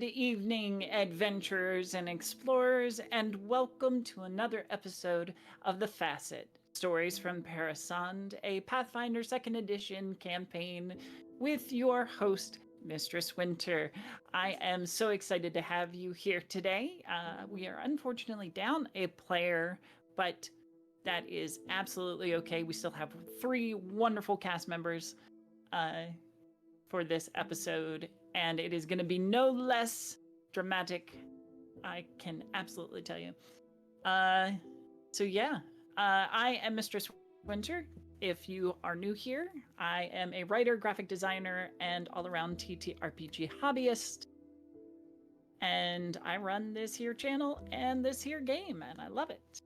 Good evening, adventurers and explorers, and welcome to another episode of the Facite, Stories from Parasande, a Pathfinder 2nd Edition campaign with your host, Mistress Winter. I am so excited to have you here today. We are unfortunately down a player, but that is absolutely okay. We still have 3 wonderful cast members for this episode, and it is going to be no less dramatic. I can absolutely tell you. I am Mistress Winter. If you are new here, I am a writer, graphic designer, and all-around TTRPG hobbyist. And I run this here channel and this here game, and I love it.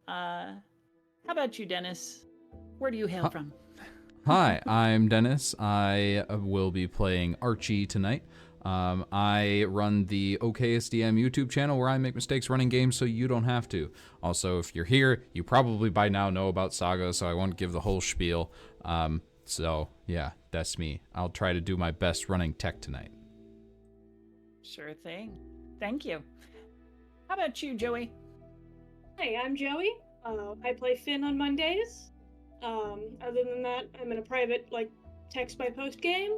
How about you, Dennis? Where do you hail from? Hi, I'm Dennis. I will be playing Archie tonight. I run the OKSDM YouTube channel where I make mistakes running games so you don't have to. Also, if you're here, you probably by now know about Saga, so I won't give the whole spiel. So, yeah, that's me. I'll try to do my best running tech tonight. Sure thing. Thank you. How about you, Joey? Hey, I'm Joey. I play Finn on Mondays. Other than that, I'm in a private, text by post game.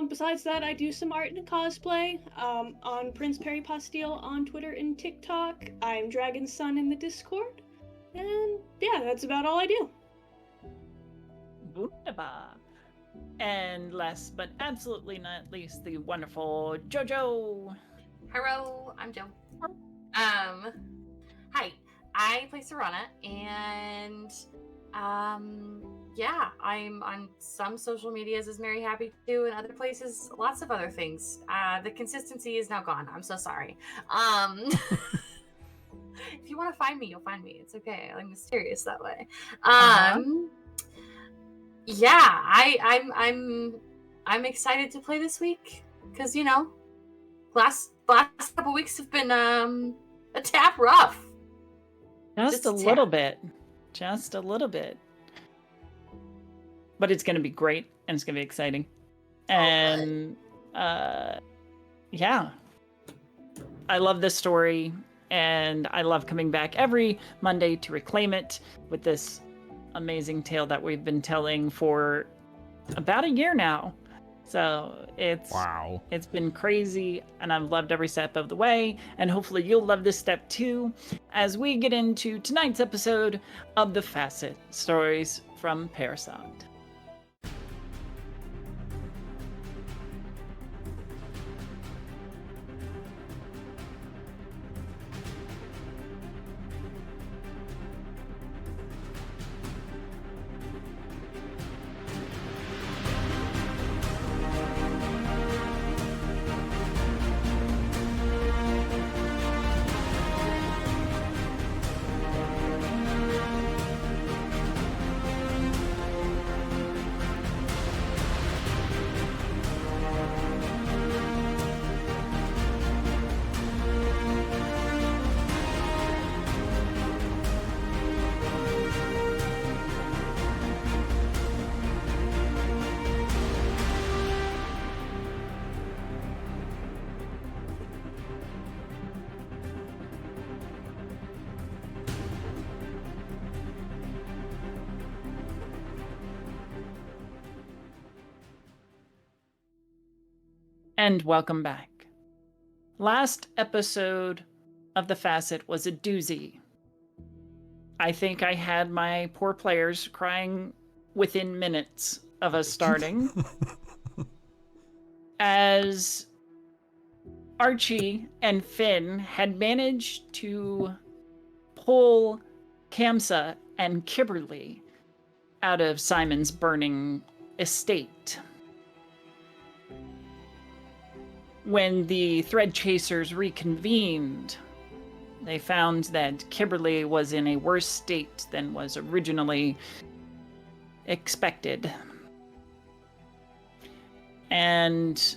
Besides that, I do some art and cosplay, on Prince Perry Pastille on Twitter and TikTok. I'm Dragon's Son in the Discord. And yeah, that's about all I do. Wunderbar. And last but absolutely not least, the wonderful JoJo. Hello, I'm Jo. Hi, I play Serana, and I'm on some social medias as Mary Happy too, and other places, lots of other things. The consistency is now gone. I'm so sorry. If you want to find me, you'll find me. It's okay. I'm mysterious that way. Yeah, I'm excited to play this week because last couple weeks have been a tap rough. Just a little bit. Just a little bit. But it's going to be great, and it's going to be exciting. And, yeah. I love this story, and I love coming back every Monday to reclaim it with this amazing tale that we've been telling for about a year now. So it's been crazy, and I've loved every step of the way, and hopefully you'll love this step too as we get into tonight's episode of the Facite, Stories from Parasande. And welcome back. Last episode of the Facite was a doozy. I think I had my poor players crying within minutes of us starting. As Archie and Finn had managed to pull Kamsa and Kiberly out of Simon's burning estate. When the Threadchasers reconvened, they found that Kiberly was in a worse state than was originally expected. And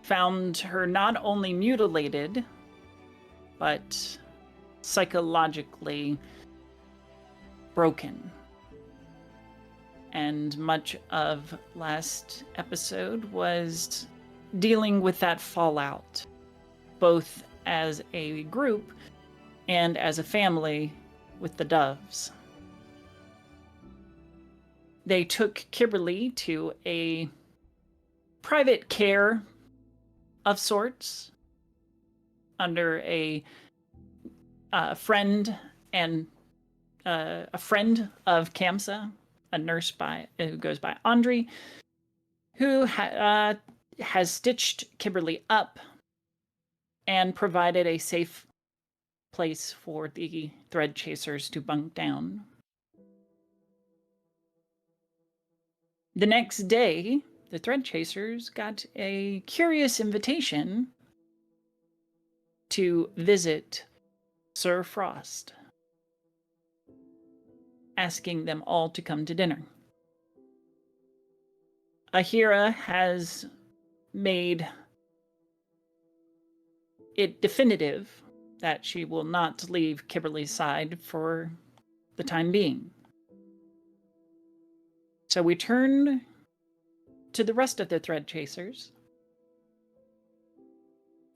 found her not only mutilated, but psychologically broken. And much of last episode was dealing with that fallout, both as a group and as a family with the doves. They took Kiberly to a private care of sorts under a friend of Kamsa, a nurse who goes by Andri, who has stitched Kiberly up and provided a safe place for the Threadchasers to bunk down. The next day, the Threadchasers got a curious invitation to visit Sir Frost, asking them all to come to dinner. Aheerah has made it definitive that she will not leave Kiberly's side for the time being. So we turn to the rest of the Threadchasers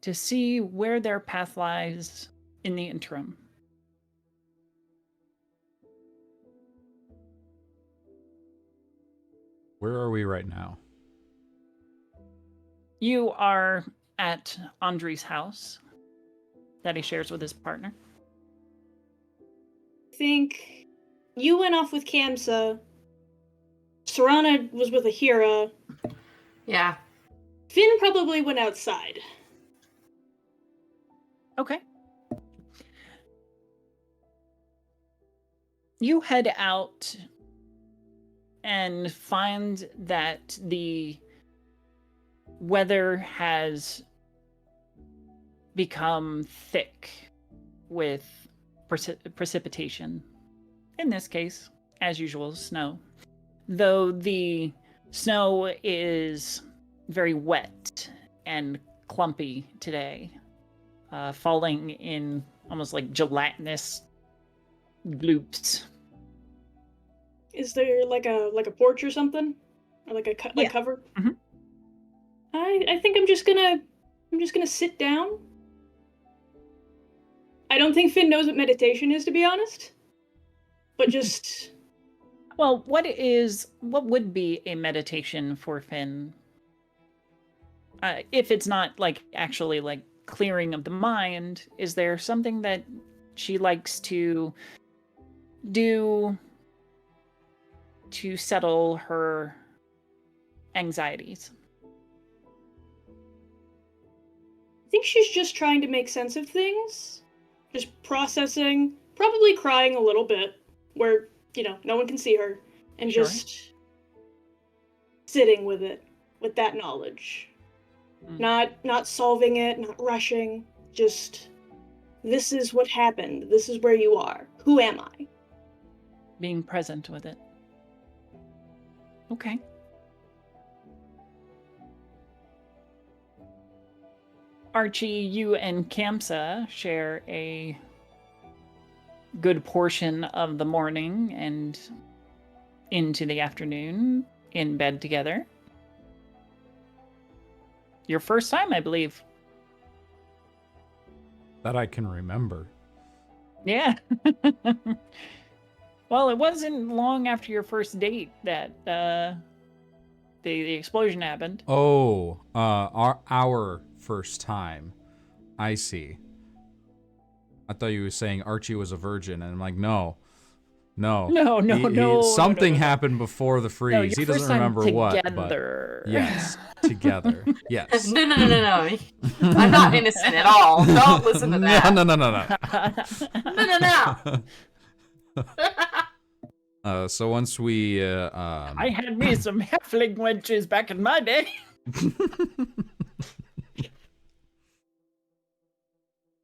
to see where their path lies in the interim. Where are we right now? You are at Andri's house that he shares with his partner. I think you went off with Kamsa. Serana was with Aheerah. Yeah. Finn probably went outside. Okay. You head out and find that the weather has become thick with precipitation. In this case, as usual, snow. Though the snow is very wet and clumpy today, falling in almost like gelatinous gloops. Is there like a porch or something, or like a cover? Mhm. I think I'm just gonna sit down. I don't think Finn knows what meditation is, to be honest. But just Well, what would be a meditation for Finn? If it's not like actually like clearing of the mind, is there something that she likes to do to settle her anxieties? I think she's just trying to make sense of things. Just processing, probably crying a little bit, where, no one can see her, and Sure. just sitting with it, with that knowledge. Not solving it, not rushing, just, this is what happened, this is where you are, who am I? Being present with it. Okay. Archie, you and Kamsa share a good portion of the morning and into the afternoon in bed together. Your first time, I believe. That I can remember. Yeah. Well, it wasn't long after your first date that the explosion happened. Oh, our first time. I see. I thought you were saying Archie was a virgin, and I'm like, no. Something happened before the freeze. No, your he first doesn't time remember together. what, but yes, together. Yes. No. I'm not innocent at all. Don't listen to that. No. So once we, I had me some halfling wenches back in my day.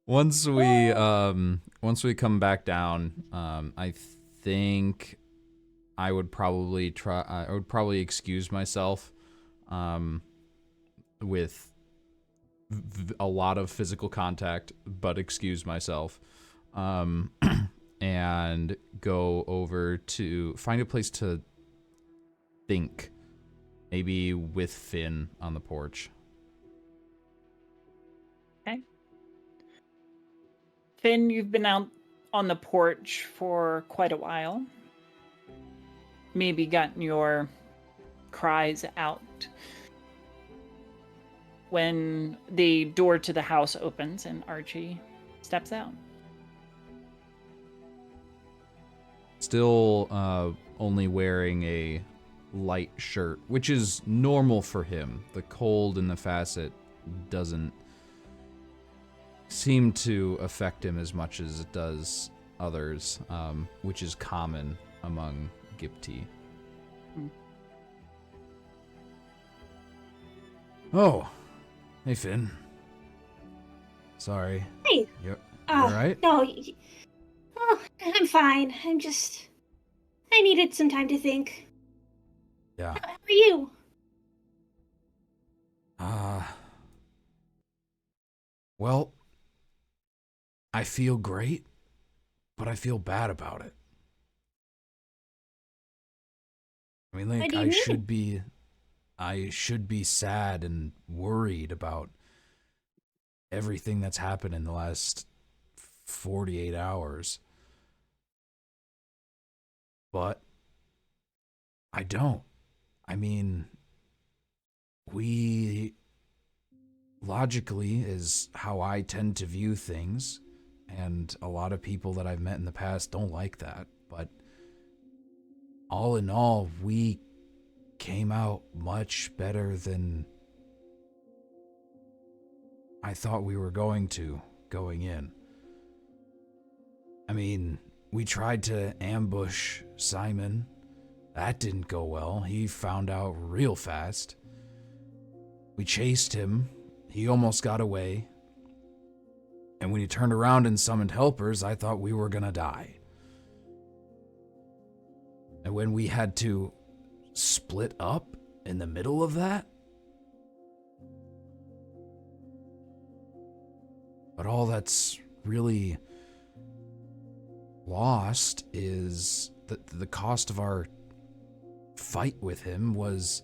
Once we come back down, I think I would probably excuse myself, with a lot of physical contact, but excuse myself, and go over to find a place to think, maybe with Finn on the porch. Finn, you've been out on the porch for quite a while. Maybe gotten your cries out. When the door to the house opens and Archie steps out. Still only wearing a light shirt, which is normal for him. The cold in the Facite doesn't seem to affect him as much as it does others, which is common among Gipti. Oh, hey Finn. Sorry. Hey. You all right? No. Oh, I'm fine. I needed some time to think. Yeah. How are you? Well, I feel great, but I feel bad about it. I mean, like, What do you mean? I should be sad and worried about everything that's happened in the last 48 hours. But I don't. I mean, we logically is how I tend to view things, and a lot of people that I've met in the past don't like that. But all in all, we came out much better than I thought we were going in. I mean, we tried to ambush Simon. That didn't go well. He found out real fast. We chased him. He almost got away. And when he turned around and summoned helpers, I thought we were gonna die. And when we had to split up in the middle of that, but all that's really lost is the cost of our fight with him was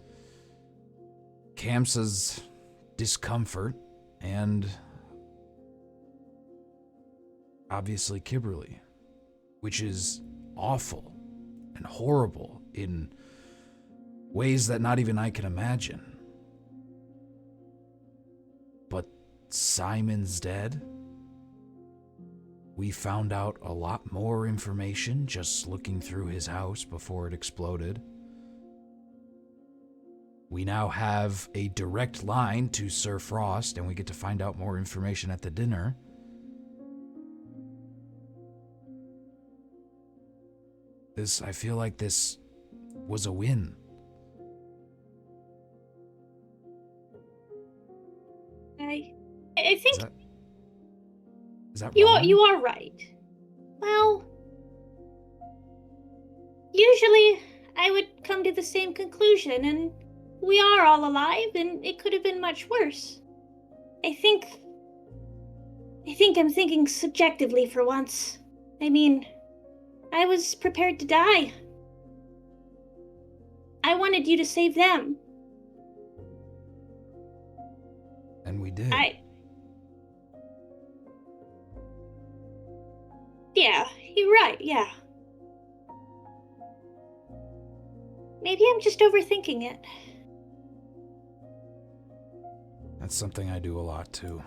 Kamsa's discomfort and obviously Kiberly, which is awful and horrible in ways that not even I can imagine. But Simon's dead. We found out a lot more information just looking through his house before it exploded. We now have a direct line to Sir Frost, and we get to find out more information at the dinner. I feel like this was a win. I think Is that you wrong? you are right. Well, usually I would come to the same conclusion, and we are all alive, and it could have been much worse. I think I'm thinking subjectively for once. I mean, I was prepared to die. I wanted you to save them. And we did. Yeah, you're right, yeah. Maybe I'm just overthinking it. That's something I do a lot too.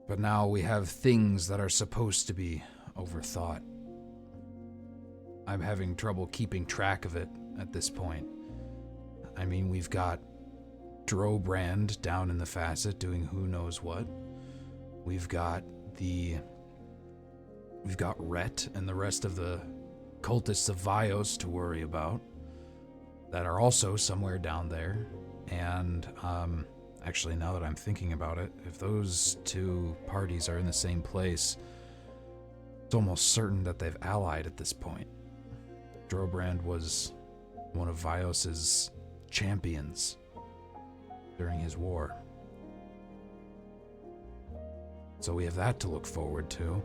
But now we have things that are supposed to be overthought. I'm having trouble keeping track of it at this point. I mean, we've got Drobrand down in the Facite doing who knows what. We've got Rhett and the rest of the cultists of Vios to worry about that are also somewhere down there. And actually, now that I'm thinking about it, if those two parties are in the same place, it's almost certain that they've allied at this point. Drobrand was one of Vios's champions during his war. So we have that to look forward to.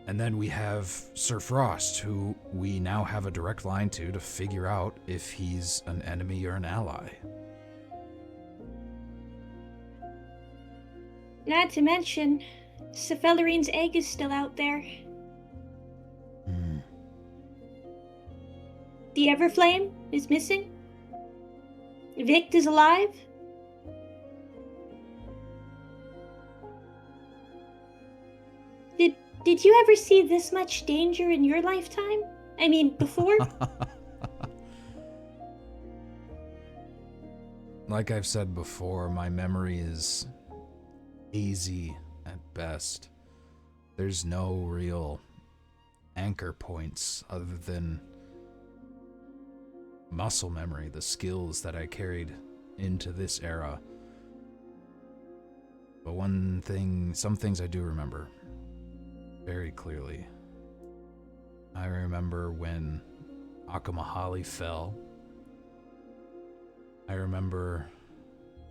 And then we have Sir Frost, who we now have a direct line to figure out if he's an enemy or an ally. Not to mention, Cephalarine's egg is still out there. The Everflame is missing. Vict is alive. Did you ever see this much danger in your lifetime? I mean, before? Like I've said before, my memory is hazy at best. There's no real anchor points other than muscle memory, the skills that I carried into this era. But some things I do remember very clearly. I remember when Akamahali fell. I remember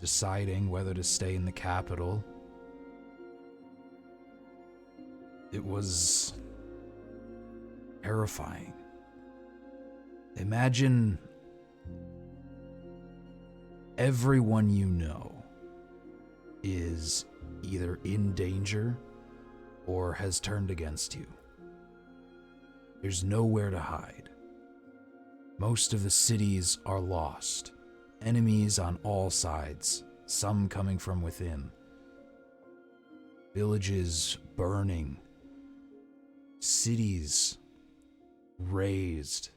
deciding whether to stay in the capital. It was terrifying. Imagine everyone you know is either in danger or has turned against you. There's nowhere to hide. Most of the cities are lost. Enemies on all sides, some coming from within. Villages burning. Cities razed.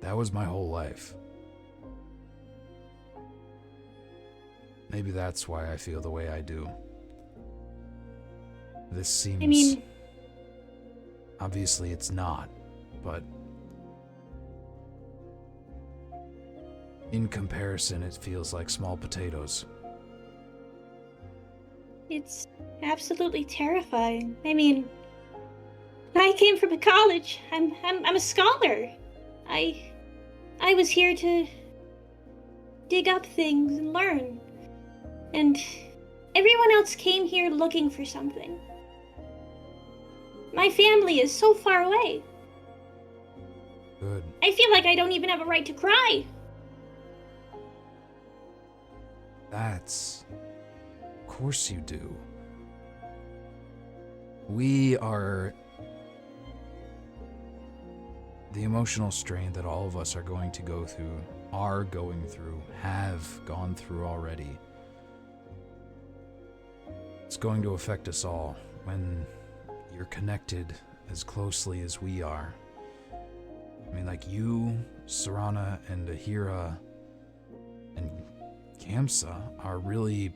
That was my whole life. Maybe that's why I feel the way I do. This seems... Obviously it's not, but... in comparison, it feels like small potatoes. It's absolutely terrifying. I mean, I came from a college. I'm a scholar. I was here to dig up things and learn. And everyone else came here looking for something. My family is so far away. Good. I feel like I don't even have a right to cry. Of course you do. We are... the emotional strain that all of us are going to go through, have gone through already. It's going to affect us all when you're connected as closely as we are. I mean, like you, Serana, and Aheerah, and Kamsa are really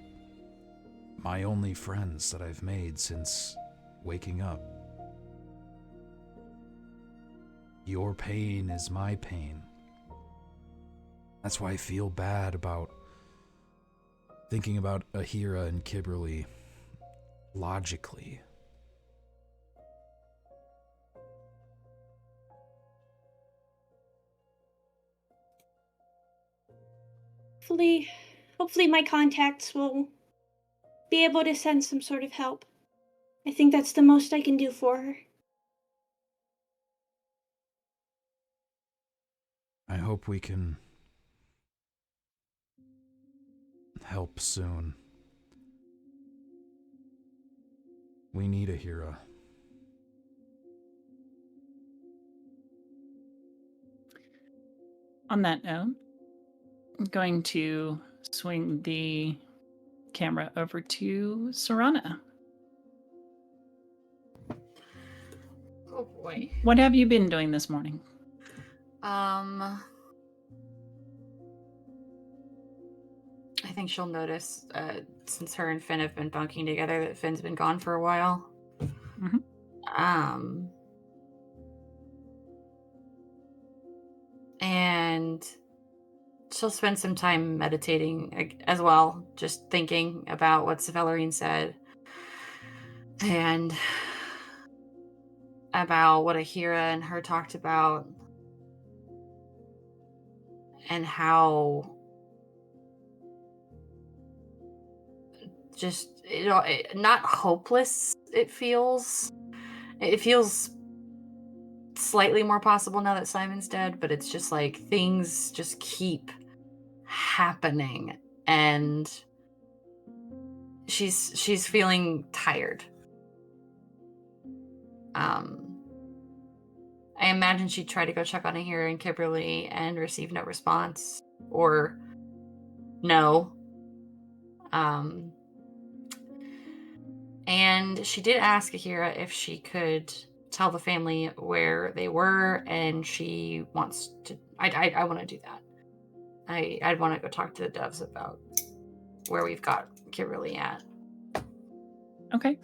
my only friends that I've made since waking up. Your pain is my pain. That's why I feel bad about thinking about Aheerah and Kiberly logically. Hopefully my contacts will be able to send some sort of help. I think that's the most I can do for her. I hope we can help soon. We need Aheerah. On that note, I'm going to swing the camera over to Serana. Oh boy. What have you been doing this morning? I think she'll notice, since her and Finn have been bunking together, that Finn's been gone for a while. Mm-hmm. And she'll spend some time meditating as well, just thinking about what Cephalarine said and about what Aheerah and her talked about and how just, not hopeless it feels. It feels slightly more possible now that Simon's dead, but it's just like things just keep happening and she's feeling tired. I imagine she'd try to go check on Aheerah and Kiberly and receive no response, or no. And she did ask Aheerah if she could tell the family where they were, and she wants to. I want to do that. I'd want to go talk to the doves about where we've got Kiberly at. Okay.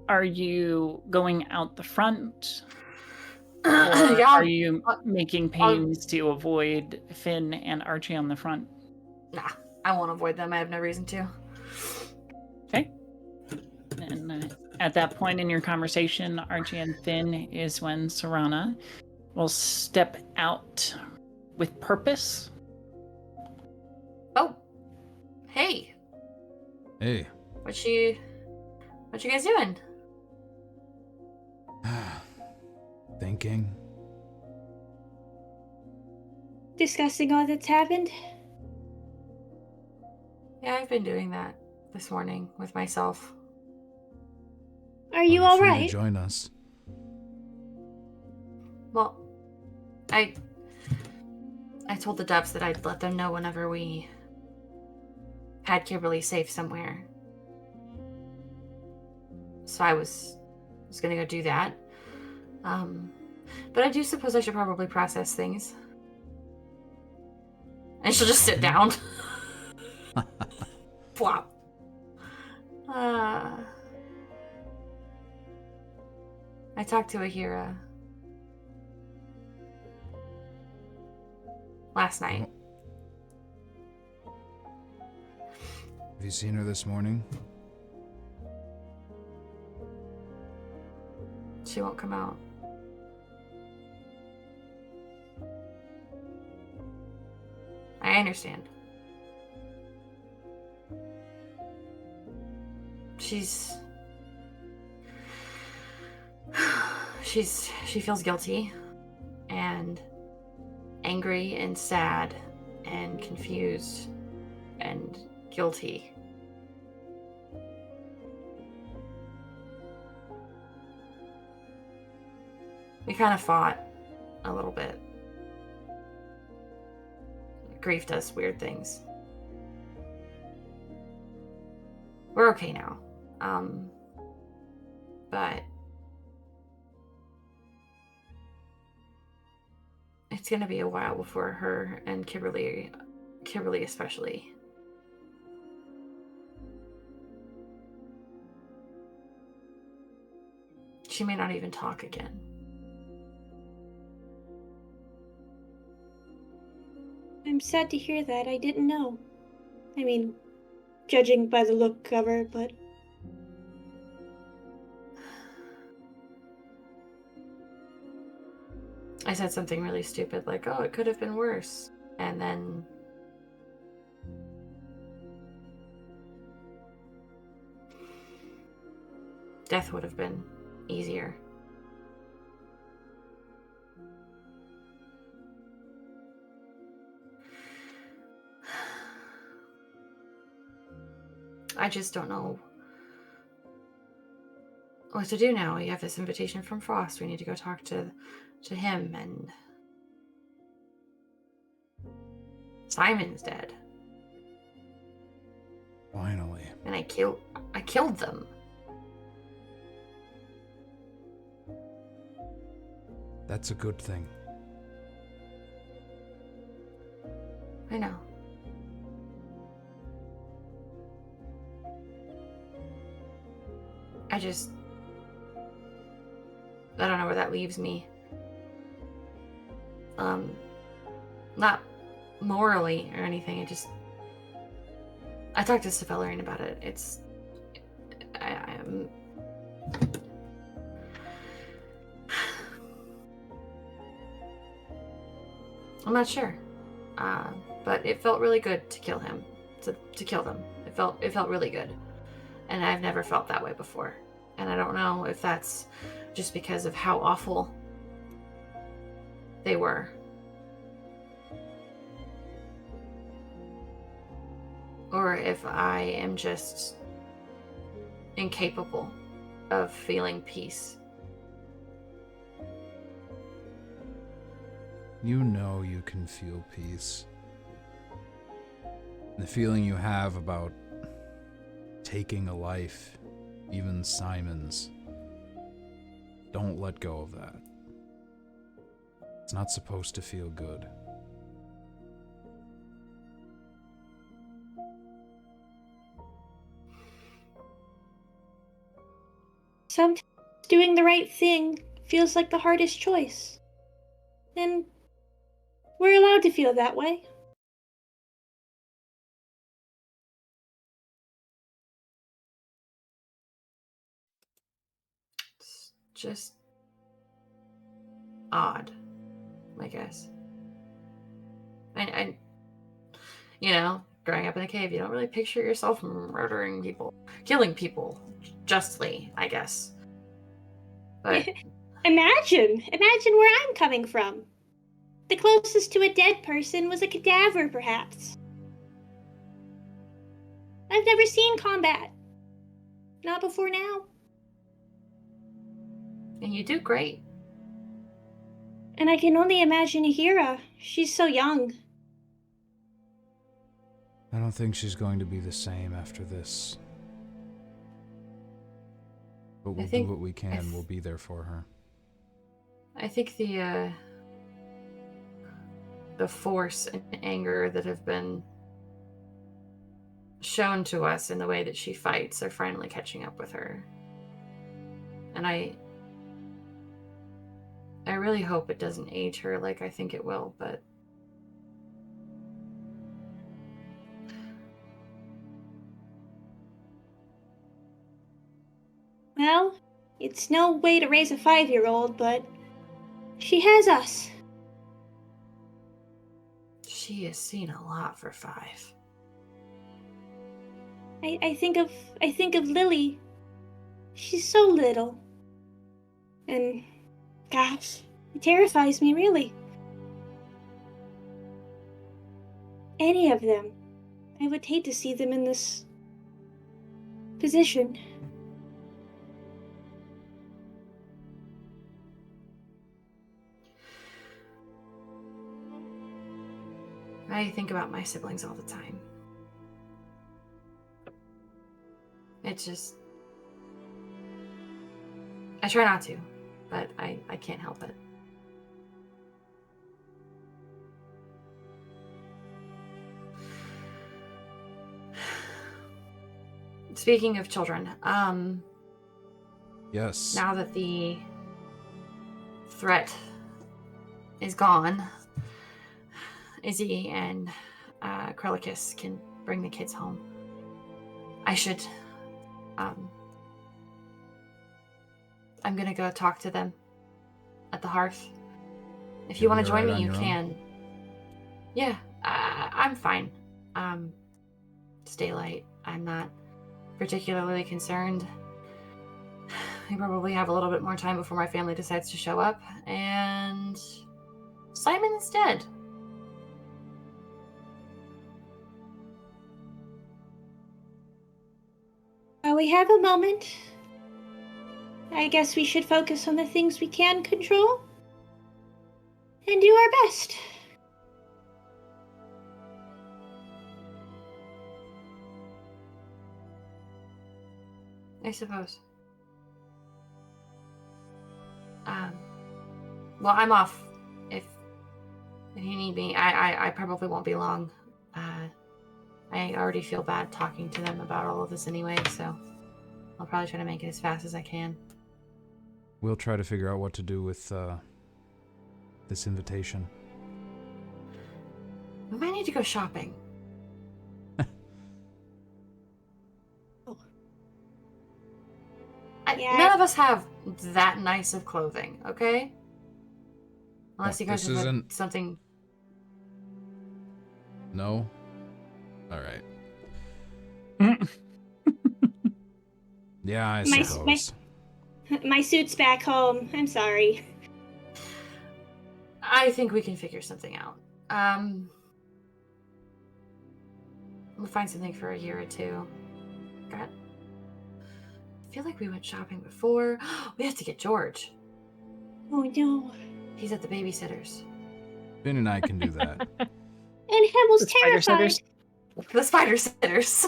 Are you going out the front? Or Yeah, are you making pains to avoid Finn and Archie on the front? Nah, I won't avoid them. I have no reason to. Okay. And at that point in your conversation, Archie and Finn, is when Serana will step out with purpose. Oh, hey. Hey. What you guys doing? Thinking. Discussing all that's happened. Yeah, I've been doing that this morning with myself. Are you Well, all you're free right? to join us. Well, I told the doves that I'd let them know whenever we had Kiberly safe somewhere. So I was gonna go do that. But I do suppose I should probably process things. And she'll just sit down. Flop. I talked to Aheerah last night. Have you seen her this morning? She won't come out. I understand. She feels guilty and angry and sad and confused and guilty. We kind of fought a little bit. Grief does weird things. We're okay now. But it's gonna be a while before her and Kiberly especially. She may not even talk again. I'm sad to hear that. I didn't know. I mean, judging by the look of her, but... I said something really stupid like, oh, it could have been worse. And then death would have been easier. I just don't know what to do now. We have this invitation from Frost. We need to go talk to him, and Simon's dead. Finally. And I killed them. That's a good thing. I know. I don't know where that leaves me. Not morally or anything. I talked to Safellarine about it. I'm not sure. But it felt really good to kill him. To kill them. It felt really good. And I've never felt that way before. And I don't know if that's just because of how awful they were. or if I am just incapable of feeling peace. You know you can feel peace. The feeling you have about taking a life, even Simon's, don't let go of that. It's not supposed to feel good. Sometimes doing the right thing feels like the hardest choice. And we're allowed to feel that way. It's just odd, I guess. I growing up in a cave, you don't really picture yourself murdering people, killing people justly, I guess. But Imagine where I'm coming from. The closest to a dead person was a cadaver, perhaps. I've never seen combat. Not before now. and you do great. And I can only imagine Aheerah. She's so young. I don't think she's going to be the same after this. But we'll do what we can. We'll be there for her. I think the force and anger that have been shown to us in the way that she fights are finally catching up with her. And I really hope it doesn't age her like I think it will, but Well, it's no way to raise a 5-year-old, but she has us. she has seen a lot for 5. I think of Lily. She's so little. And gosh, it terrifies me, really. Any of them. I would hate to see them in this position. I think about my siblings all the time. It's just, I try not to, but I can't help it. Speaking of children, Yes. now that the threat is gone, Izzy and Krelicus can bring the kids home. I should, I'm gonna go talk to them at the hearth. If you want to join me, you can. Yeah, I'm fine. It's daylight. I'm not particularly concerned. We probably have a little bit more time before my family decides to show up, and Simon's dead. While we have a moment, I guess we should focus on the things we can control and do our best. I suppose. Well, I'm off. If you need me, I probably won't be long. I already feel bad talking to them about all of this anyway, so I'll probably try to make it as fast as I can. We'll try to figure out what to do with this invitation. We might need to go shopping. None of us have that nice of clothing, okay? Unless you guys have like, something. No? Alright. Yeah, I suppose. My suit's back home. I'm sorry. I think we can figure something out. We'll find something for Aheerah too. God. I feel like we went shopping before. We have to get George. Oh no. He's at the babysitter's. Finn and I can do that. And Hemel's The spider terrified. sitters. The spider sitters.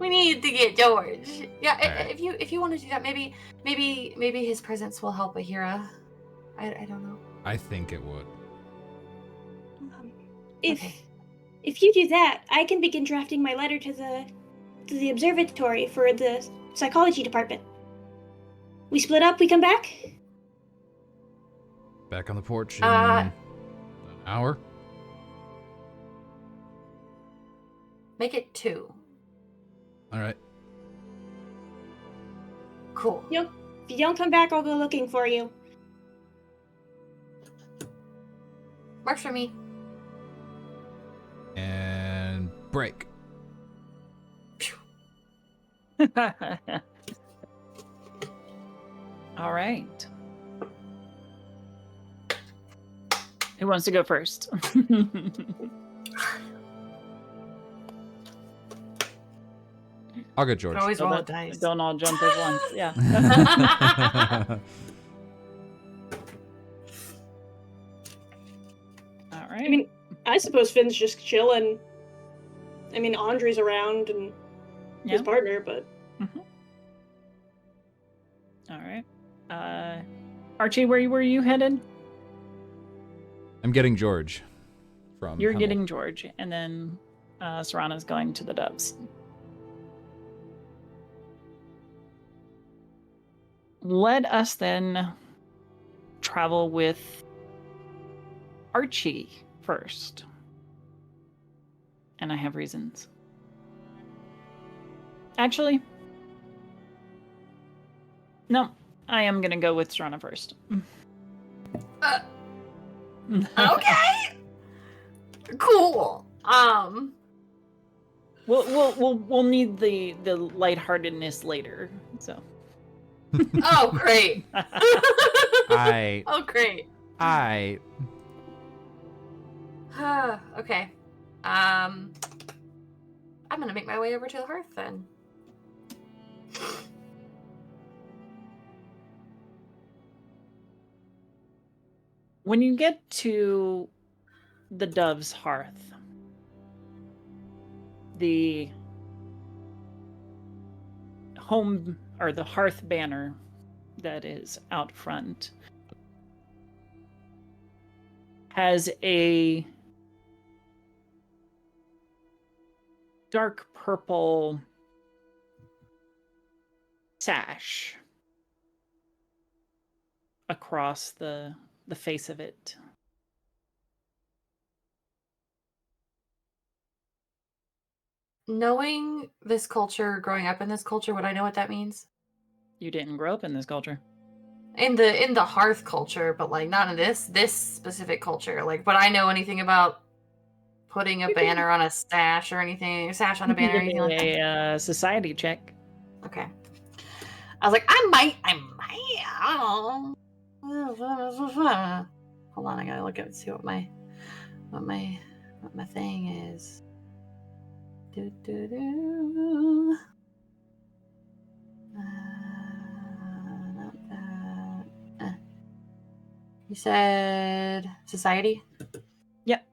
We need to get George. Yeah, Alright. if you want to do that, maybe his presence will help Aheerah. I don't know. I think it would. If you do that, I can begin drafting my letter to the observatory for the psychology department. We split up, we come back? Back on the porch in an hour? Make it 2. Alright. Cool. If you don't come back, I'll go looking for you. Works for me. And break. All right. Who wants to go first? I'll get George. Always So roll that- the dice. Don't all jump at once. Yeah. All right. I mean, I suppose Finn's just chilling. I mean, Andre's around and his Yeah. partner, but All right. Archie, where were you headed? I'm getting George from You're Hemel. getting George, and then Serana's going to the Doves. Let us then travel with Archie first. And I have reasons. Actually, no, I am going to go with Serana first. Okay. Cool. We'll need the lightheartedness later. So. Oh, great. I Oh, great. Okay. I'm gonna make my way over to the hearth then. When you get to the Dove's hearth, the home or the hearth banner that is out front has a dark purple sash across the face of it. Knowing this culture, growing up in this culture, would I know what that means? You didn't grow up in this culture. In the hearth culture, but like not in this specific culture. Like, would I know anything about putting a banner on a sash or anything? A sash on a banner or anything like that? A society check. Okay. I was like, I might. I don't know. Hold on, I gotta look up and see what my thing is. Not that. You said society? Yep.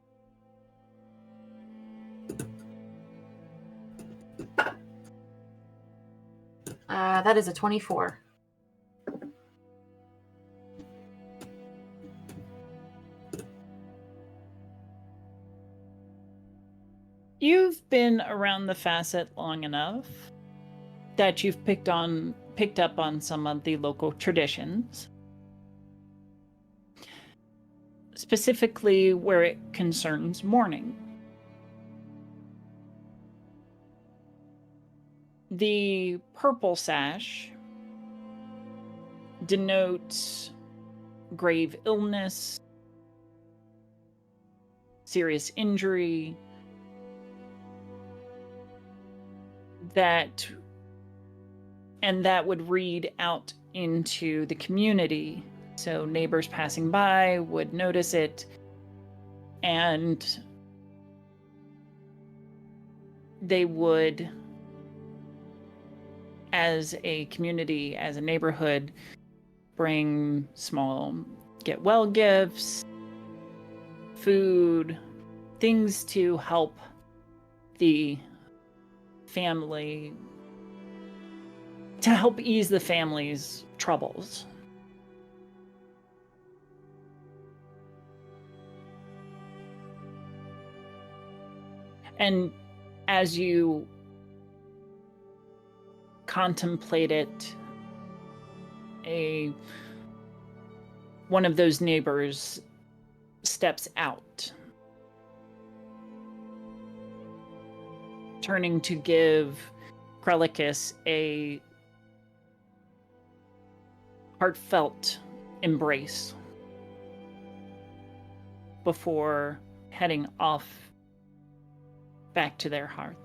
That is a 24. You've been around the Facite long enough that you've picked up on some of the local traditions. Specifically where it concerns mourning. The purple sash denotes grave illness, serious injury, that would read out into the community. So neighbors passing by would notice it and they would, as a community, as a neighborhood, bring small get well gifts, food, things to help the family, to help ease the family's troubles. And as you contemplate it, one of those neighbors steps out, turning to give Krelicus a heartfelt embrace before heading off back to their hearth.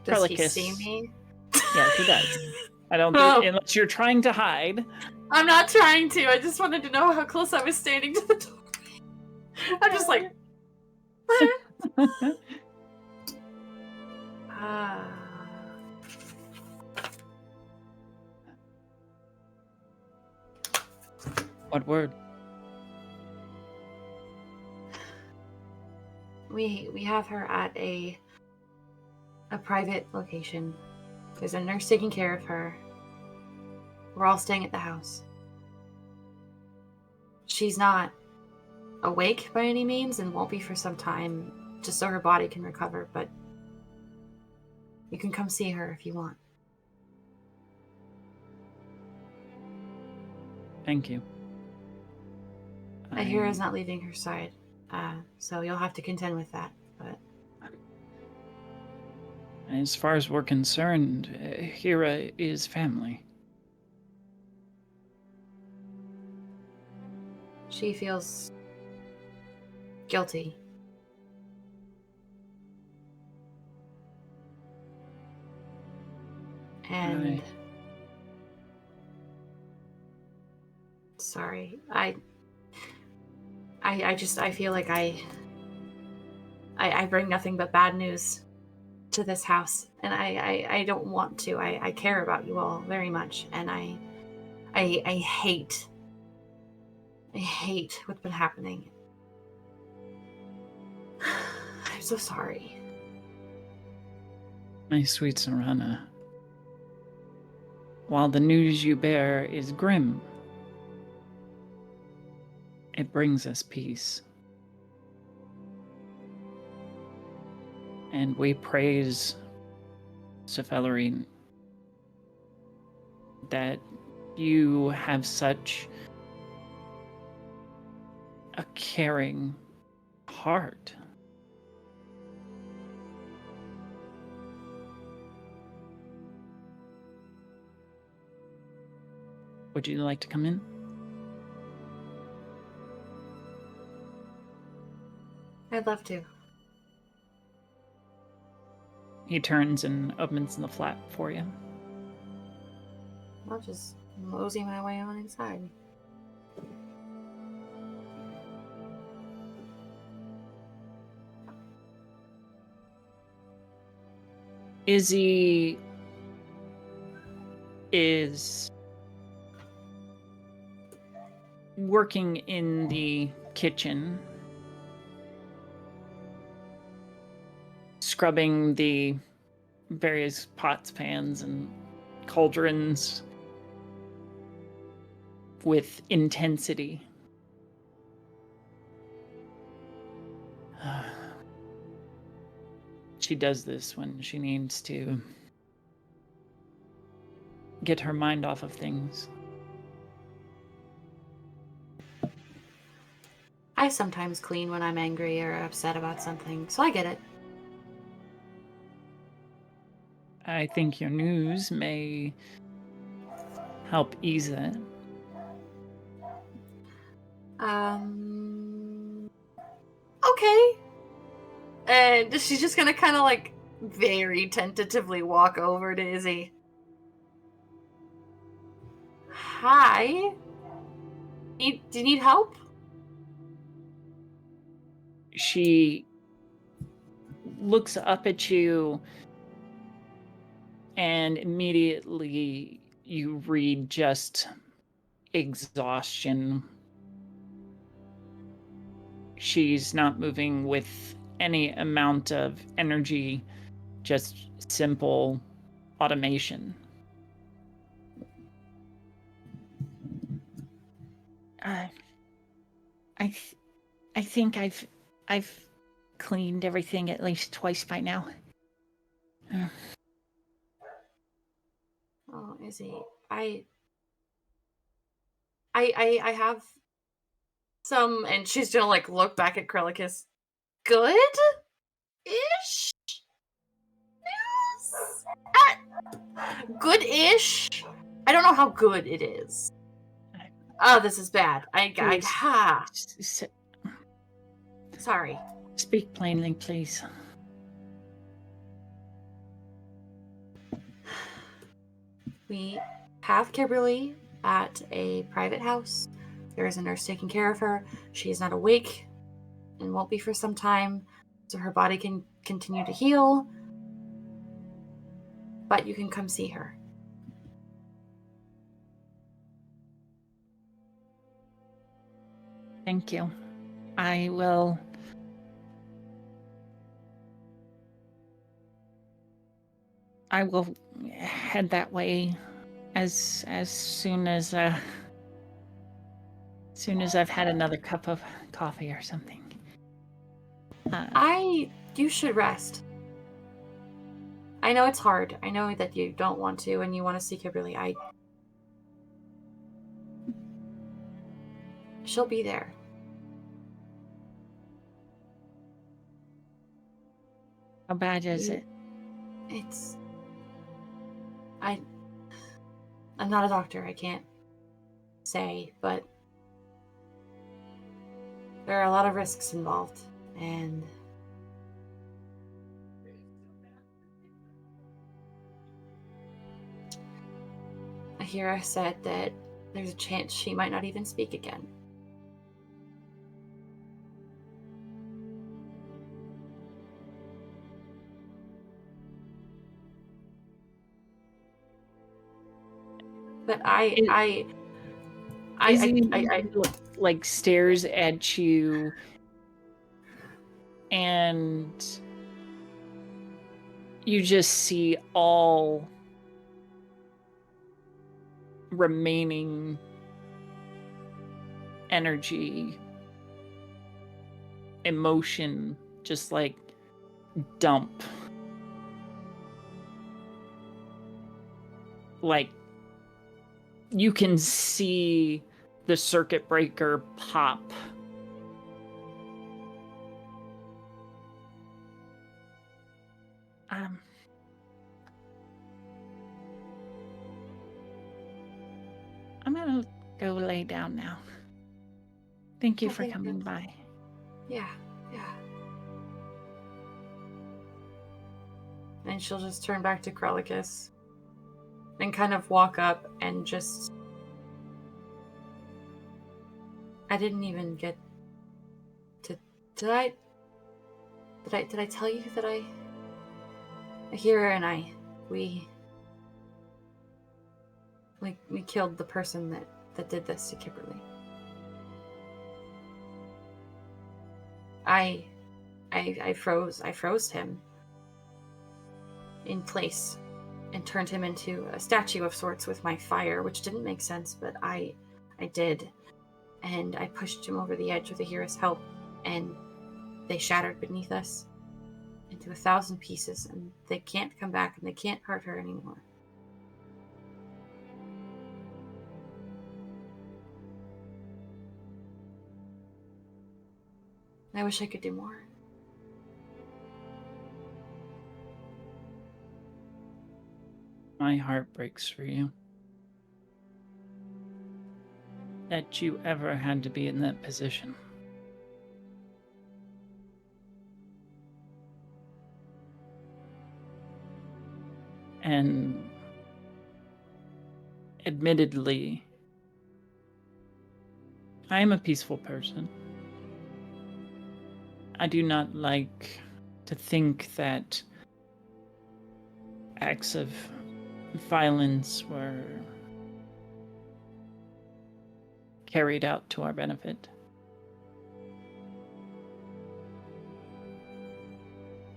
Does he Krelicus, see me? yeah, he does. I don't Oh. think, unless you're trying to hide. I'm not trying to. I just wanted to know how close I was standing to the door. I'm just like. What word? We have her at a private location. There's a nurse taking care of her. We're all staying at the house. She's not awake by any means and won't be for some time, just so her body can recover, but you can come see her if you want. Thank you. Aheerah's not leaving her side, so you'll have to contend with that, but... As far as we're concerned, Aheerah is family. She feels guilty. And... Sorry, I feel like I bring nothing but bad news to this house, and I don't want to. I care about you all very much, and I hate what's been happening. I'm so sorry. My sweet Serana, while the news you bear is grim, it brings us peace. And we praise Sephelerine that you have such a caring heart. Would you like to come in? I'd love to. He turns and opens the flap for you. I'll just mosey my way on inside. Izzy is working in the kitchen, scrubbing the various pots, pans, and cauldrons with intensity. She does this when she needs to get her mind off of things. I sometimes clean when I'm angry or upset about something, so I get it. I think your news may help ease it. Okay. And she's just gonna kind of like very tentatively walk over to Izzy. Hi. Do you need help? She looks up at you, and immediately you read just exhaustion. She's not moving with any amount of energy, just simple automation. I think I've cleaned everything at least twice by now. Oh, Izzy, I have some, and she's gonna like look back at Krelicus. Good-ish news. Good-ish. I don't know how good it is. Oh, this is bad. Sorry. Speak plainly, please. We have Kiberly at a private house. There is a nurse taking care of her. She is not awake and won't be for some time, so her body can continue to heal. But you can come see her. Thank you. I will. Head that way as soon as I've had another cup of coffee or something. You should rest. I know it's hard. I know that you don't want to and you want to see Kiberly. She'll be there. How bad is it? I'm not a doctor. I can't say, but there are a lot of risks involved, and Aheerah said that there's a chance she might not even speak again. But I like stares at you, and you just see all remaining energy, emotion, just like dump. Like, you can see the circuit breaker pop. I'm gonna go lay down now. Thank you for coming by. Yeah. And she'll just turn back to Krelicus and kind of walk up and just... I didn't even get to... Did I tell you that Aheerah and we killed the person that did this to Kiberly. I froze him in place and turned him into a statue of sorts with my fire, which didn't make sense, but I did. And I pushed him over the edge with Aheerah's help, and they shattered beneath us into 1,000 pieces, and they can't come back, and they can't hurt her anymore. I wish I could do more. My heart breaks for you. That you ever had to be in that position. And admittedly, I am a peaceful person. I do not like to think that acts of violence were carried out to our benefit.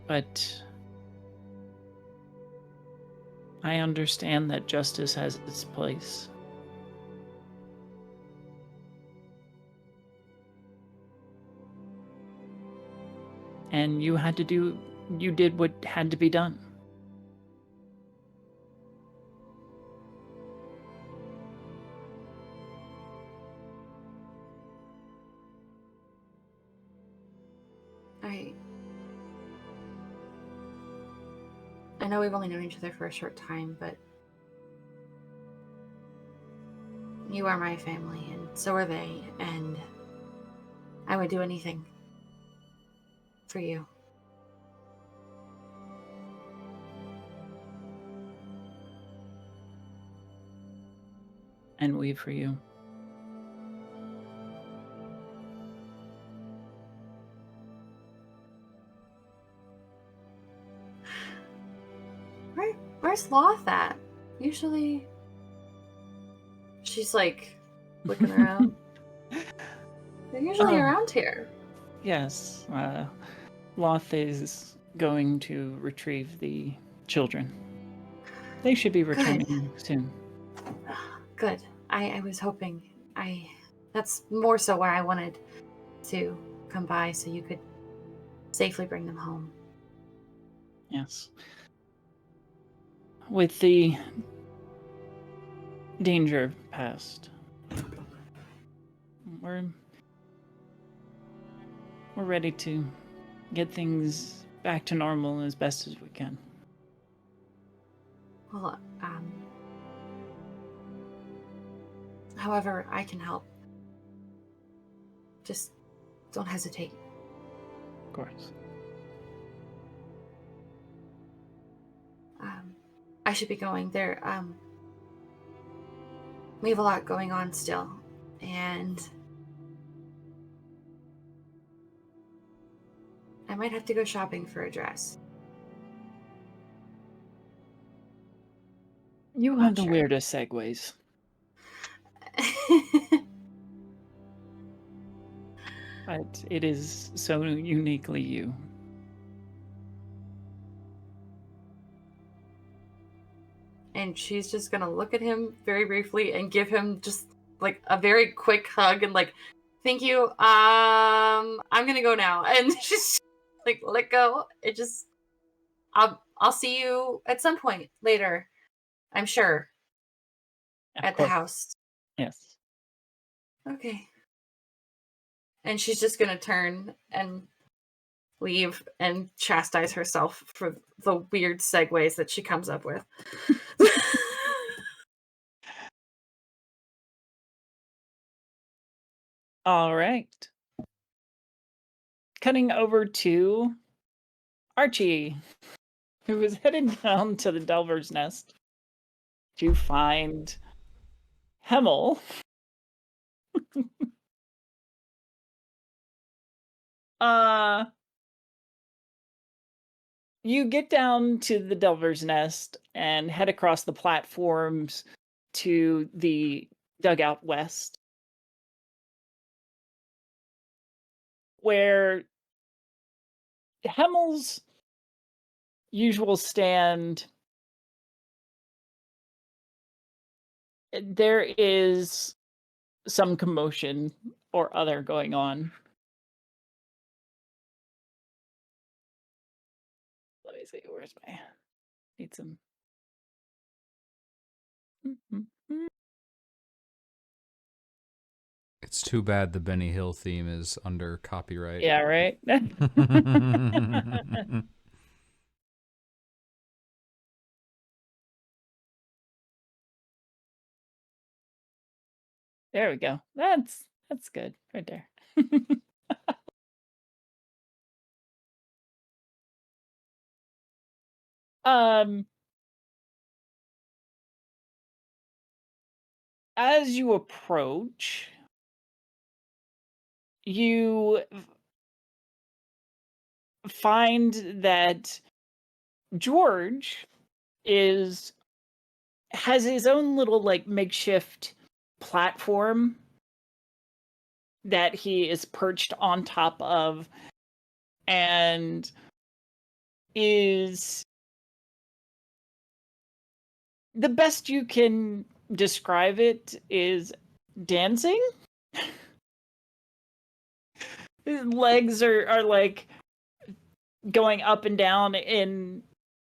But I understand that justice has its place. And you did what had to be done. I know we've only known each other for a short time, but you are my family, and so are they, and I would do anything for you. And we for you. Where's Loth at? Usually she's like looking around. They're usually around here. Yes. Loth is going to retrieve the children. They should be returning soon. Good. I was hoping. That's more so why I wanted to come by, so you could safely bring them home. Yes. With the danger past, we're ready to get things back to normal as best as we can. Well, however I can help, just don't hesitate. Of course. I should be going there. We have a lot going on still, and I might have to go shopping for a dress. You have the weirdest segues. But it is so uniquely you. And she's just gonna look at him very briefly and give him just like a very quick hug and like, thank you. I'm gonna go now. And she's like, let go. I'll see you at some point later, I'm sure. At the house. Yes. Okay. And she's just gonna turn and leave and chastise herself for the weird segues that she comes up with. All right. Cutting over to Archie, who was headed down to the Delver's Nest to find Hemel. You get down to the Delver's Nest and head across the platforms to the dugout west, where Hemel's usual stand, there is some commotion or other going on. Let me see, where's my... Need some... It's too bad the Benny Hill theme is under copyright. Yeah, right? There we go. That's good right there. As you approach, you find that George has his own little like makeshift platform that he is perched on top of, and is the best you can describe it is dancing. His legs are like going up and down in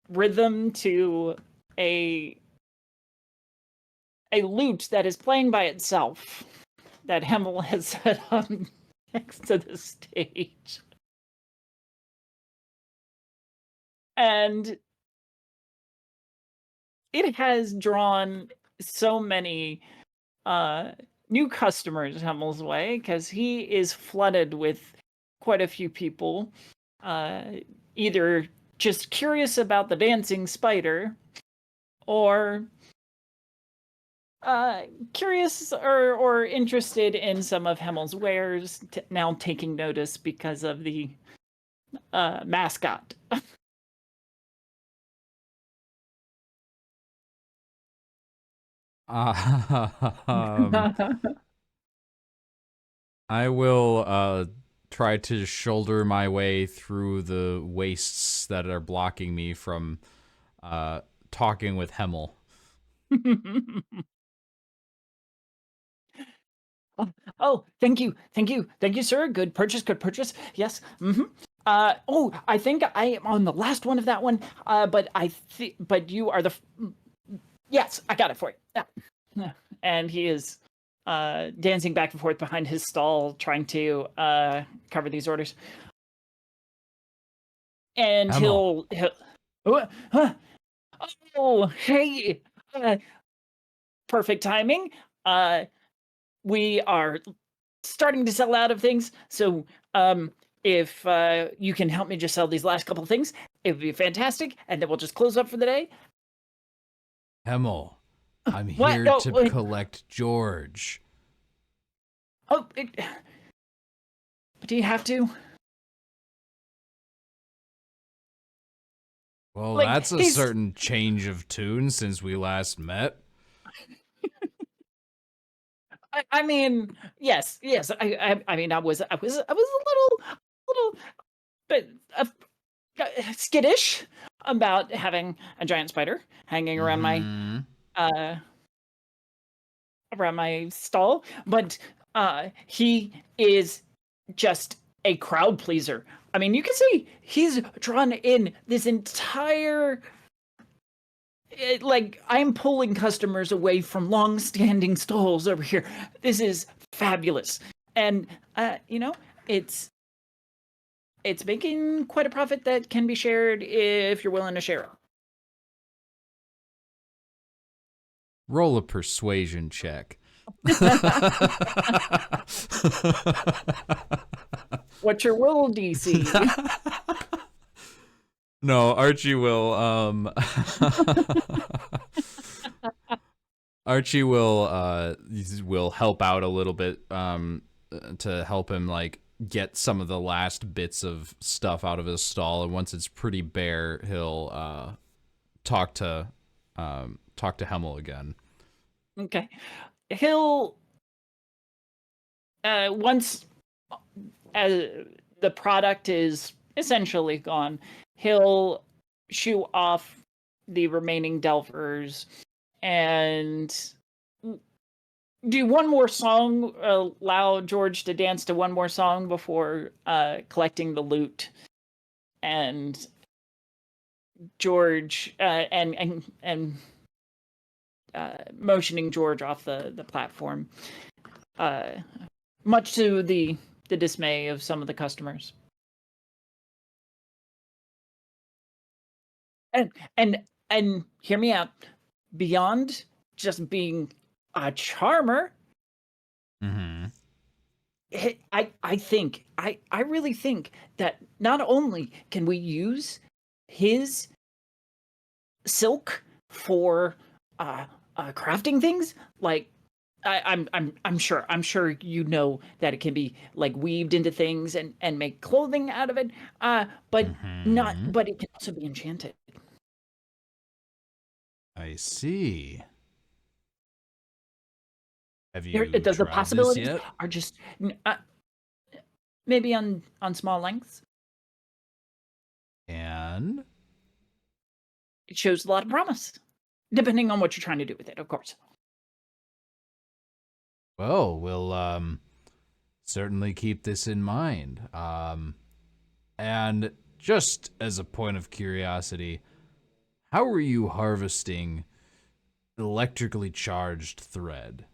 rhythm to a lute that is playing by itself that Hemmel has set up next to the stage. And it has drawn so many new customers Hemmel's way, because he is flooded with quite a few people, either just curious about the dancing spider, or curious or interested in some of Hemmel's wares, now taking notice because of the mascot. I will try to shoulder my way through the wastes that are blocking me from talking with Hemmel. Oh, thank you, sir. Good purchase. Yes. Oh, I think I am on the last one of that one. But you are the. Yes, I got it for you. Yeah. And he is dancing back and forth behind his stall, trying to cover these orders. And Hemmel. Oh, hey, perfect timing. We are starting to sell out of things, so if you can help me just sell these last couple of things, it would be fantastic, and then we'll just close up for the day. Hemmel, I'm What? here No, to wait. collect George. Oh, but do you have to? Well, Like, that's a he's- certain change of tune since we last met. I mean, yes. I mean, I was a little bit skittish about having a giant spider hanging around my stall, but he is just a crowd pleaser. I mean, you can see he's drawn in this entire. Like, I'm pulling customers away from long-standing stalls over here. This is fabulous, and it's making quite a profit that can be shared if you're willing to share it. Roll a persuasion check. What's your will DC? No, Archie will Archie will help out a little bit to help him like get some of the last bits of stuff out of his stall, and once it's pretty bare, he'll talk to Hemmel again. Okay. He'll once the product is essentially gone, he'll shoo off the remaining Delvers and do one more song, allow George to dance to one more song before collecting the loot. And George and motioning George off the platform, much to the dismay of some of the customers. And hear me out. Beyond just being a charmer, Mm-hmm. I really think that not only can we use his silk for crafting things like I'm sure you know that it can be like weaved into things and make clothing out of it. But Mhm. but it can also be enchanted. I see. Have There, you the tried this possibilities yet? are just maybe on small lengths. And It shows a lot of promise, depending on what you're trying to do with it, of course. well, we'll certainly keep this in mind. And just as a point of curiosity, how are you harvesting electrically charged thread?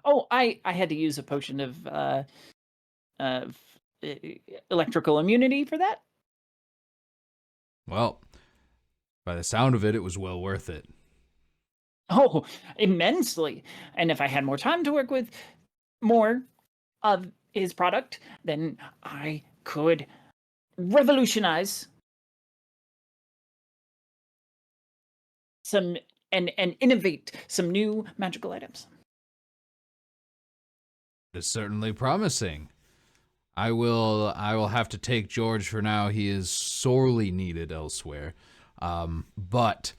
Oh, I had to use a potion of of uh, electrical immunity for that. Well, by the sound of it, it was well worth it. Oh, immensely. And if I had more time to work with more of his product, then I could revolutionize some and innovate some new magical items. It is certainly promising. I will have to take George for now. He is sorely needed elsewhere. But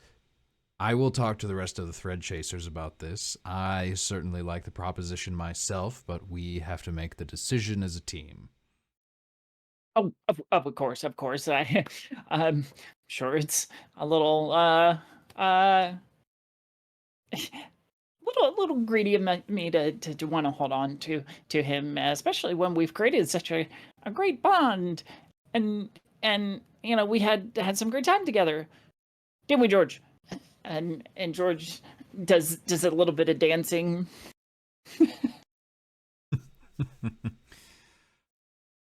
I will talk to the rest of the Threadchasers about this. I certainly like the proposition myself, but we have to make the decision as a team. Oh, of course, of course. I'm sure it's a little little greedy of me to want to hold on to him, especially when we've created such a great bond, and you know we had some great time together, didn't we, George? And George does a little bit of dancing.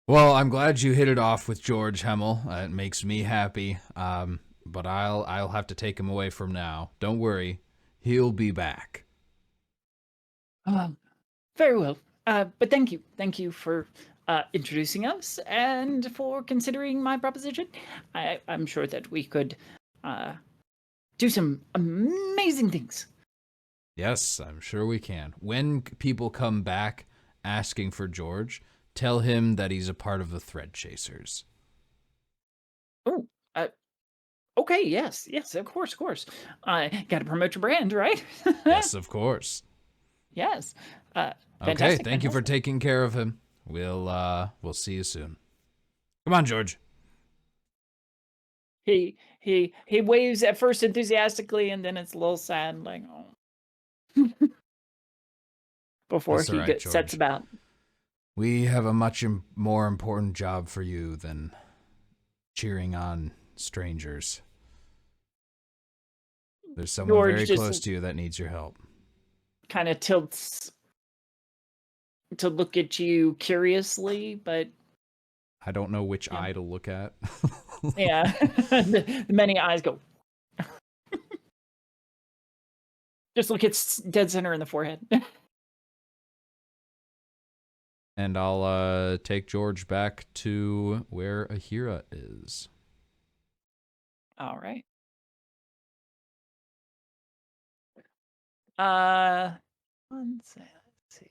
Well, I'm glad you hit it off with George Hemmel. It makes me happy. But I'll have to take him away from now. Don't worry, he'll be back. Um, Very well. But thank you for introducing us and for considering my proposition. I'm sure that we could do some amazing things. Yes, I'm sure we can. When people come back asking for George, tell him that he's a part of the Threadchasers. Oh, okay, yes, of course, of course. Got to promote your brand, right? Yes, of course. Yes. Okay, Fantastic. thank you for Fantastic. taking care of him. We'll see you soon. Come on, George. He waves at first enthusiastically, and then it's a little sad, like oh, before That's all he right, sets George. about. We have a much more important job for you than cheering on strangers. There's someone George very just close to you that needs your help. kind of tilts to look at you curiously, but I don't know which yeah, eye to look at. yeah. the many eyes go. Just look at dead center in the forehead. And I'll take George back to where Aheerah is. All right. One sec, let's see.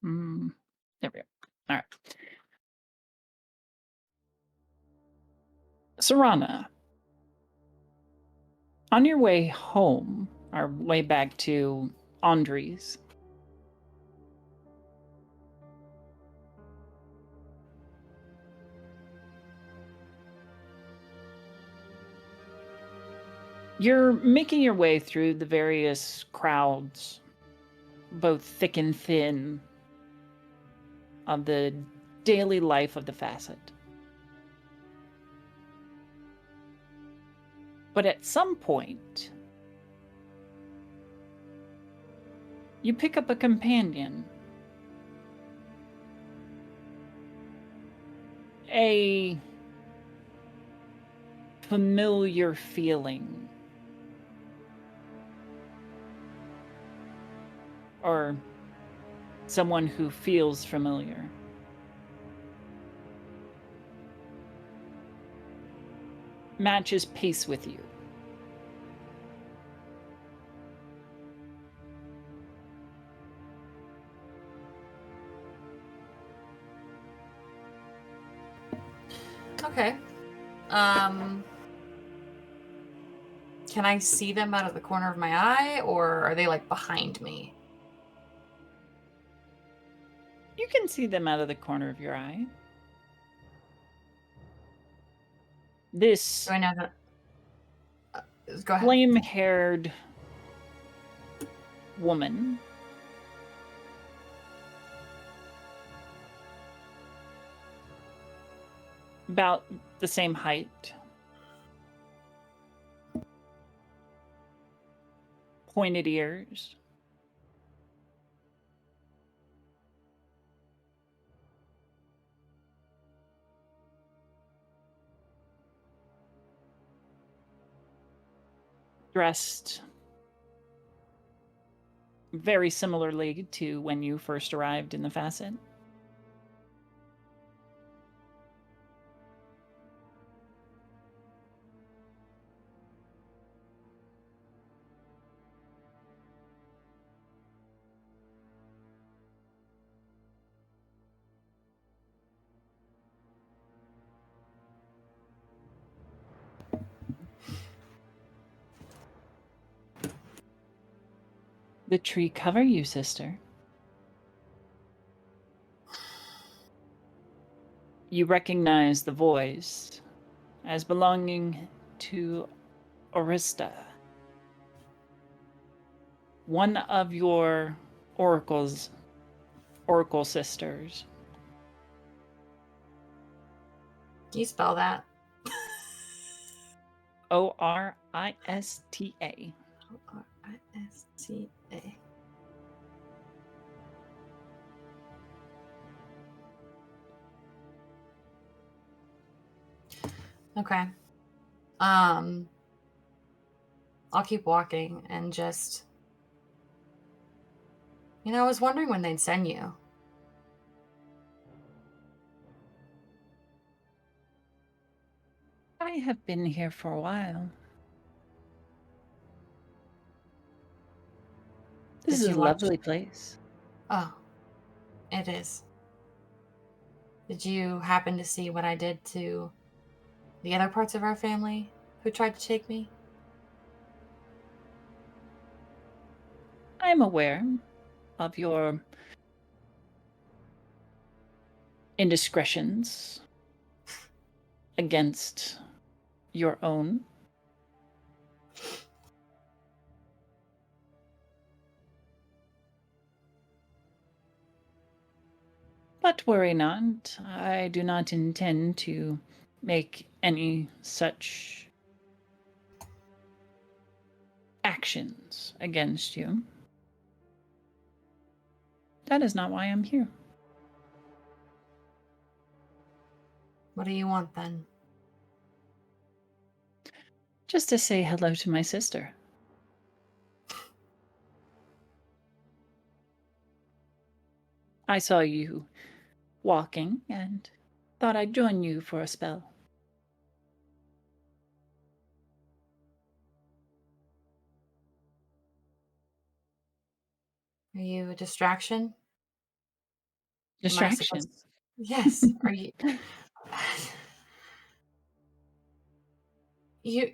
There we go. All right. Sarana, on your way home, our way back to Andres, you're making your way through the various crowds, both thick and thin, of the daily life of the Facite. But at some point, you pick up a companion. A familiar feeling or someone who feels familiar. Matches pace with you. Okay. Can I see them out of the corner of my eye, or are they like behind me? You can see them out of the corner of your eye. This Do I know that? Go ahead. flame-haired woman about the same height, pointed ears, dressed very similarly to when you first arrived in the Facite. The tree cover you, sister. You recognize the voice as belonging to Orista, one of your oracle sisters. Can you spell that? Orista. Orista. Okay. I'll keep walking and just... I was wondering when they'd send you. I have been here for a while. This is a lovely place. Oh, it is. Did you happen to see what I did to the other parts of our family who tried to take me? I'm aware of your indiscretions against your own. But worry not, I do not intend to make any such actions against you. That is not why I'm here. What do you want then? Just to say hello to my sister. I saw you walking and thought I'd join you for a spell. Are you a distraction? Distraction. Yes. Are you... you...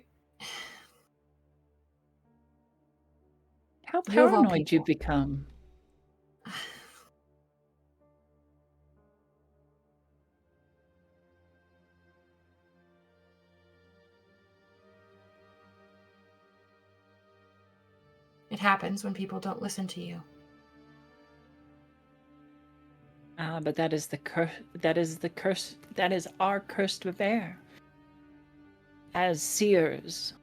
How You of all paranoid you people. become. It happens when people don't listen to you. Ah, but that is the curse. That is the curse. That is our curse to bear. As seers,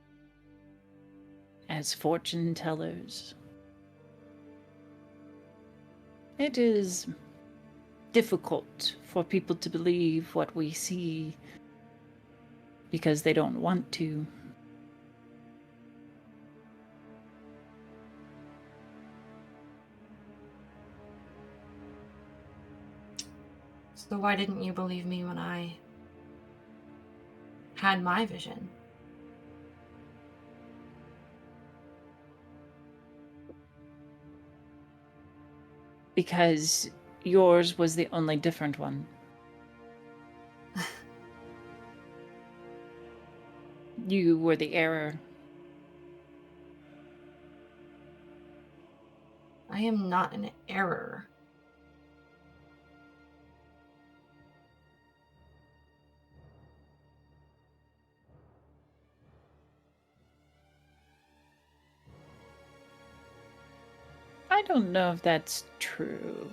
as fortune tellers, it is difficult for people to believe what we see because they don't want to. So why didn't you believe me when I had my vision? Because yours was the only different one. You were the error. I am not an error. I don't know if that's true.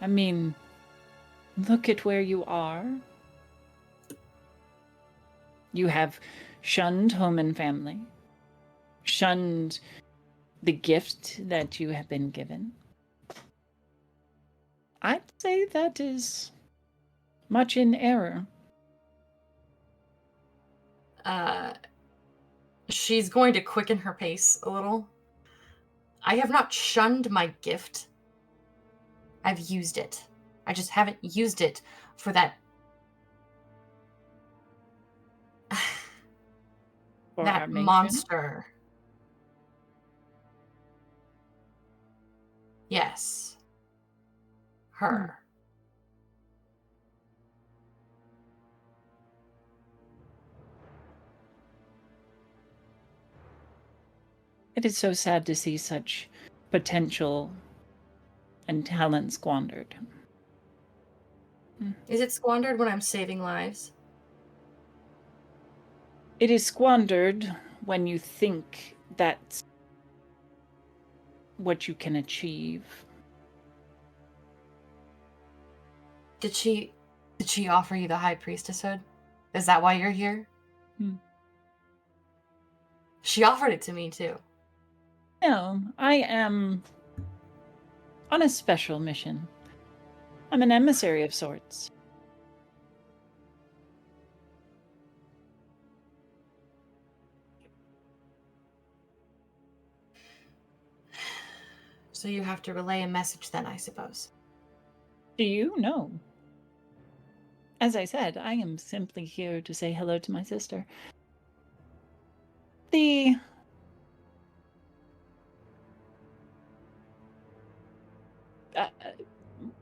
I mean, look at where you are. You have shunned home and family, shunned the gift that you have been given. I'd say that is much in error. She's going to quicken her pace a little. I have not shunned my gift. I've used it. I just haven't used it for that For that our matron. monster. Yes. Her. It is so sad to see such potential and talent squandered. Is it squandered when I'm saving lives? It is squandered when you think that's what you can achieve. Did she offer you the high priestesshood? Is that why you're here? She offered it to me too. No, I am on a special mission. I'm an emissary of sorts. So you have to relay a message then, I suppose. Do you know? As I said, I am simply here to say hello to my sister. The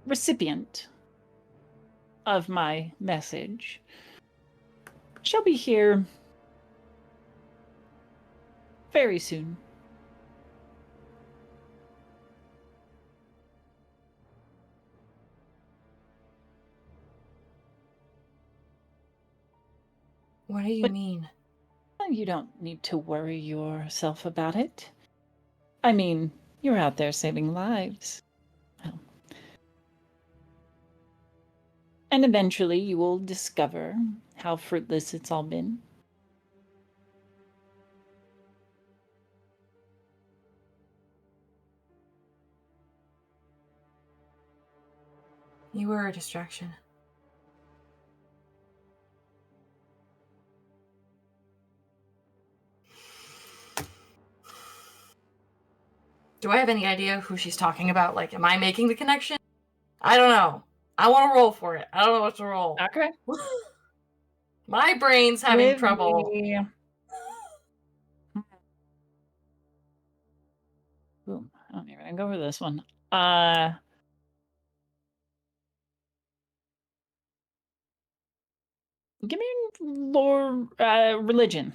recipient of my message shall be here very soon. What do you mean? You don't need to worry yourself about it. I mean, you're out there saving lives. Well, and eventually you will discover how fruitless it's all been. You were a distraction. Do I have any idea who she's talking about? Like, am I making the connection? I don't know. I want to roll for it. I don't know what to roll. Okay. My brain's having trouble. Boom. I don't even go over this one. Give me lore, religion.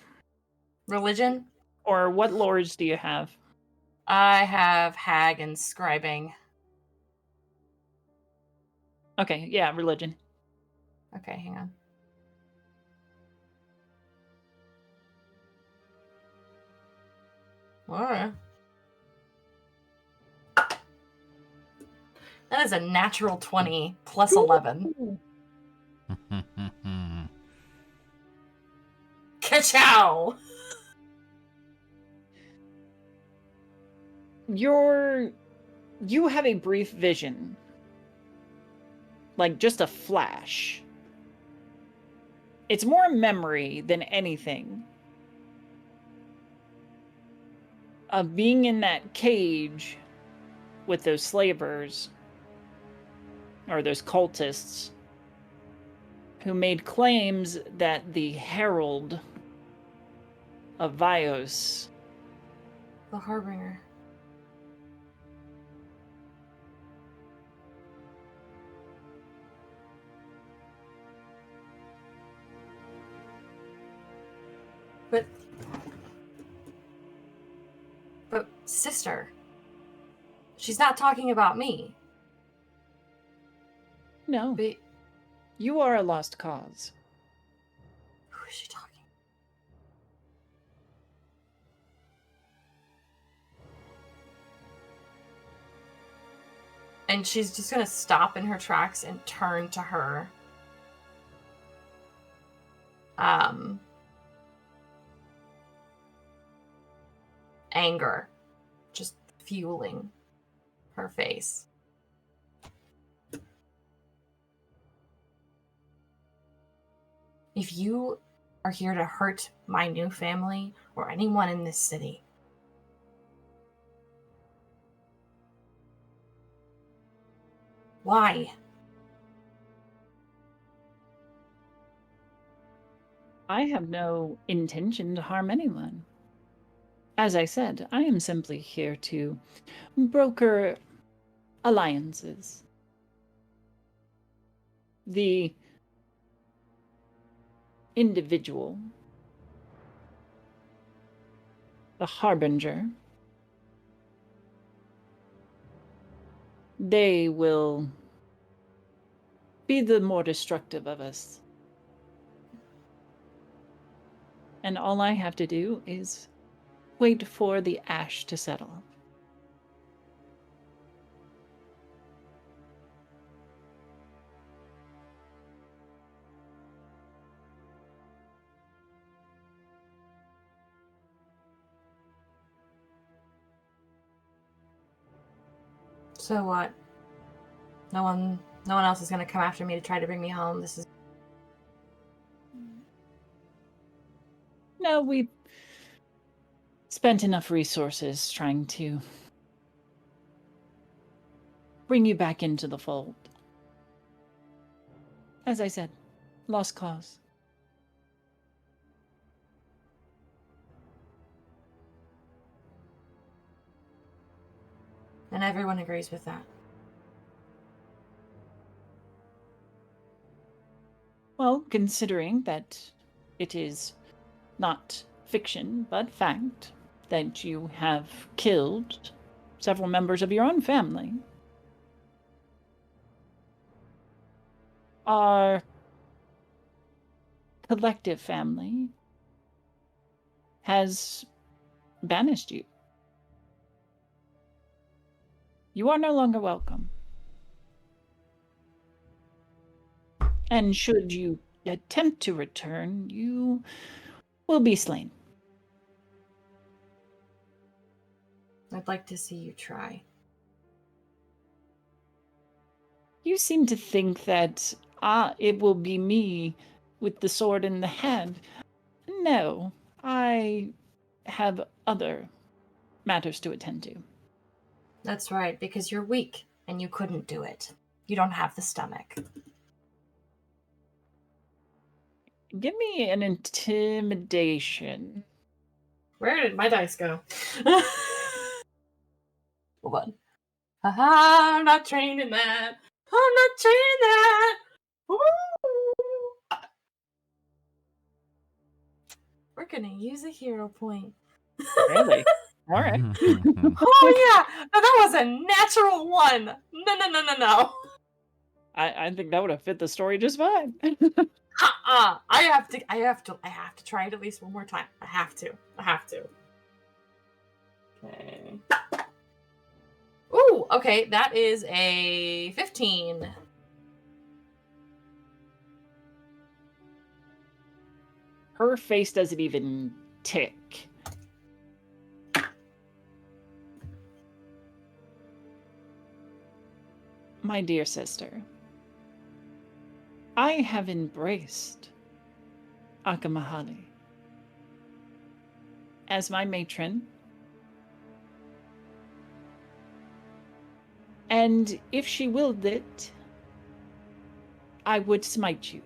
Religion? Or what lores do you have? I have hag and scribing. Okay, yeah, religion. Okay, hang on. Alright. That is a natural 20 plus 11. Ka-chow! You have a brief vision. Like just a flash. It's more memory than anything. Of being in that cage with those slavers. Or those cultists. who made claims that the Herald of Vios, The Harbinger. But sister, she's not talking about me. no, But you are a lost cause. who is she talking? And she's just gonna stop in her tracks and turn to her. Anger just fueling her face. If you are here to hurt my new family or anyone in this city, why? I have no intention to harm anyone. As I said, I am simply here to broker alliances. The individual, the Harbinger, they will be the more destructive of us. And all I have to do is wait for the ash to settle. So what? No one else is gonna come after me to try to bring me home. This is No, we've spent enough resources trying to bring you back into the fold. As I said, lost cause. and everyone agrees with that. Well, considering that it is not fiction, but fact, that you have killed several members of your own family, our collective family has banished you. You are no longer welcome. And should you attempt to return, you will be slain. I'd like to see you try. You seem to think that it will be me with the sword in the hand. No, I have other matters to attend to. That's right, because you're weak and you couldn't do it. You don't have the stomach. Give me an intimidation. Where did my dice go? Hold on. Haha, I'm not trained in that. I'm not trained in that. Woo! We're gonna use a hero point. Really? All right. Oh yeah, no, that was a natural one. No. I think that would have fit the story just fine. I have to try it at least one more time. I have to. Okay. Ooh, okay, that is a 15. Her face doesn't even tick. My dear sister, I have embraced Akamahali as my matron. And if she willed it, I would smite you.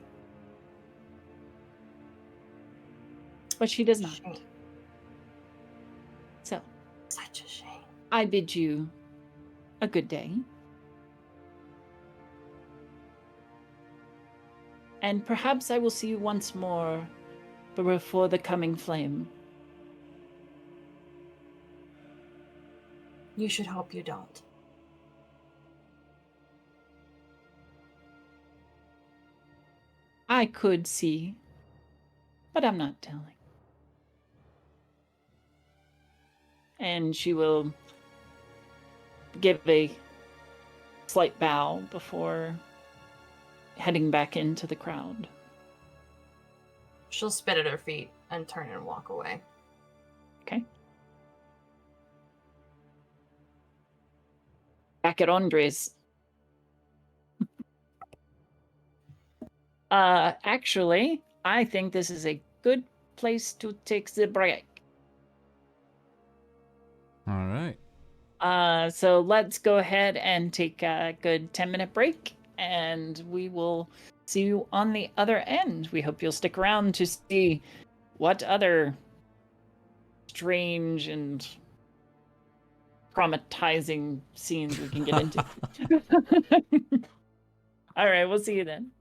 but she does not. Shame. So, Such a shame. I bid you a good day. And perhaps I will see you once more before the coming flame. You should hope you don't. I could see, but I'm not telling. And she will give a slight bow before heading back into the crowd. She'll spit at her feet and turn and walk away. Okay. Back at Andres. Actually, I think this is a good place to take the break. All right. So let's go ahead and take a good 10-minute break, and we will see you on the other end. We hope you'll stick around to see what other strange and traumatizing scenes we can get into. All right, we'll see you then.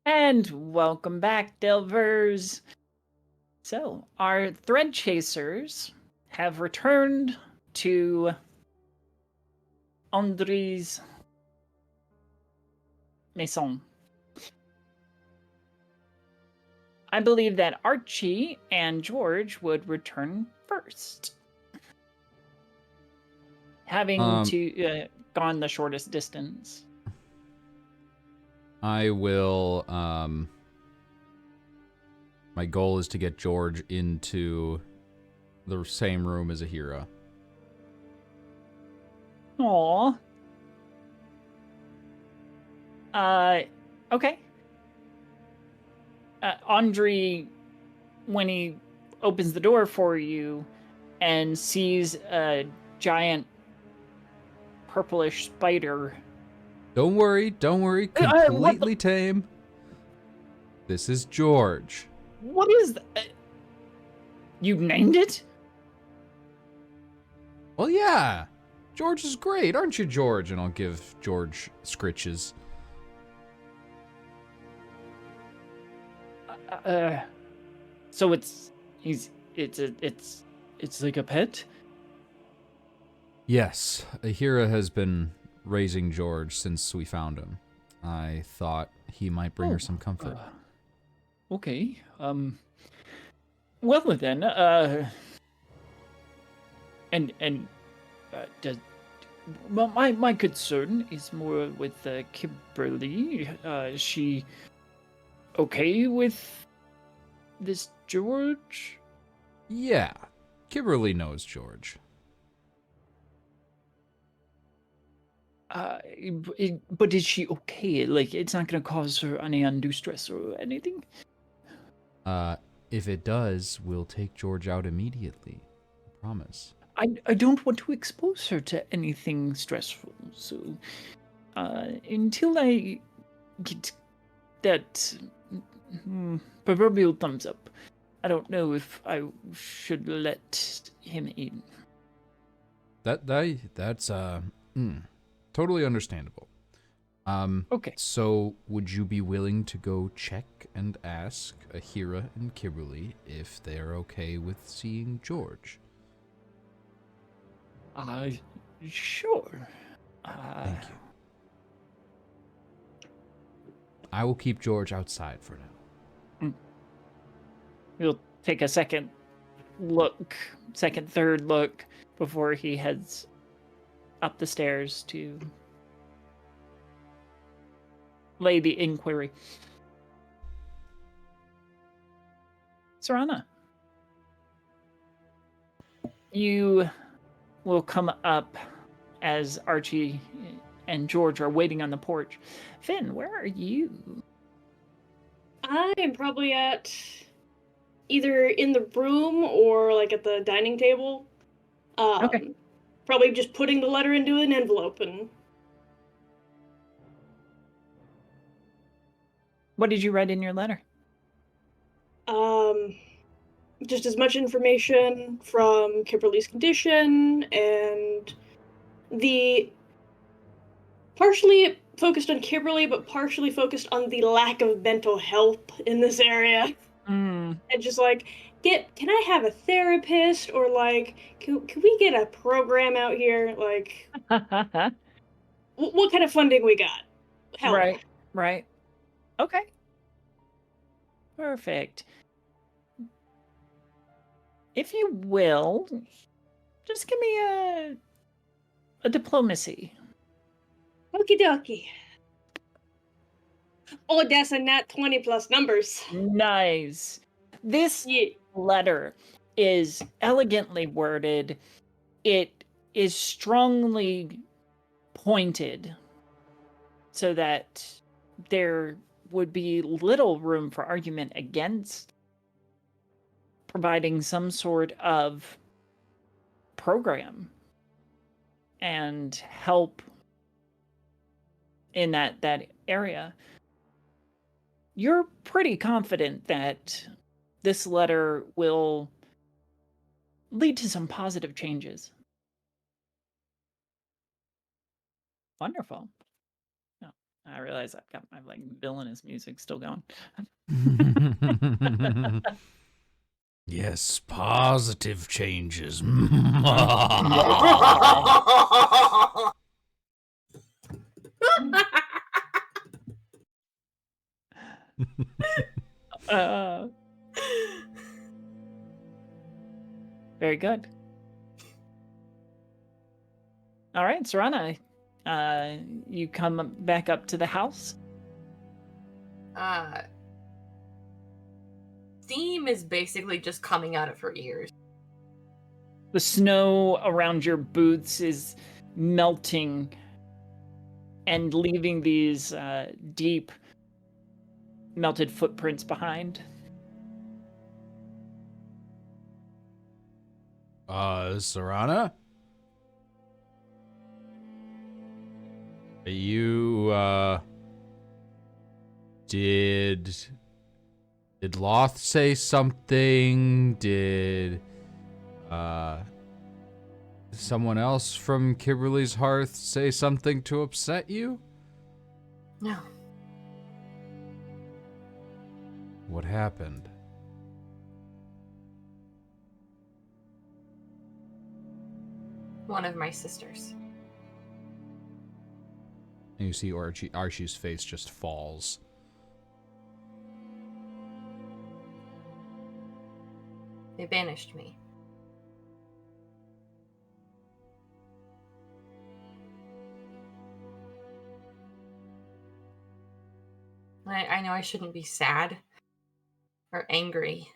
And welcome back, Delvers. So, our Threadchasers have returned to Andre's maison. I believe that Archie and George would return first, having gone the shortest distance. I will, my goal is to get George into the same room as Aheerah. Aww. Okay. Andre, when he opens the door for you and sees a giant purplish spider. Don't worry, completely tame. This is George. What is that? You named it? Well, yeah. George is great, aren't you, George? And I'll give George scritches. So it's like a pet? Yes, Aheerah has been raising George since we found him. I thought he might bring her some comfort. Okay. Well then, does my concern is more with Kiberly. Is she okay with this George? Yeah, Kiberly knows George. But is she okay? Like, it's not gonna cause her any undue stress or anything? If it does, we'll take George out immediately. I promise. I don't want to expose her to anything stressful, so until I get that proverbial thumbs up, I don't know if I should let him in. That's totally understandable. Okay. So would you be willing to go check and ask Aheerah and Kiberly if they're okay with seeing George? Sure. Thank you. I will keep George outside for now. He'll take a second, third look before he heads up the stairs to lay the inquiry. Serana, you will come up as Archie and George are waiting on the porch. Finn, where are you? I am probably at either in the room or like at the dining table. Okay. Probably just putting the letter into an envelope and. What did you write in your letter? Just as much information from Kiberly's condition and the partially focused on Kiberly, but partially focused on the lack of mental help in this area. And just like, can I have a therapist, or like, can we get a program out here? Like, what kind of funding we got? Help. Right. Okay. Perfect. If you will, just give me a diplomacy. Okie dokie. Oh, that's a nat 20 plus numbers. Nice. This letter is elegantly worded. It is strongly pointed so that there would be little room for argument against providing some sort of program and help in that area. You're pretty confident that this letter will lead to some positive changes. Wonderful. Oh, I realize I've got my villainous music still going. Yes, positive changes. Very good. All right, Serana, you come back up to the house. Steam is basically just coming out of her ears. The snow around your boots is melting and leaving these deep melted footprints behind. Serana? You, Did Loth say something? Did someone else from Kiberly's Hearth say something to upset you? No. What happened? One of my sisters. And you see Archie's face just falls. They banished me. I know I shouldn't be sad or angry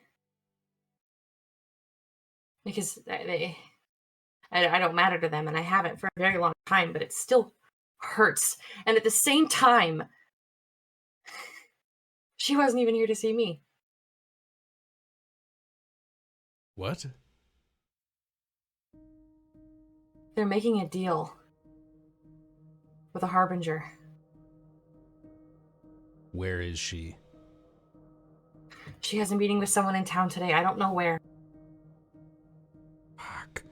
because I don't matter to them, and I haven't for a very long time, but it still hurts. And at the same time, she wasn't even here to see me. What? They're making a deal with a Harbinger. Where is she? She has a meeting with someone in town today. I don't know where. Fuck.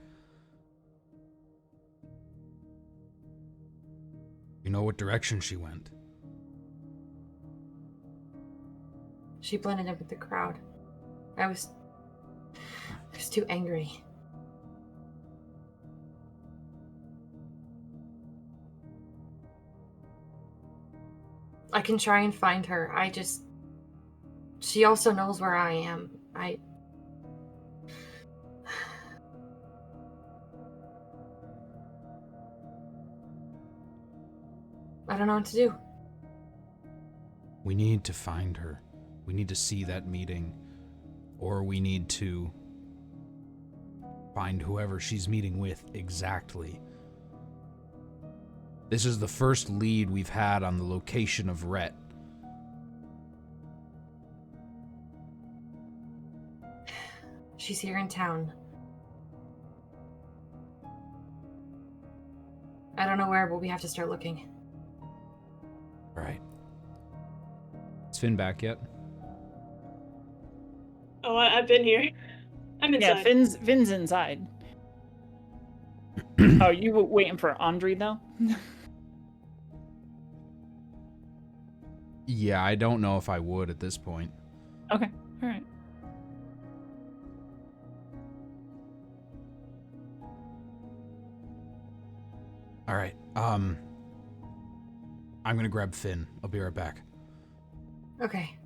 You know what direction she went? She blended in with the crowd. I was too angry. I can try and find her. She also knows where I am. I don't know what to do. We need to find her. We need to see that meeting. Or we need to find whoever she's meeting with exactly. This is the first lead we've had on the location of Rhett. She's here in town. I don't know where, but we have to start looking. Right. Is Finn back yet? Oh, I've been here. I'm inside. Yeah, Finn's inside. Oh, you were waiting for Andre though? Yeah, I don't know if I would at this point. Okay, all right. All right. I'm gonna grab Finn. I'll be right back. Okay.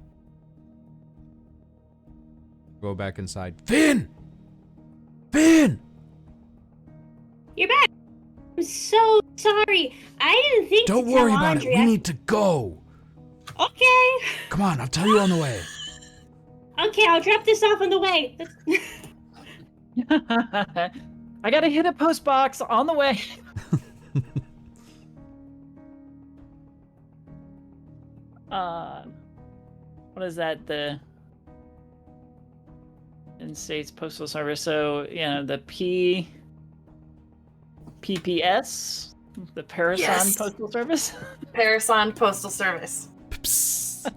Go back inside. Finn! Finn! You're back. I'm so sorry. I didn't think Don't to worry tell about Andre. it. We need to go. Okay. Come on, I'll tell you on the way. Okay, I'll drop this off on the way. I gotta hit a post box on the way. What is that? The United States Postal Service. So, the PPS, the Parasande Yes. Postal Service. Parasande Postal Service. Psst.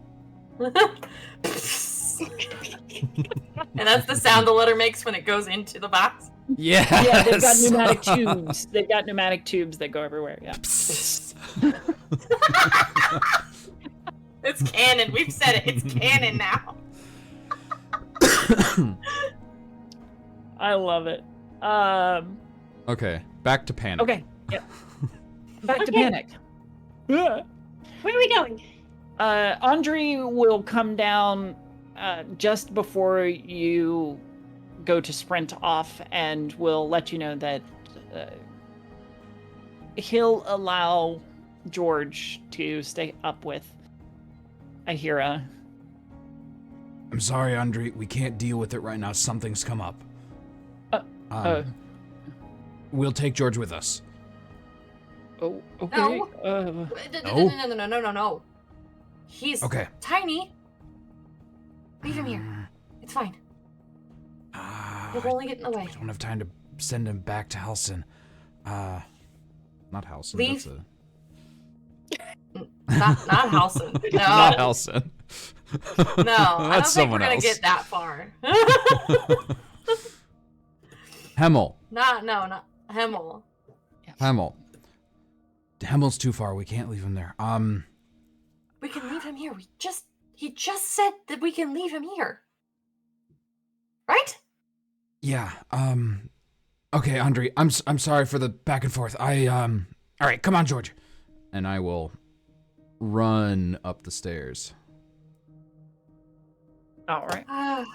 And that's the sound the letter makes when it goes into the box. Yes. Yeah, they've got pneumatic tubes. They've got pneumatic tubes that go everywhere. Yeah. It's canon. We've said it. It's canon now. I love it. Okay, back to panic. Okay. Yep. Back to Okay. panic. Where are we going? Andre will come down just before you go to sprint off, and will let you know that he'll allow George to stay up with Aheerah. I'm sorry, Andre. We can't deal with it right now. Something's come up. We'll take George with us. Oh, okay. No. No. He's Okay. tiny. Leave him here. It's fine. He'll only get in the way. I don't have time to send him back to Halson. Not Halson. Leave. That's Not Halson. No. not Halson. No, I don't think someone we're gonna else. get that far. Hemel. not Hemel. Hemel. Hemel's too far. We can't leave him there. We can leave him here. He just said that we can leave him here. Right? Yeah. Okay, Andre. I'm sorry for the back and forth. All right, come on, George. And I will run up the stairs All right.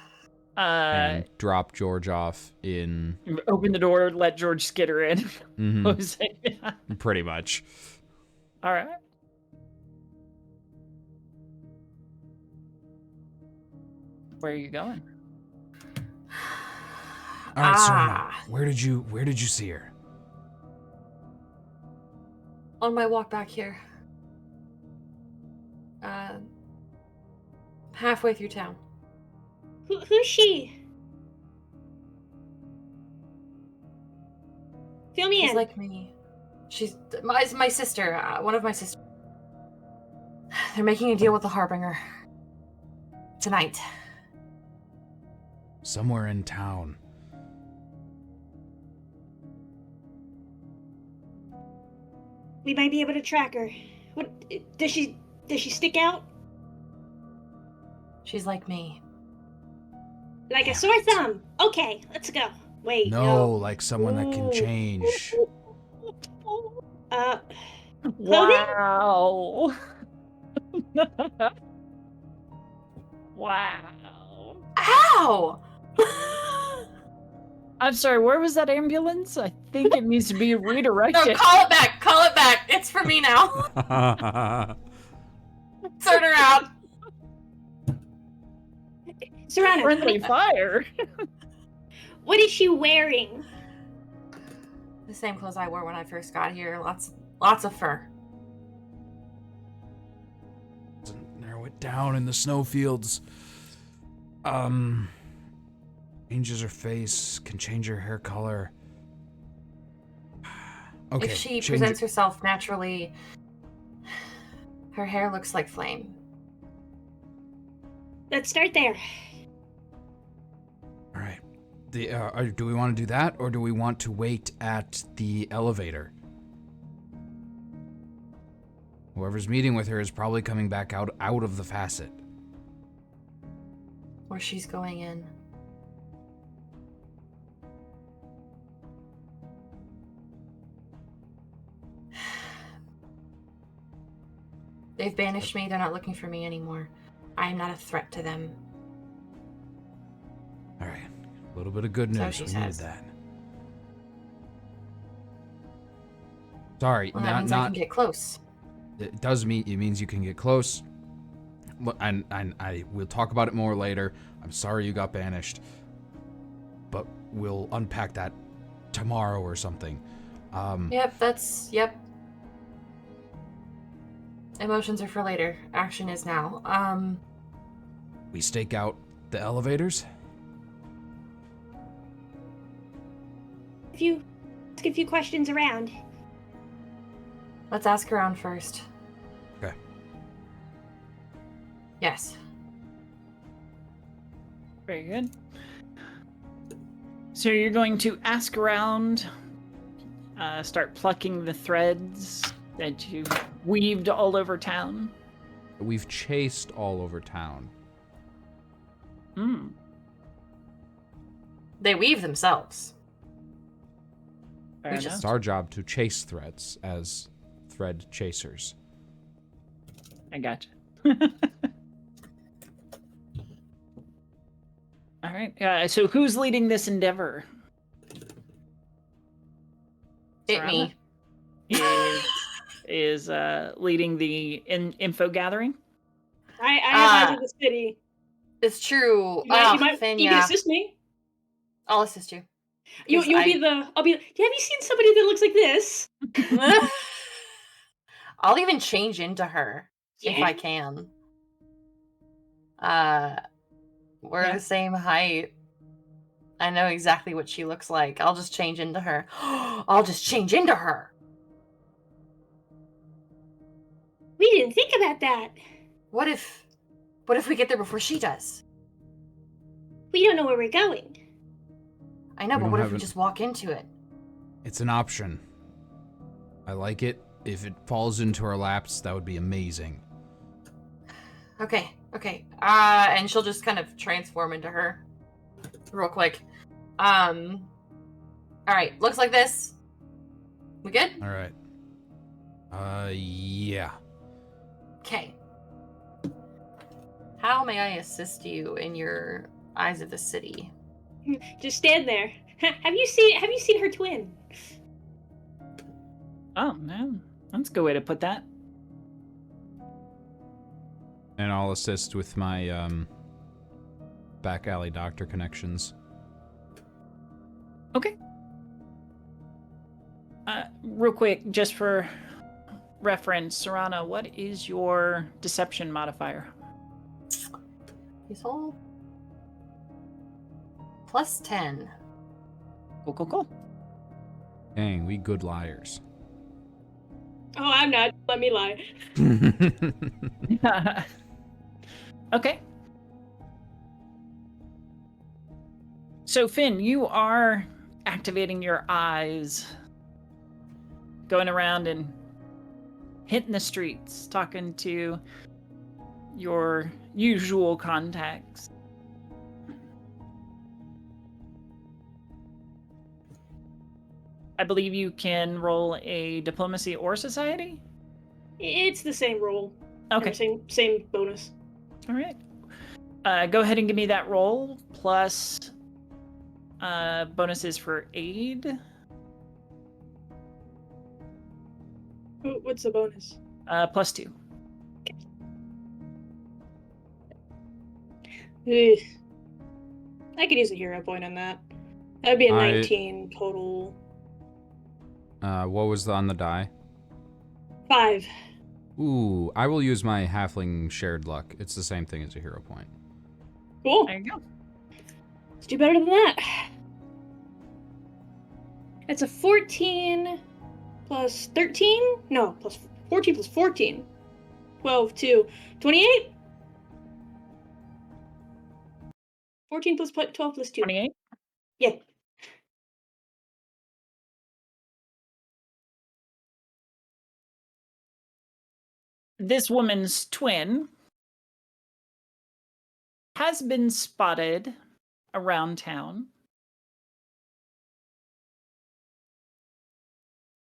and drop George off in. Open the door, let George skitter in. Mhm, Close it. pretty much. All right. Where are you going? All right, Serena. Where did you see her? On my walk back here. Halfway through town. Who's she? Fill me She's in. like me. She's my sister. One of my sisters. They're making a deal with the Harbinger tonight. Somewhere in town. We might be able to track her. What does she stick out? She's like me. Like a sore thumb. Okay, let's go. Wait. No, like someone that can Ooh. change. Wow. Wow. Ow! I'm sorry, where was that ambulance? I think it needs to be No, redirected. call it back. Call it back. It's for me now. Turn around. Serrano, Friendly fire. what is she wearing? The same clothes I wore when I first got here. Lots of fur. Narrow it down in the snowfields. Changes her face, can change her hair color. Okay. If she presents herself naturally, her hair looks like flame. Let's start there. All right. Do we want to do that, or do we want to wait at the elevator? Whoever's meeting with her is probably coming back out of the facet. Or she's going in. They've banished me. They're not looking for me anymore. I am not a threat to them. All right. A little bit of good news. So she We needed says. that. Sorry, Well, that means I can get close. It does mean it means you can get close. And I will talk about it more later. I'm sorry you got banished, but we'll unpack that tomorrow or something. Yep. Emotions are for later. Action is now. We stake out the elevators. If you ask a few questions around. Let's ask around first. Okay. Yes. Very good. So you're going to ask around, start plucking the threads that you've weaved all over town. We've chased all over town. They weave themselves. Fair enough. It's our job to chase threads as Threadchasers. I gotcha. All right. So who's leading this endeavor? Me. Is leading the info gathering. I have eyes of the city. It's true. Finn, you can assist me. I'll assist you. I'll be. Have you seen somebody that looks like this? I'll even change into her if I can. We're the same height. I know exactly what she looks like. I'll just change into her. We didn't think about that. What if we get there before she does? We don't know where we're going. I know, We but don't what if have we an- just walk into it? It's an option. I like it. If it falls into our laps, that would be amazing. Okay. And she'll just kind of transform into her real quick. All right. Looks like this. We good? All right. Yeah. Okay. How may I assist you in your eyes of the city? Just stand there. Have you seen her twin? Oh man, that's a good way to put that. And I'll assist with my back alley doctor connections. Okay. Real quick, just for reference, Serrana, what is your deception modifier? He's all +10. Cool. Dang, we good liars. Oh, I'm not. Let me lie. Okay. So, Finn, you are activating your eyes, going around and hitting the streets, talking to your usual contacts. I believe you can roll a diplomacy or society? It's the same roll. Okay. Or same bonus. All right. Go ahead and give me that roll, plus bonuses for aid. What's the bonus? +2. Ugh. I could use a hero point on that. That'd be a 19 total. What was on the die? 5. Ooh, I will use my halfling shared luck. It's the same thing as a hero point. Cool. There you go. Let's do better than that. It's a 14 plus 13? No, plus 14 plus 14. 12, 2. 28? 14 plus 12 plus 2. 28. Yeah. This woman's twin has been spotted around town,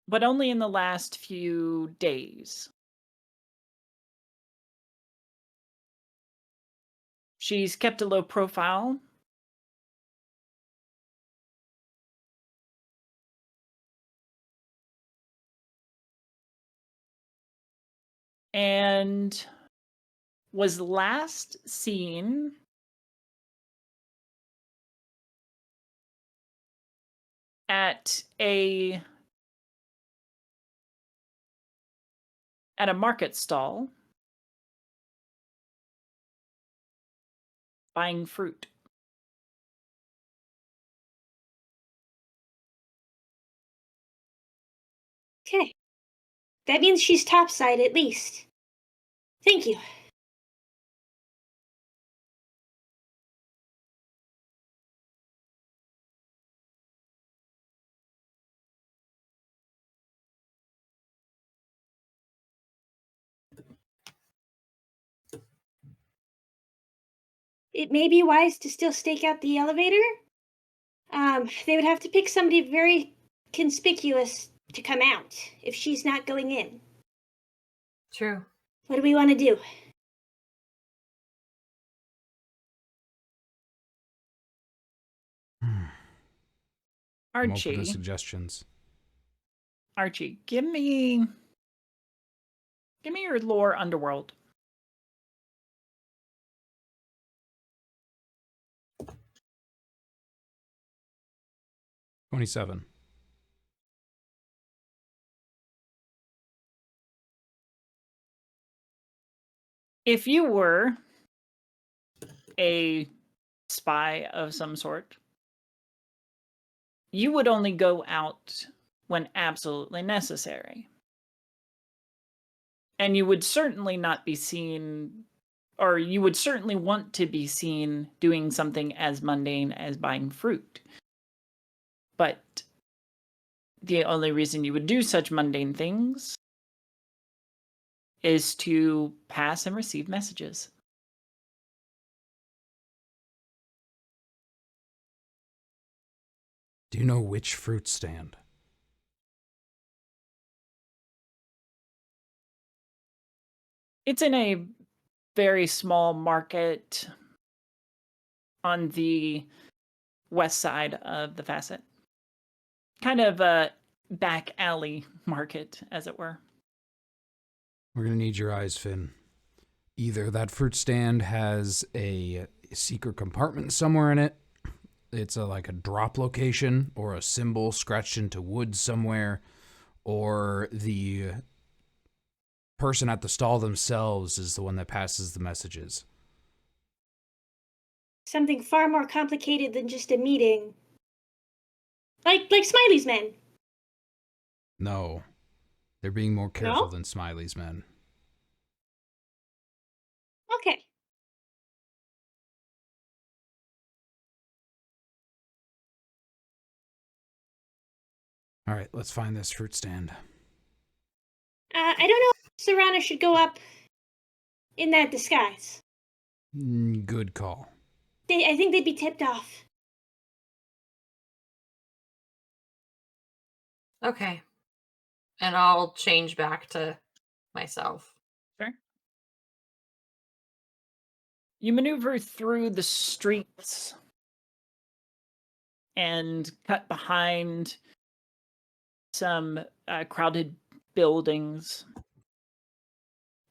but only in the last few days. She's kept a low profile. And was last seen at a market stall buying fruit. Okay. That means she's topside at least. Thank you. It may be wise to still stake out the elevator. They would have to pick somebody very conspicuous to come out if she's not going in. True. What do we want to do? I'm open to Archie, suggestions. give me your lore underworld. $27. If you were a spy of some sort, you would only go out when absolutely necessary. And you would certainly not be seen, or you would certainly want to be seen doing something as mundane as buying fruit. But the only reason you would do such mundane things is to pass and receive messages. Do you know which fruit stand? It's in a very small market on the west side of the Facite. Kind of a back alley market, as it were. We're going to need your eyes, Finn. Either that fruit stand has a secret compartment somewhere in it, it's like a drop location or a symbol scratched into wood somewhere, or the person at the stall themselves is the one that passes the messages. Something far more complicated than just a meeting. Like Smiley's men. No. They're being more careful No? than Smiley's men. Okay. All right, let's find this fruit stand. I don't know if Serrana should go up in that disguise. Good call. I think they'd be tipped off. Okay. And I'll change back to myself. Sure. You maneuver through the streets and cut behind some crowded buildings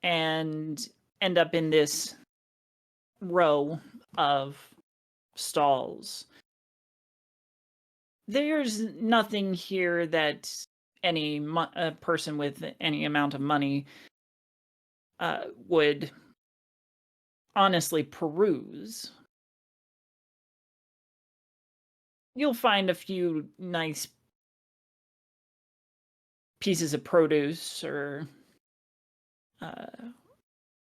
and end up in this row of stalls. There's nothing here that any person with any amount of money would honestly peruse. You'll find a few nice pieces of produce or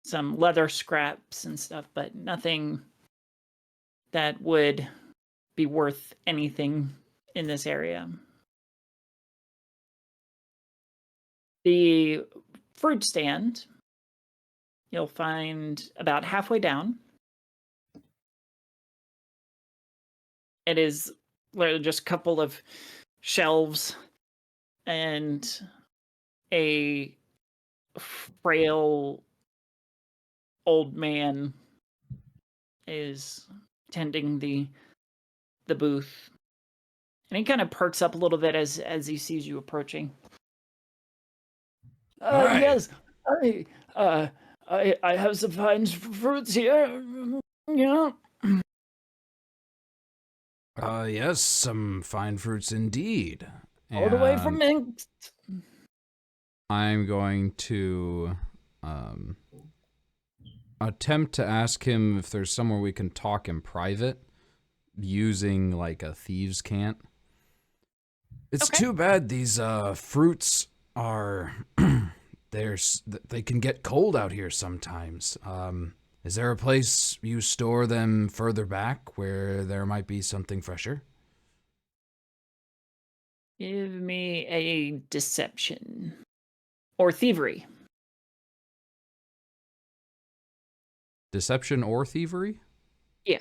some leather scraps and stuff, but nothing that would be worth anything in this area. The fruit stand, you'll find about halfway down. It is literally just a couple of shelves and a frail old man is tending the booth. And he kind of perks up a little bit as he sees you approaching. Right. Yes, I have some fine fruits here. Yeah. Yes, some fine fruits indeed. All the way from Minsk. I'm going to attempt to ask him if there's somewhere we can talk in private using like a thieves' cant. It's too bad these fruits are they can get cold out here sometimes. Is there a place you store them further back where there might be something fresher? Give me a deception or thievery. Deception or thievery? Yeah.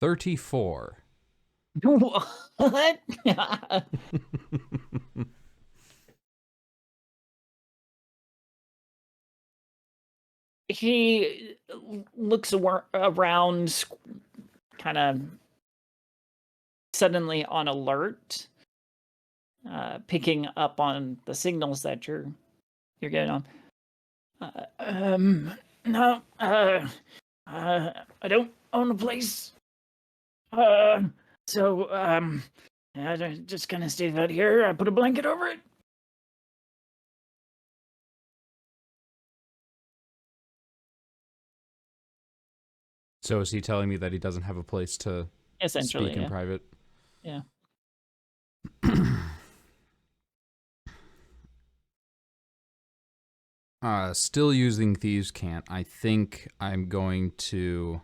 $34. What? He looks around, kind of suddenly on alert, picking up on the signals that you're getting on. No, I don't own a place. So I'm just gonna stay out here. I put a blanket over it. So is he telling me that he doesn't have a place to Essentially, speak in private? Yeah. Still using thieves' cant. I think I'm going to...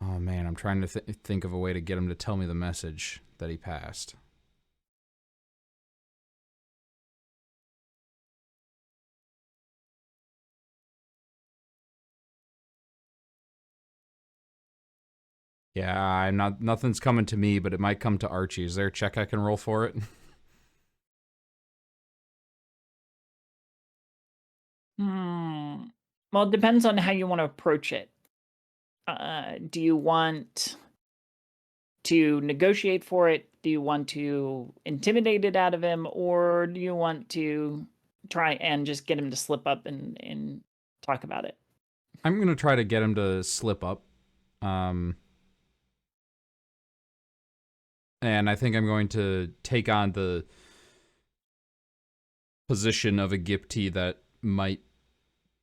Oh man, I'm trying to think of a way to get him to tell me the message that he passed. Yeah, nothing's coming to me, but it might come to Archie. Is there a check I can roll for it? Well, it depends on how you want to approach it. Do you want to negotiate for it? Do you want to intimidate it out of him? Or do you want to try and just get him to slip up and talk about it? I'm going to try to get him to slip up. And I think I'm going to take on the position of a Gipti that might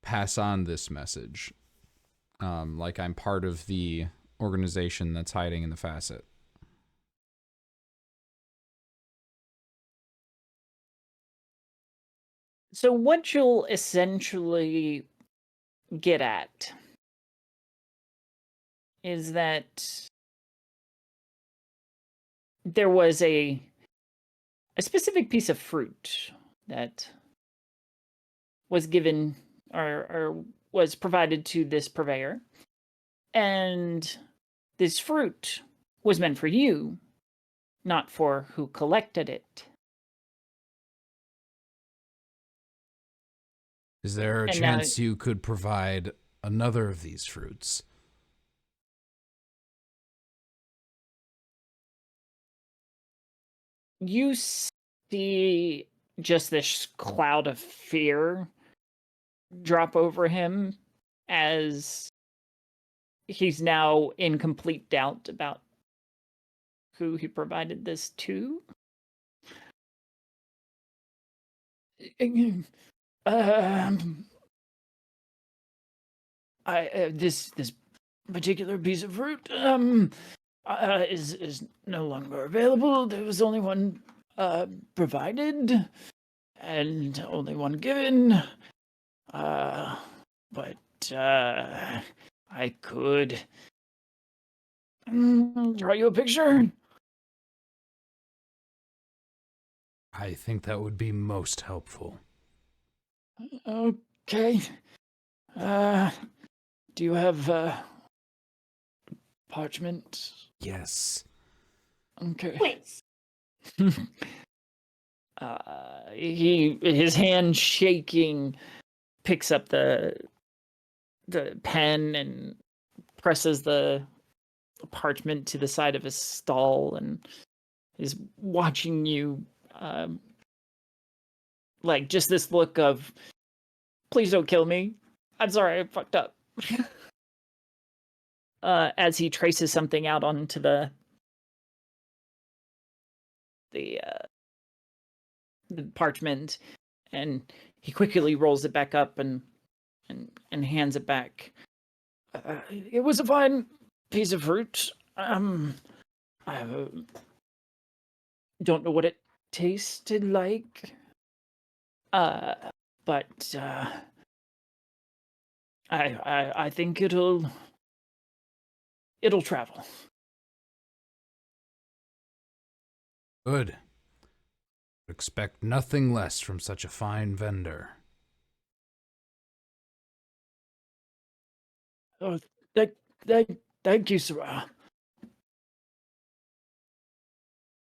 pass on this message. Like I'm part of the organization that's hiding in the Facite. So what you'll essentially get at is that there was a specific piece of fruit that was given or was provided to this purveyor, and this fruit was meant for you, not for who collected it. Is there a And now chance you could provide another of these fruits? you see just this cloud of fear drop over him as he's now in complete doubt about who he provided this to. Um, this particular piece of fruit is no longer available. There was only one provided and only one given. But I could draw you a picture. I think that would be most helpful. Okay. Do you have parchment? Yes. Okay. Please. His hand shaking, picks up the pen and presses the parchment to the side of his stall and is watching you, like just this look of, please don't kill me. I'm sorry, I fucked up. As he traces something out onto the parchment, and he quickly rolls it back up and hands it back. It was a fine piece of fruit. I don't know what it tasted like. But I think it'll travel. Good. Expect nothing less from such a fine vendor. Oh, thank you, Sarah.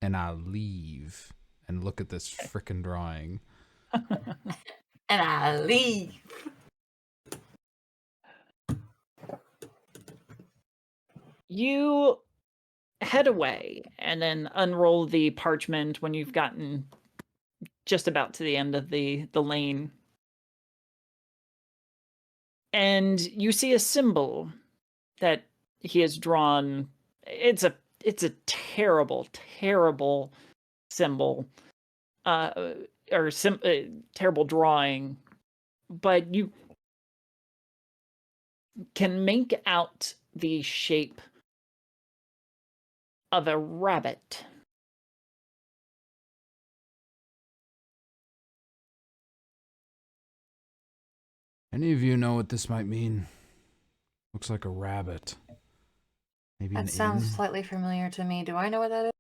And I leave and look at this frickin' drawing. And I leave. You head away and then unroll the parchment when you've gotten just about to the end of the lane. And you see a symbol that he has drawn. It's a terrible, terrible symbol. Terrible drawing, but you can make out the shape of a rabbit. Any of you know what this might mean? Looks like a rabbit. Maybe That an sounds inn? slightly familiar to me. Do I know what that is?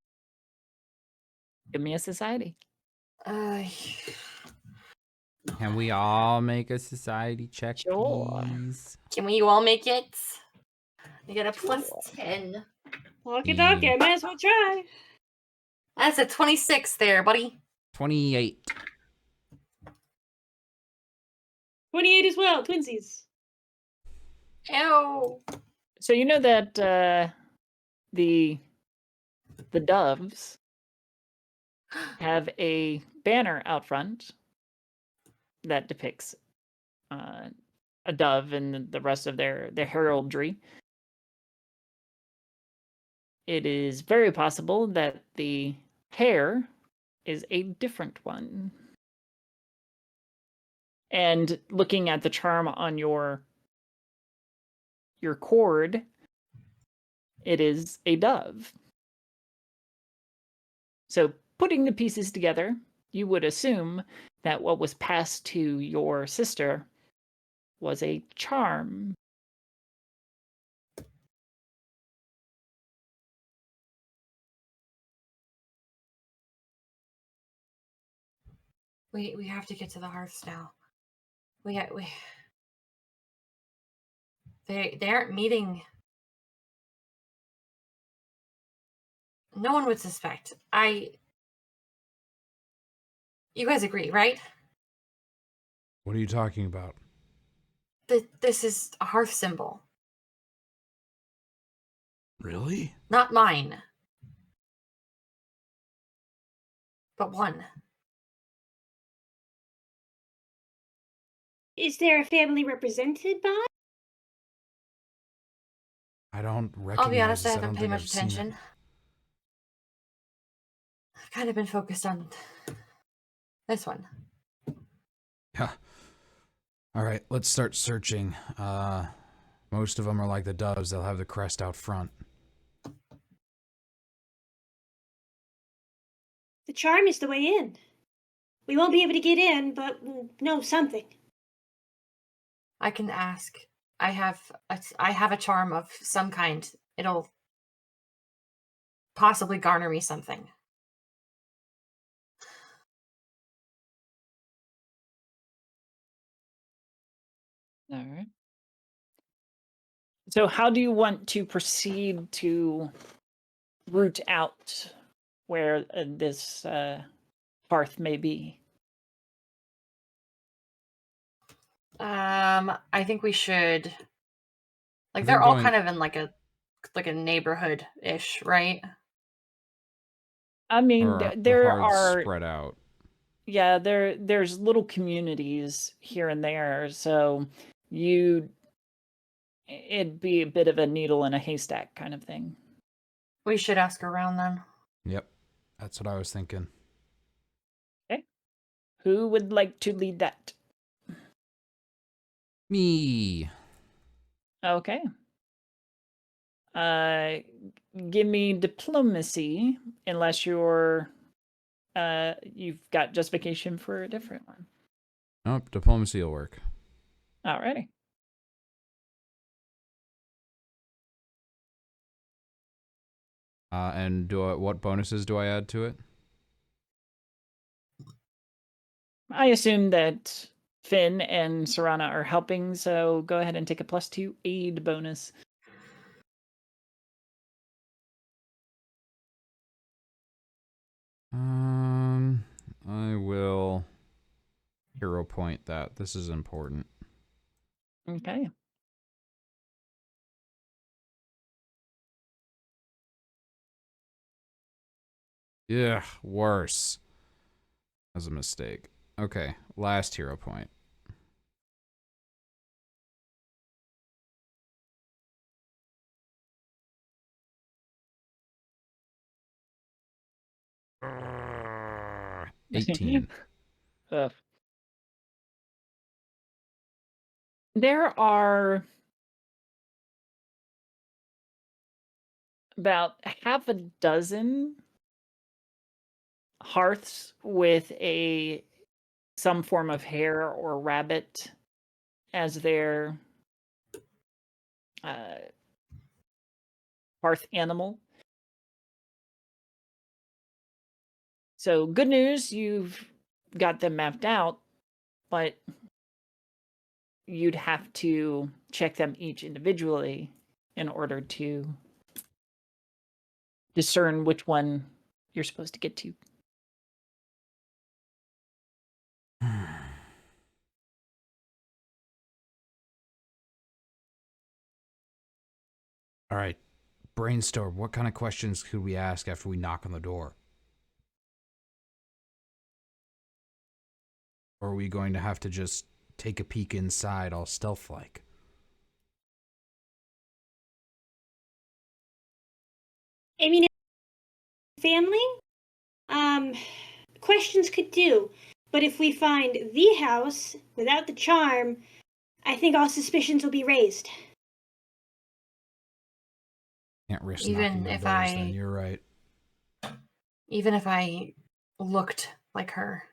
Give me a society. Can we all make a society check, Sure. please? Can we all make it? You get a plus Sure. 10. Walkie talkie, I might as well try. That's a 26 there, buddy. 28. 28 as well, twinsies. Ew. So you know that the doves have a banner out front that depicts a dove and the rest of their heraldry. It is very possible that the hare is a different one. And looking at the charm on your cord, it is a dove. So putting the pieces together, you would assume that what was passed to your sister was a charm. We have to get to the hearths now. They aren't meeting. No one would suspect. You guys agree, right? What are you talking about? This is a hearth symbol. Really? Not mine. But one. Is there a family represented by? I don't recognize I'll be honest, I this. I haven't don't paid think much I've seen it. attention. I've kind of been focused on this one. Yeah. All right, let's start searching. Most of them are like the doves. They'll have the crest out front. The charm is the way in. We won't be able to get in, but we'll know something. I can ask. I have a charm of some kind. It'll possibly garner me something. All right. So how do you want to proceed to root out where this hearth may be? I think we should. Like, I they're think all going- kind of in like a neighborhood-ish, right? I mean, Or there hearths are spread out. yeah, there's little communities here and there, so it'd be a bit of a needle in a haystack kind of thing. We should ask around then. Yep, that's what I was thinking. Okay. Who would like to lead that? Me. Okay. Give me diplomacy, unless you've got justification for a different one. Nope, diplomacy will work. Alrighty. And what bonuses do I add to it? I assume that Finn and Serana are helping, so go ahead and take a +2 aid bonus. I will hero point that. This is important. Okay. Yeah, worse. That was a mistake. Okay, last hero point. Uh, 18. Ugh. There are about half a dozen hearths with some form of hare or rabbit as their hearth animal. So good news, you've got them mapped out, but you'd have to check them each individually in order to discern which one you're supposed to get to. All right, brainstorm. What kind of questions could we ask after we knock on the door? Or are we going to have to just take a peek inside all stealth-like? I mean, family? Questions could do. But if we find the house without the charm, I think all suspicions will be raised. Can't risk Even knocking on if doors then, you're right. Even if I looked like her.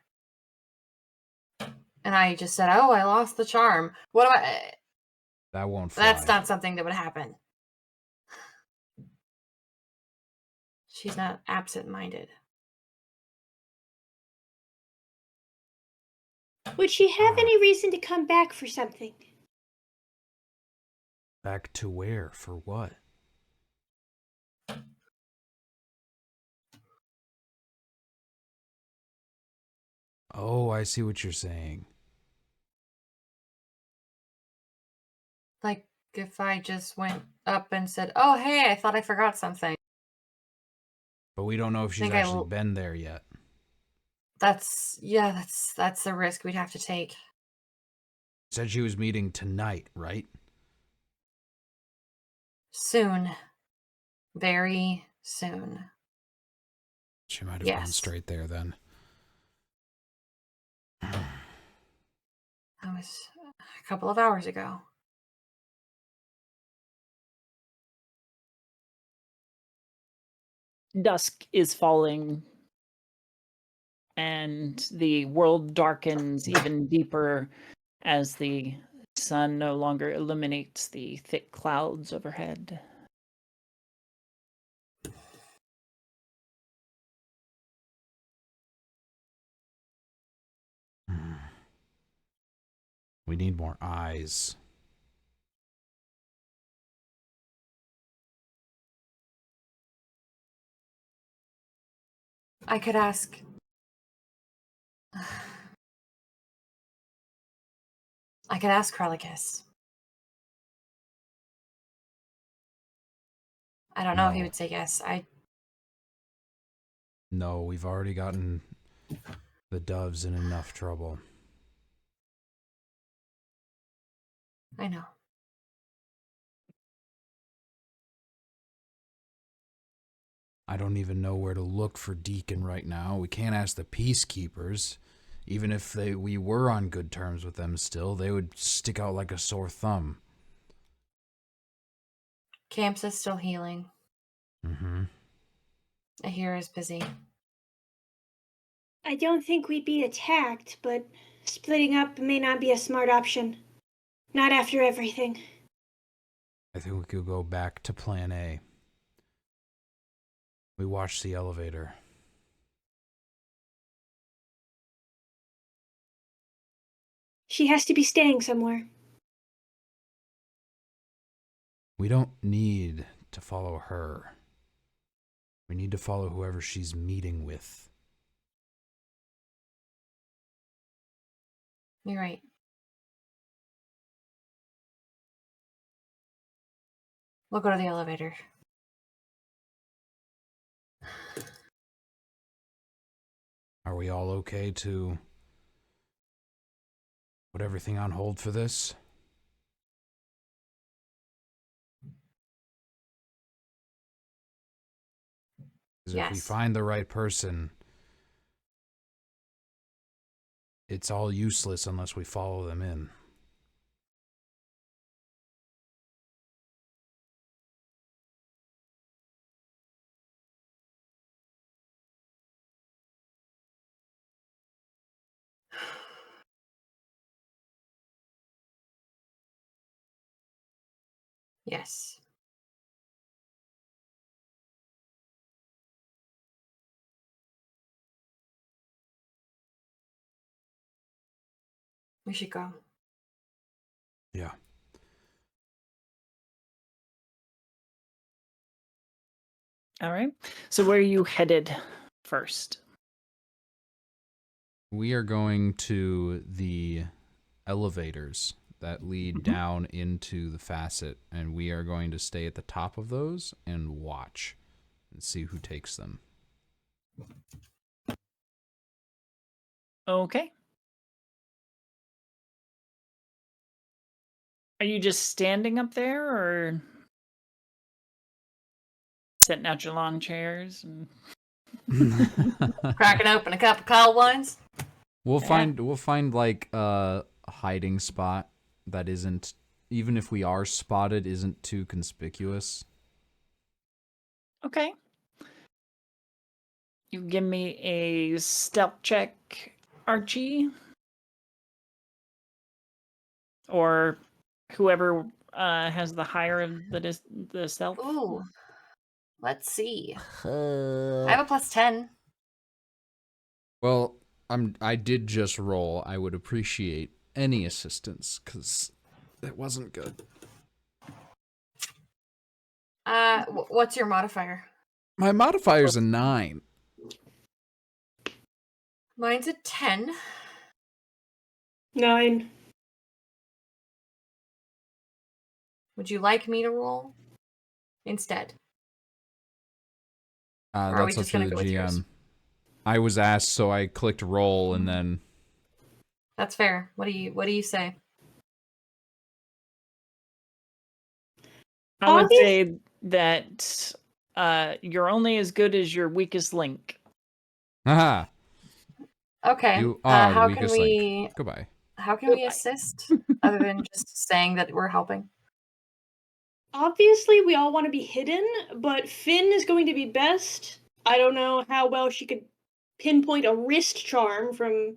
And I just said, "Oh, I lost the charm." What do I... That won't fly. That's not something that would happen. She's not absent-minded. Would she have any reason to come back for something? Back to where? For what? Oh, I see what you're saying. Like, if I just went up and said, oh, hey, I thought I forgot something. But we don't know if she's Think I actually will- been there yet. That's the risk we'd have to take. Said she was meeting tonight, right? Soon. Very soon. She might have gone Yes. straight there then. That was a couple of hours ago. Dusk is falling, and the world darkens even deeper as the sun no longer illuminates the thick clouds overhead. We need more eyes. I could ask. I could ask Krellicus. I don't know if he No. would say yes. No, we've already gotten the doves in enough trouble. I know. I don't even know where to look for Deacon right now. We can't ask the peacekeepers. Even if we were on good terms with them still, they would stick out like a sore thumb. Camps is still healing. Mm-hmm. Aheerah is busy. I don't think we'd be attacked, but splitting up may not be a smart option. Not after everything. I think we could go back to plan A. We watched the elevator. She has to be staying somewhere. We don't need to follow her. We need to follow whoever she's meeting with. You're right. We'll go to the elevator. Are we all okay to put everything on hold for this? Because if we Yes. find the right person, it's all useless unless we follow them in. Yes. We should go. Yeah. All right. So where are you headed first? We are going to the elevators that lead down into the Facite, and we are going to stay at the top of those and watch and see who takes them. Okay. Are you just standing up there or setting out your lawn chairs? And... Cracking open a cup of cold ones. We'll Yeah. find like a hiding spot that isn't, even if we are spotted, isn't too conspicuous. Okay. You give me a stealth check, Archie. Or whoever has the higher of the stealth. Ooh. Let's see. I have a +10. Well, I did just roll. I would appreciate any assistance because it wasn't good. What's your modifier? My modifier's a 9. Mine's a 10. 9. Would you like me to roll instead? Or are we That's up just to gonna the go with yours? GM. I was asked, so I clicked roll, and then That's fair. What do you say? I would Obvious- say that you're only as good as your weakest link. haha, Okay. you are the how can weakest we link. Goodbye. how can we Goodbye. assist other than just saying that we're helping? Obviously, we all want to be hidden, but Finn is going to be best. I don't know how well she could pinpoint a wrist charm from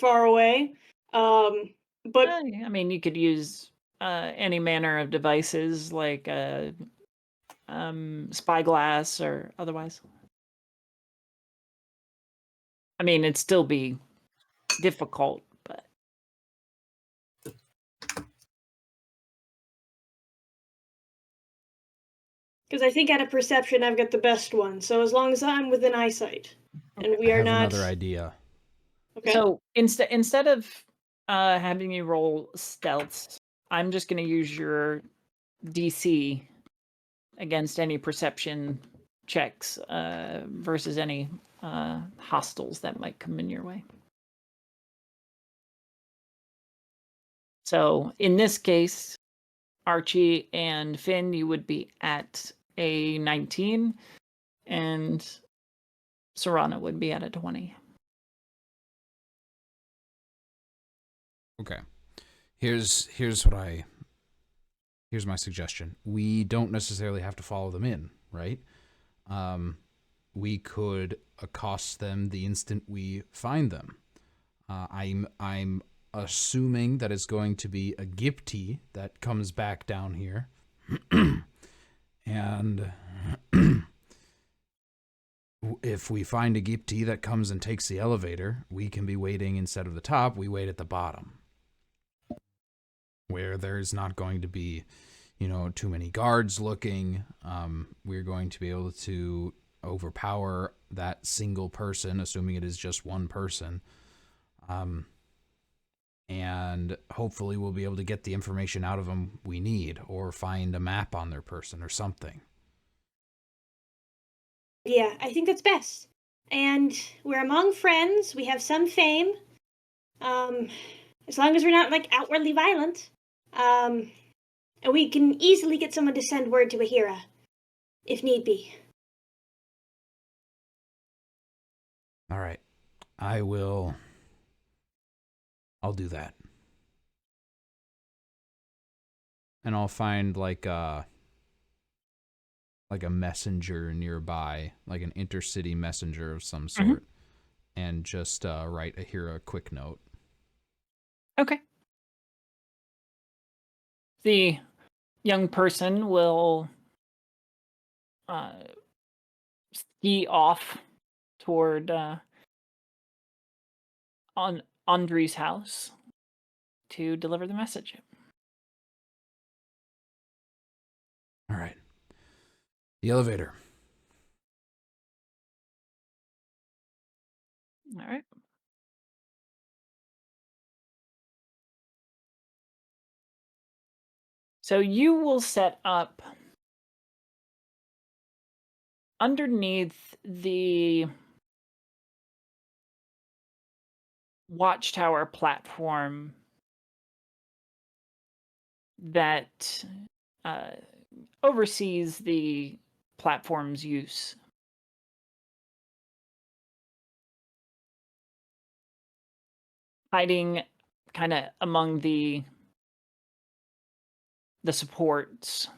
far away. But I mean, you could use any manner of devices like a spyglass or otherwise. I mean, it'd still be difficult, but because I think out of perception, I've got the best one. So as long as I'm within eyesight, and we I are have not. another idea. Okay. so instead of having you roll stealth, I'm just going to use your DC against any perception checks versus any hostiles that might come in your way. So in this case, Archie and Finn, you would be at a 19, and Serana would be at a 20. Okay. Here's my suggestion. We don't necessarily have to follow them in, right? We could accost them the instant we find them. I'm assuming that it's going to be a Gipti that comes back down here. And if we find a Gipti that comes and takes the elevator, we can be waiting instead of the top, we wait at the bottom, where there's not going to be, too many guards looking. We're going to be able to overpower that single person, assuming it is just one person. And hopefully we'll be able to get the information out of them we need, or find a map on their person or something. Yeah, I think that's best. And we're among friends. We have some fame. As long as we're not like outwardly violent. And we can easily get someone to send word to Aheerah, if need be. All right. I'll do that. And I'll find like a messenger nearby, like an intercity messenger of some sort, and just write Aheerah a quick note. Okay. The young person will ski off toward Andre's house to deliver the message. All right. The elevator. All right. So you will set up underneath the watchtower platform that oversees the platform's use. Hiding kind of among the supports.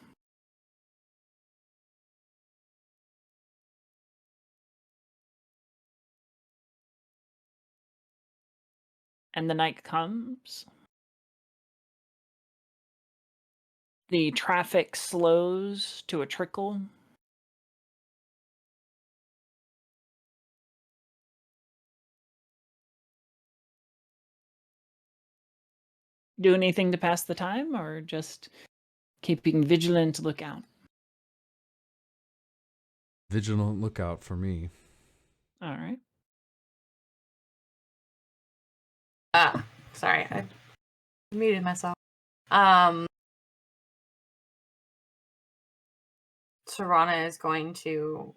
And the night comes. The traffic slows to a trickle. Do anything to pass the time, or just keeping vigilant lookout? Vigilant lookout for me. All right. Sorry, I muted myself. Serana is going to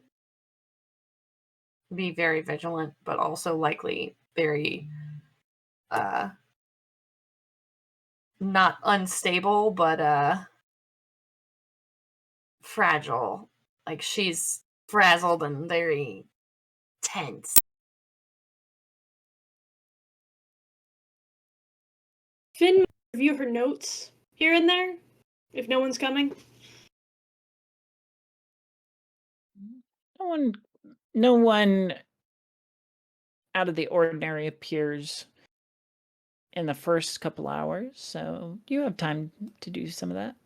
be very vigilant, but also likely very not unstable, but fragile. Like she's frazzled and very tense. Finn review her notes here and there if no one's coming. No one out of the ordinary appears in the first couple hours, so you have time to do some of that.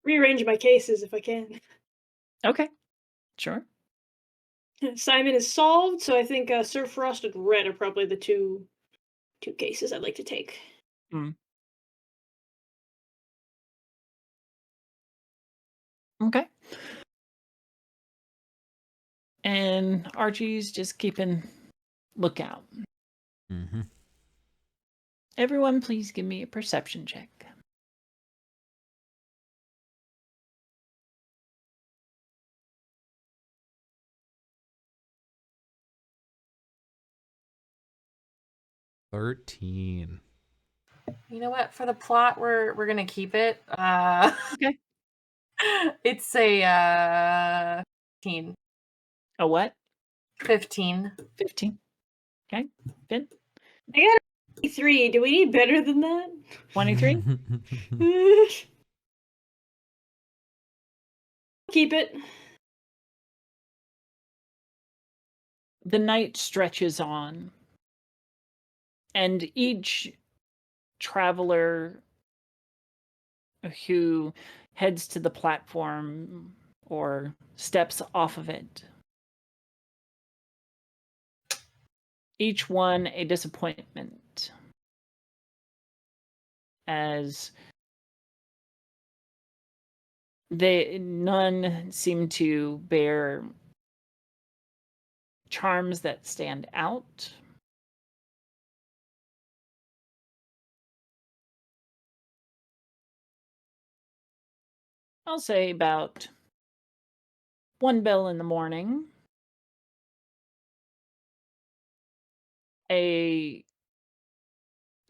Rearrange my cases if I can. Okay, sure. Simon is solved, so I think Sir Frost and Red are probably the two cases I'd like to take. Okay. And Archie's just keeping lookout. Mm-hmm. Everyone, please give me a perception check. $13. You know what? For the plot, we're gonna keep it. Okay. It's a 15. A what? 15. 15. Okay. Finn? I got a 23. Do we need better than that? 23? Keep it. The night stretches on, and each traveler who heads to the platform or steps off of it, each one a disappointment, as none seem to bear charms that stand out. I'll say about 1 bell in the morning, a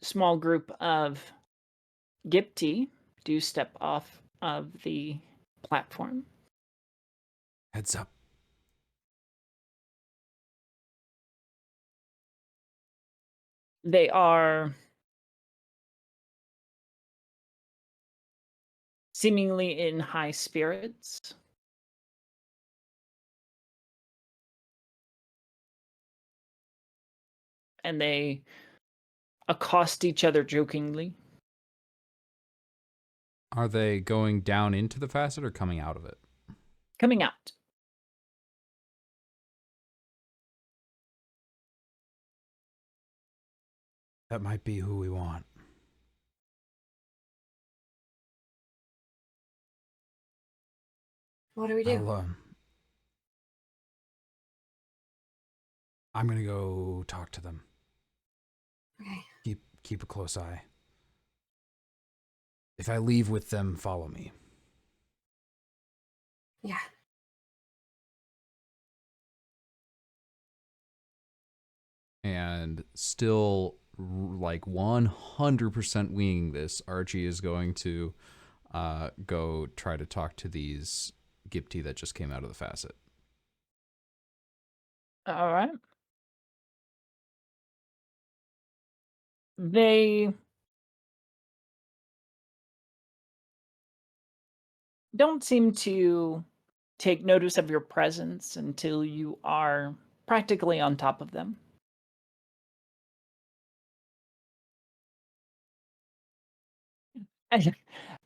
small group of Gipti do step off of the platform. Heads up. They are seemingly in high spirits. And they accost each other jokingly. Are they going down into the facet or coming out of it? Coming out. That might be who we want. What do we do? I'm gonna go talk to them. Okay. Keep a close eye. If I leave with them, follow me. Yeah. And still, like 100% winging this, Archie is going to go try to talk to these Gipti that just came out of the facet. All right. They don't seem to take notice of your presence until you are practically on top of them.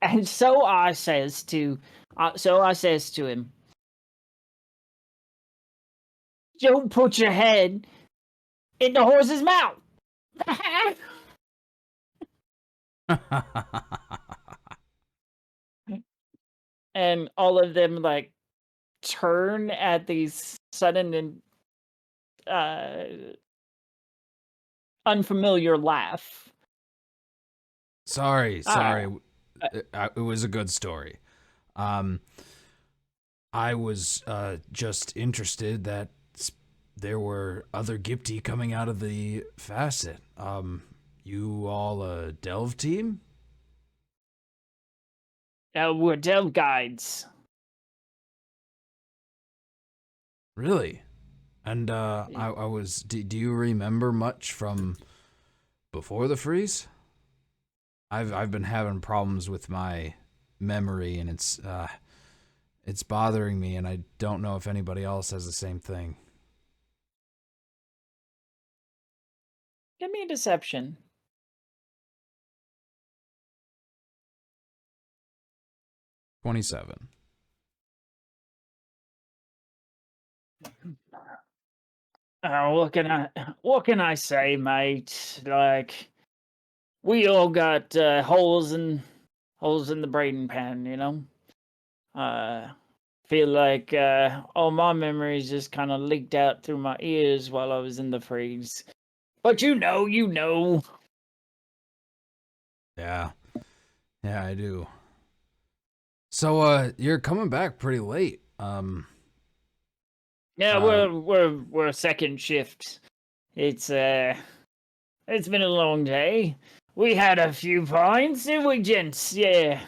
And so I says to him, "Don't put your head in the horse's mouth." And all of them like turn at these sudden and unfamiliar laugh. Sorry. It was a good story. I was just interested that there were other Gipti coming out of the Facite. You all a delve team? We're delve guides. Really? And I was. Do you remember much from before the freeze? I've been having problems with my memory, and it's bothering me, and I don't know if anybody else has the same thing. Give me a deception. 27. What can I say, mate? Like, we all got holes in the brain pan, you know. Feel like all my memories just kind of leaked out through my ears while I was in the freeze. But you know. Yeah, I do. So you're coming back pretty late. Yeah, we're second shift. It's been a long day. We had a few pints, didn't we, gents? Yeah.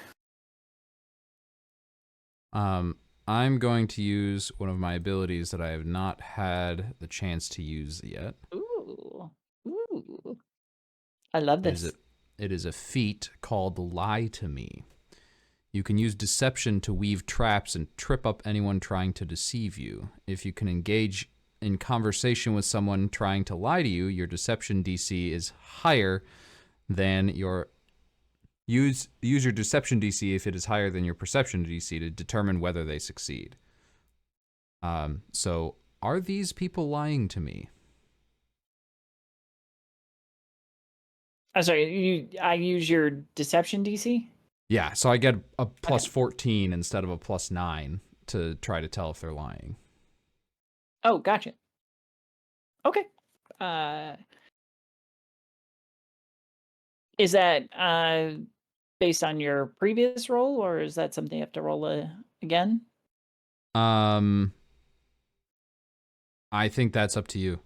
I'm going to use one of my abilities that I have not had the chance to use yet. Ooh. I love this. It is a feat called Lie to Me. You can use deception to weave traps and trip up anyone trying to deceive you. If you can engage in conversation with someone trying to lie to you, your deception DC is higher than your... Use your deception DC if it is higher than your perception DC to determine whether they succeed. So, are these people lying to me? I'm sorry, I use your deception DC? Yeah, so I get a plus 14 instead of a plus 9 to try to tell if they're lying. Oh, gotcha. Okay. Is that based on your previous roll, or is that something you have to roll again? I think that's up to you.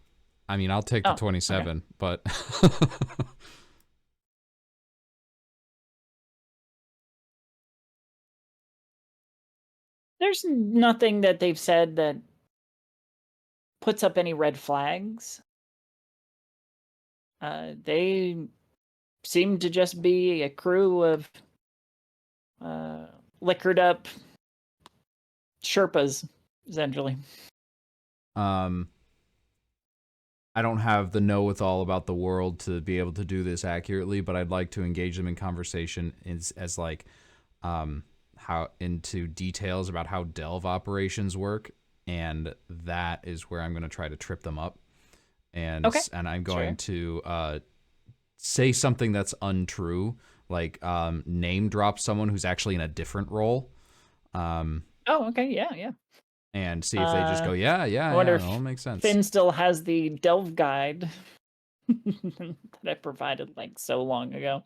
I mean, I'll take the 27, okay. But... There's nothing that they've said that puts up any red flags. They seem to just be a crew of liquored up Sherpas, essentially. I don't have the know-with-all about the world to be able to do this accurately, but I'd like to engage them in conversation as like how into details about how delve operations work, and that is where I'm going to try to trip them up, and I'm going to say something that's untrue, like name drop someone who's actually in a different role. Yeah. And see if they just go, yeah, I wonder if it all makes sense. Finn still has the delve guide that I provided like so long ago.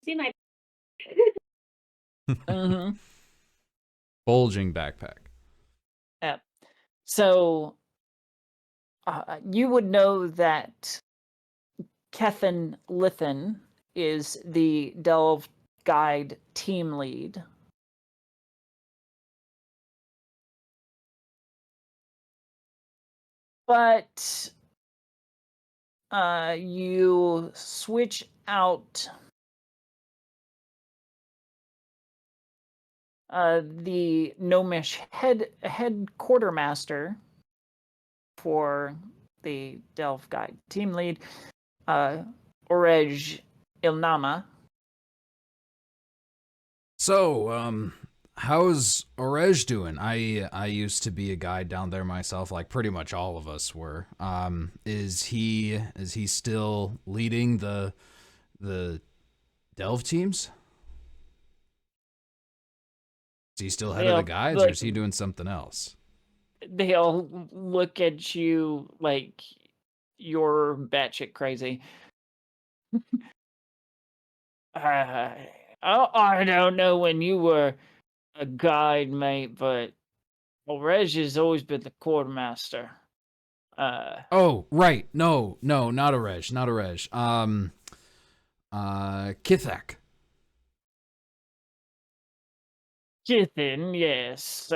See my bulging backpack. Yeah. So you would know that Kethan Lithen is the delve guide team lead. But you switch out the Gnomish head quartermaster for the Delve Guide team lead, Orej Ilnama. So, how's Orej doing? I used to be a guide down there myself, like pretty much all of us were. Is he still leading the delve teams? Is he still head of the guides, or is he doing something else? They'll look at you like you're batshit crazy. I don't know when you were a guide, mate, but Reg has always been the quartermaster. Oh, right. No, not a Reg. Kithak. Kithin, yes.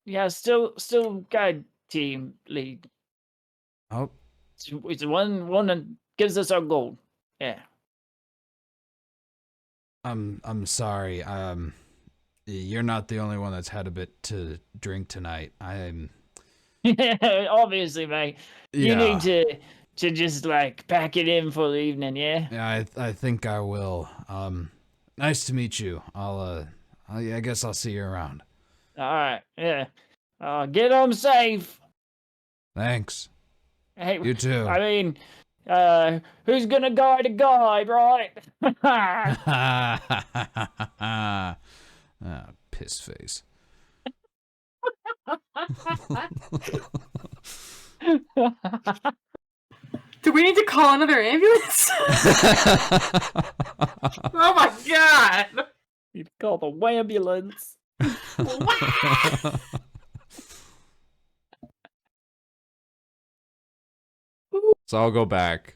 Yeah, still guide team lead. Oh, It's the one that gives us our gold. Yeah. I'm sorry. You're not the only one that's had a bit to drink tonight. Obviously, mate. You need to just like pack it in for the evening, yeah? Yeah, I think I will. Nice to meet you. I guess I'll see you around. Alright, yeah. Get home safe. Thanks. Hey, You too. I mean, who's gonna guide a guide, right? Piss face. Do we need to call another ambulance? Oh my god! You'd call the wambulance. So I'll go back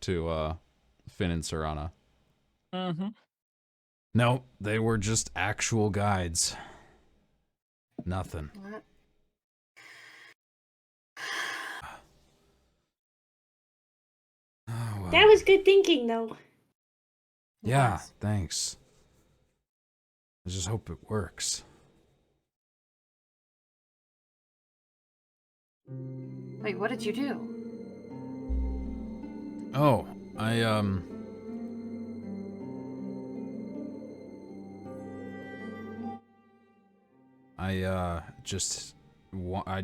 to Finn and Serana. Mm-hmm. No, they were just actual guides. Nothing. What? Oh, well. That was good thinking, though. Yeah, Yes. thanks. I just hope it works. Wait, what did you do? Oh, I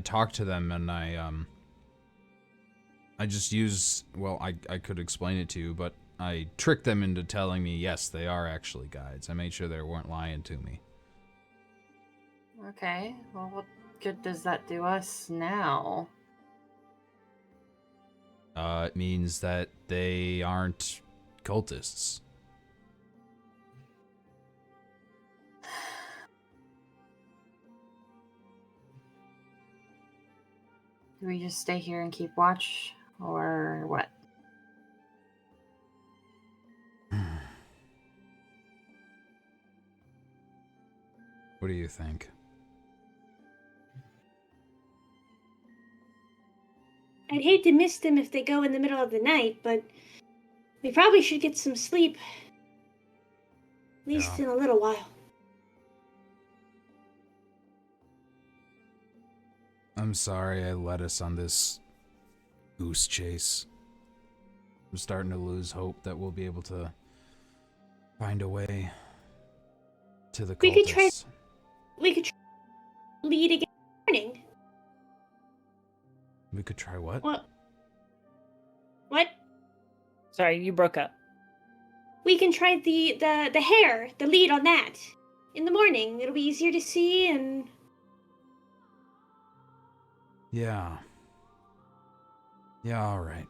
talked to them and I just use, well, I could explain it to you, but I tricked them into telling me, yes, they are actually guides. I made sure they weren't lying to me. Okay, well, what good does that do us now? It means that they aren't cultists. Do we just stay here and keep watch, or what? What do you think? I'd hate to miss them if they go in the middle of the night, but we probably should get some sleep. At least Yeah. in a little while. I'm sorry I led us on this goose chase. I'm starting to lose hope that we'll be able to find a way to the We could try- cultists. We could lead again in the morning. We could try what? What? Sorry, you broke up. We can try the hair, the lead on that. In the morning. It'll be easier to see and... Yeah. Yeah, alright.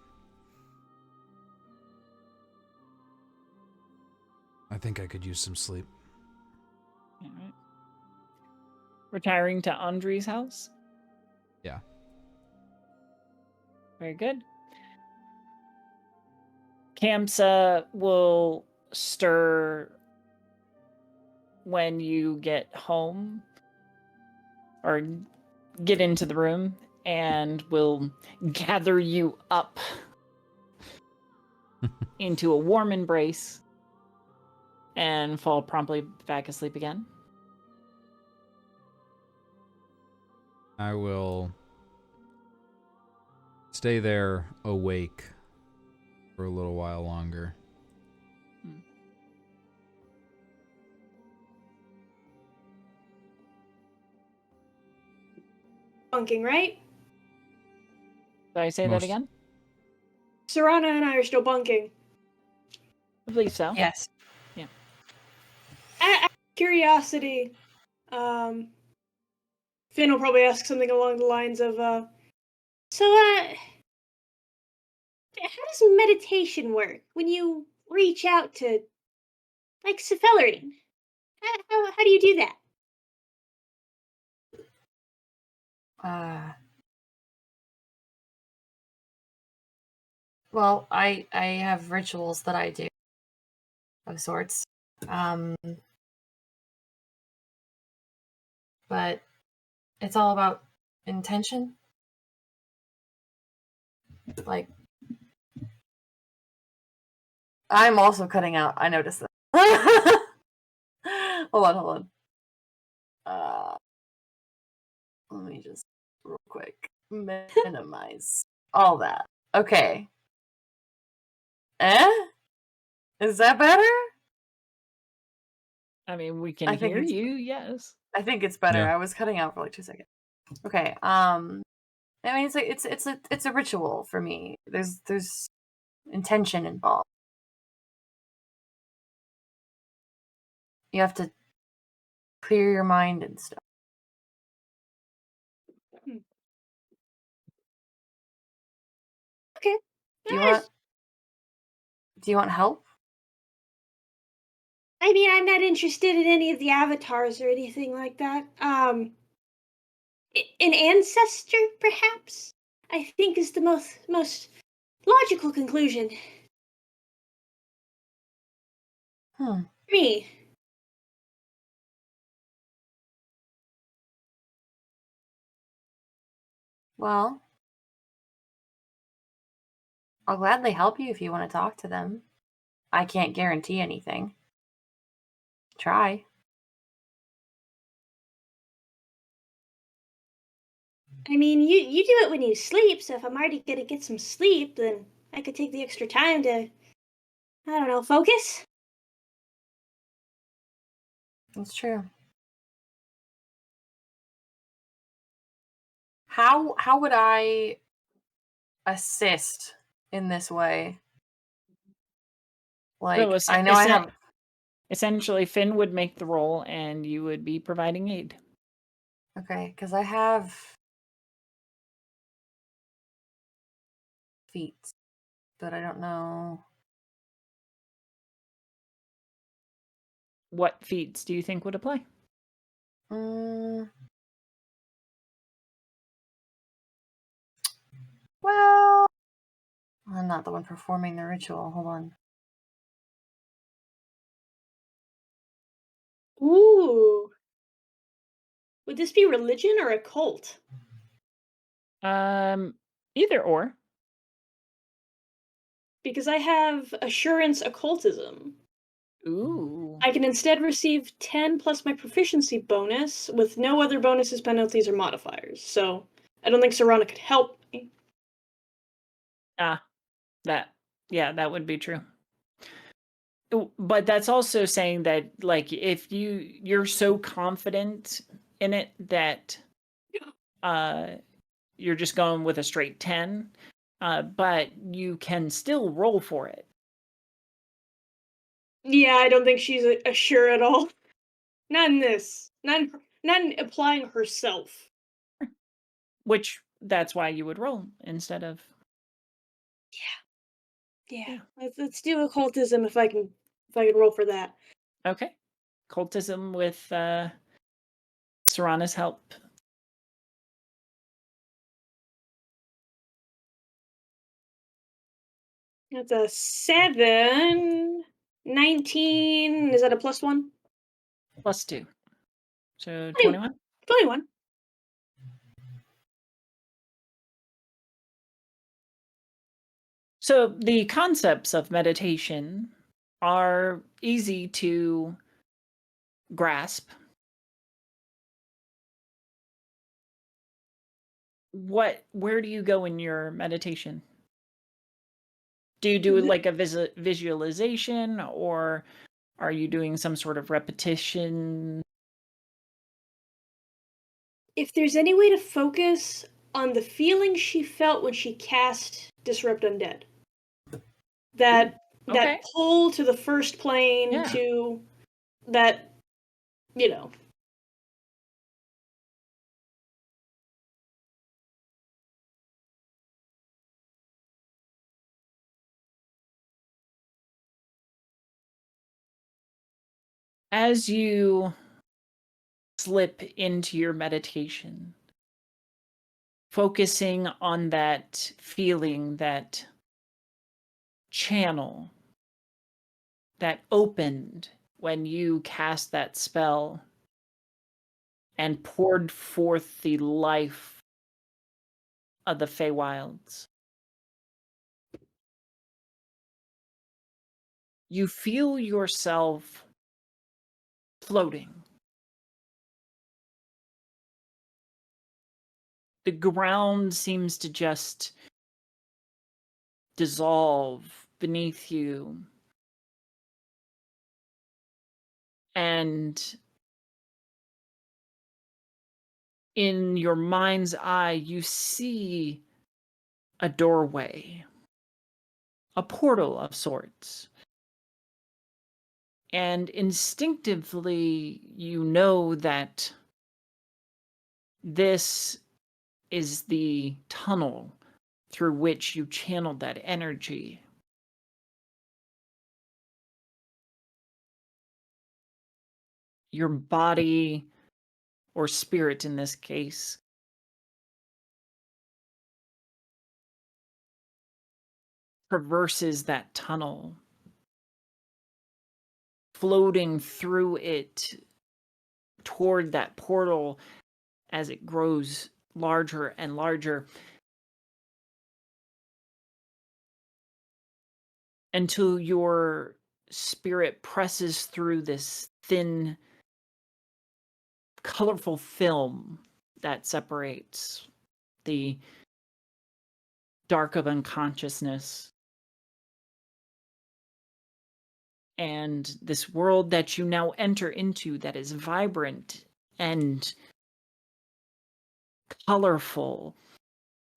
I think I could use some sleep. All right. Retiring to Andre's house? Yeah. Very good. Kamsa will stir when you get home or get into the room and will gather you up into a warm embrace and fall promptly back asleep again. I will stay there awake for a little while longer. bunking, right? Did I say that again? Serana and I are still bunking. I believe so. Yes. Out of curiosity, Finn will probably ask something along the lines of, how does meditation work? When you reach out to, like, Cephallering? How do you do that? Well, I have rituals that I do of sorts. But it's all about intention. Like, I'm also cutting out. I noticed that. hold on. Let me just real quick minimize all that. Okay. Is that better? I mean, we can I think hear it's you, yes. I think it's better. Yeah. I was cutting out for like 2 seconds. Okay. I mean, it's a ritual for me. There's intention involved. You have to clear your mind and stuff. Okay. Do you want help? I mean, I'm not interested in any of the avatars or anything like that. An ancestor, perhaps? I think is the most logical conclusion. Me. Well, I'll gladly help you if you want to talk to them. I can't guarantee anything. Try. I mean, you do it when you sleep, so if I'm already gonna get some sleep, then I could take the extra time to, I don't know, focus? That's true. How would I assist in this way? Like, So I know I have... essentially, Finn would make the roll, and you would be providing aid. Okay, because I have feet, but I don't know. What feats do you think would apply? Well, I'm not the one performing the ritual. Hold on. Ooh. Would this be religion or a cult? Either or. Because I have assurance occultism. Ooh. I can instead receive 10 plus my proficiency bonus with no other bonuses, penalties, or modifiers. So I don't think Serana could help me. That would be true. But that's also saying that, like, if you're so confident in it that you're just going with a straight 10, but you can still roll for it. Yeah, I don't think she's a sure at all. Not in this. Not in applying herself. Which, that's why you would roll instead of... Yeah. Let's do occultism if I can roll for that. Okay. Cultism with Serana's help. That's a 7. 19. Is that a +1? +2. So 20 21? 21. So the concepts of meditation are easy to grasp. Where do you go in your meditation? Do you do like a visualization, or are you doing some sort of repetition? If there's any way to focus on the feeling she felt when she cast Disrupt Undead. That Okay. pull to the first plane, Yeah. to that, you know. As you slip into your meditation, focusing on that feeling, that channel that opened when you cast that spell and poured forth the life of the Feywilds. You feel yourself floating. The ground seems to just dissolve beneath you. And in your mind's eye, you see a doorway, a portal of sorts. And instinctively, you know that this is the tunnel through which you channeled that energy. Your body, or spirit in this case, traverses that tunnel, floating through it toward that portal as it grows larger and larger, until your spirit presses through this thin, colorful film that separates the dark of unconsciousness and this world that you now enter into that is vibrant and colorful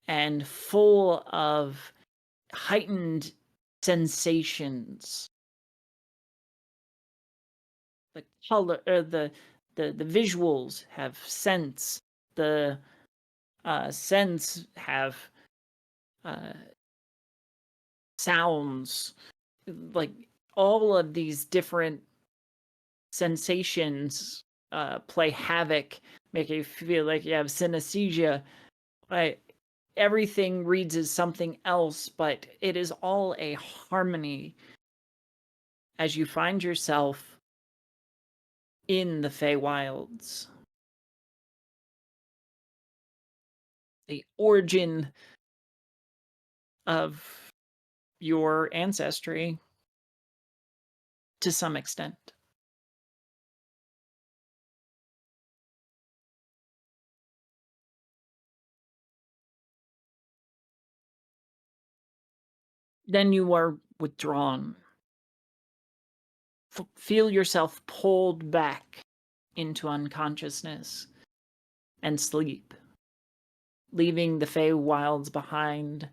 and full of heightened sensations. The color, the visuals have sense. The sense have sounds. Like all of these different sensations play havoc, make you feel like you have synesthesia. Right? Everything reads as something else, but it is all a harmony as you find yourself in the Feywilds. The origin of your ancestry to some extent. Then you are withdrawn. Feel yourself pulled back into unconsciousness and sleep, leaving the Feywilds behind,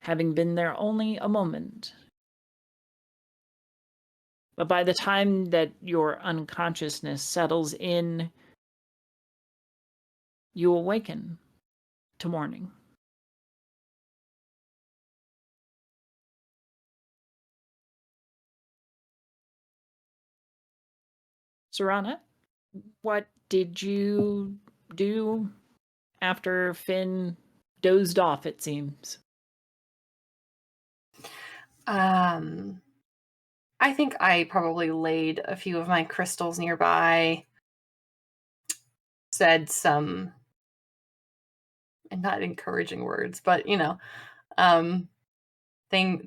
having been there only a moment. But by the time that your unconsciousness settles in, you awaken to morning. Serana, what did you do after Finn dozed off, it seems? I think I probably laid a few of my crystals nearby, said some, and not encouraging words, but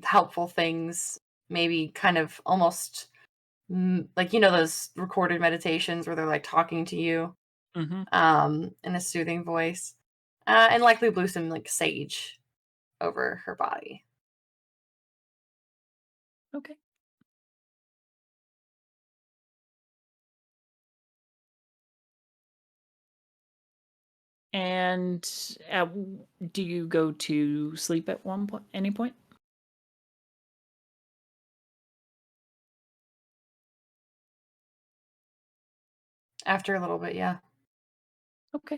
helpful things, maybe kind of almost like those recorded meditations where they're like talking to you in a soothing voice, and likely blew some like sage over her body. Okay. And do you go to sleep at any point? After a little bit, yeah. Okay.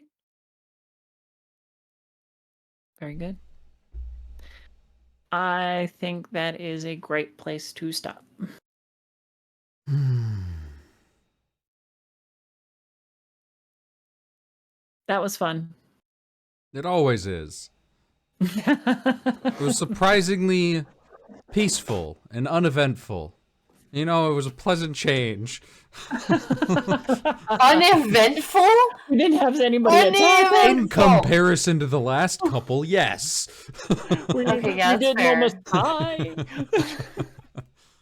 Very good. I think that is a great place to stop. That was fun. It always is. It was surprisingly peaceful and uneventful. You know, it was a pleasant change. Uneventful? We didn't have anybody attack us. In comparison to the last couple, yes. Okay, yeah, We didn't fair. almost die.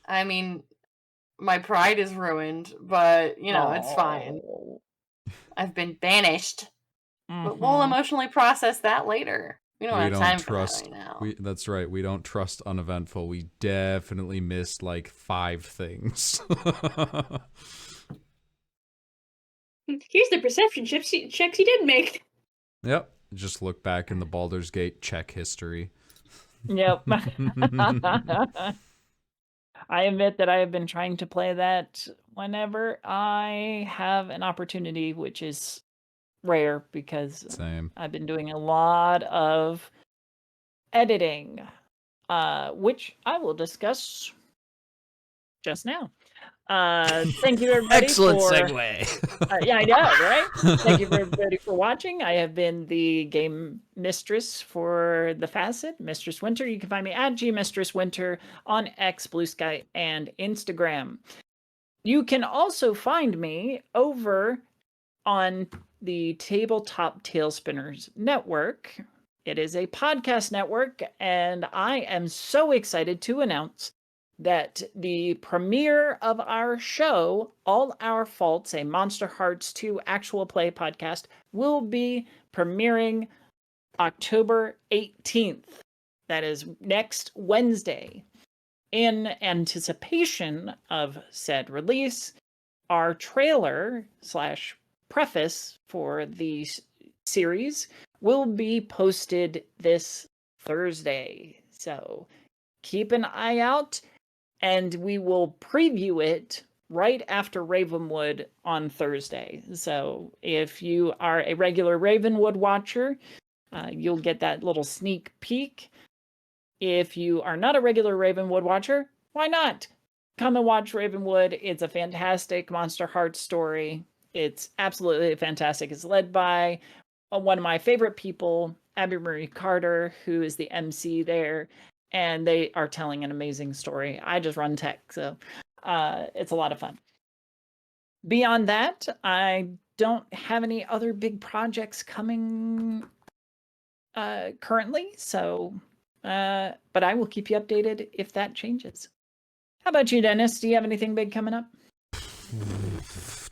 I mean, my pride is ruined, but, you know, it's fine. Oh. I've been banished. But we'll Mhm. emotionally process that later. We don't have time trust. for that right now. That's right. We don't trust uneventful. We definitely missed like 5 things. Here's the perception checks he did make. Yep. Just look back in the Baldur's Gate check history. Yep. I admit that I have been trying to play that whenever I have an opportunity, which is rare because Same. I've been doing a lot of editing, which I will discuss just now. Thank you, everybody. segue. Yeah, I know, right? Thank you, everybody, for watching. I have been the game mistress for the Facite, Mistress Winter. You can find me at gmistresswinter on X, Blue Sky, and Instagram. You can also find me over on the Tabletop Tailspinners Network. It is a podcast network, and I am so excited to announce that the premiere of our show, All Our Faults, a Monster Hearts 2 actual play podcast, will be premiering October 18th. That is next Wednesday. In anticipation of said release, our trailer / preface for the series will be posted this Thursday. So keep an eye out, and we will preview it right after Ravenwood on Thursday. So if you are a regular Ravenwood watcher, you'll get that little sneak peek. If you are not a regular Ravenwood watcher, why not? Come and watch Ravenwood. It's a fantastic Monster Hearts story. It's absolutely fantastic. It's led by one of my favorite people, Abby Marie Carter, who is the MC there, and they are telling an amazing story. I just run tech, so it's a lot of fun. Beyond that, I don't have any other big projects coming currently, so but I will keep you updated if that changes. How about you, Dennis? Do you have anything big coming up?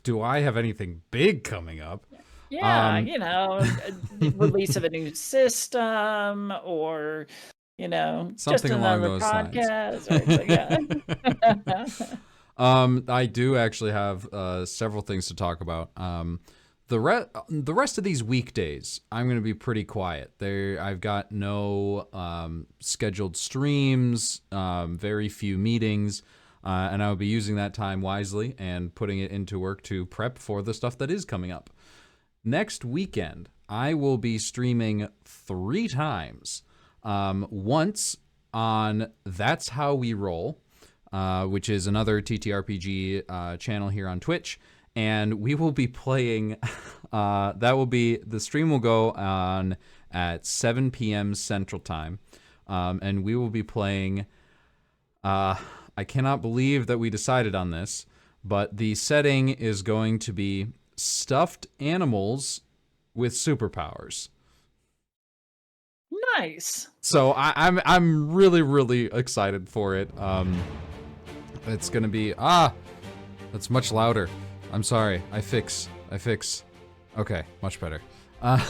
Do I have anything big coming up? Yeah, you know, release of a new system, or Something just along another those podcast. lines. I do actually have several things to talk about. The rest of these weekdays, I'm going to be pretty quiet. I've got no scheduled streams, very few meetings, and I'll be using that time wisely and putting it into work to prep for the stuff that is coming up. Next weekend, I will be streaming 3 times. Once on That's How We Roll, which is another TTRPG channel here on Twitch. And we will be playing, the stream will go on at 7 p.m. Central Time. And we will be playing, I cannot believe that we decided on this, but the setting is going to be stuffed animals with superpowers. Nice. So I'm really, really excited for it. It's gonna be, that's much louder. I'm sorry. I fix. Okay, much better. I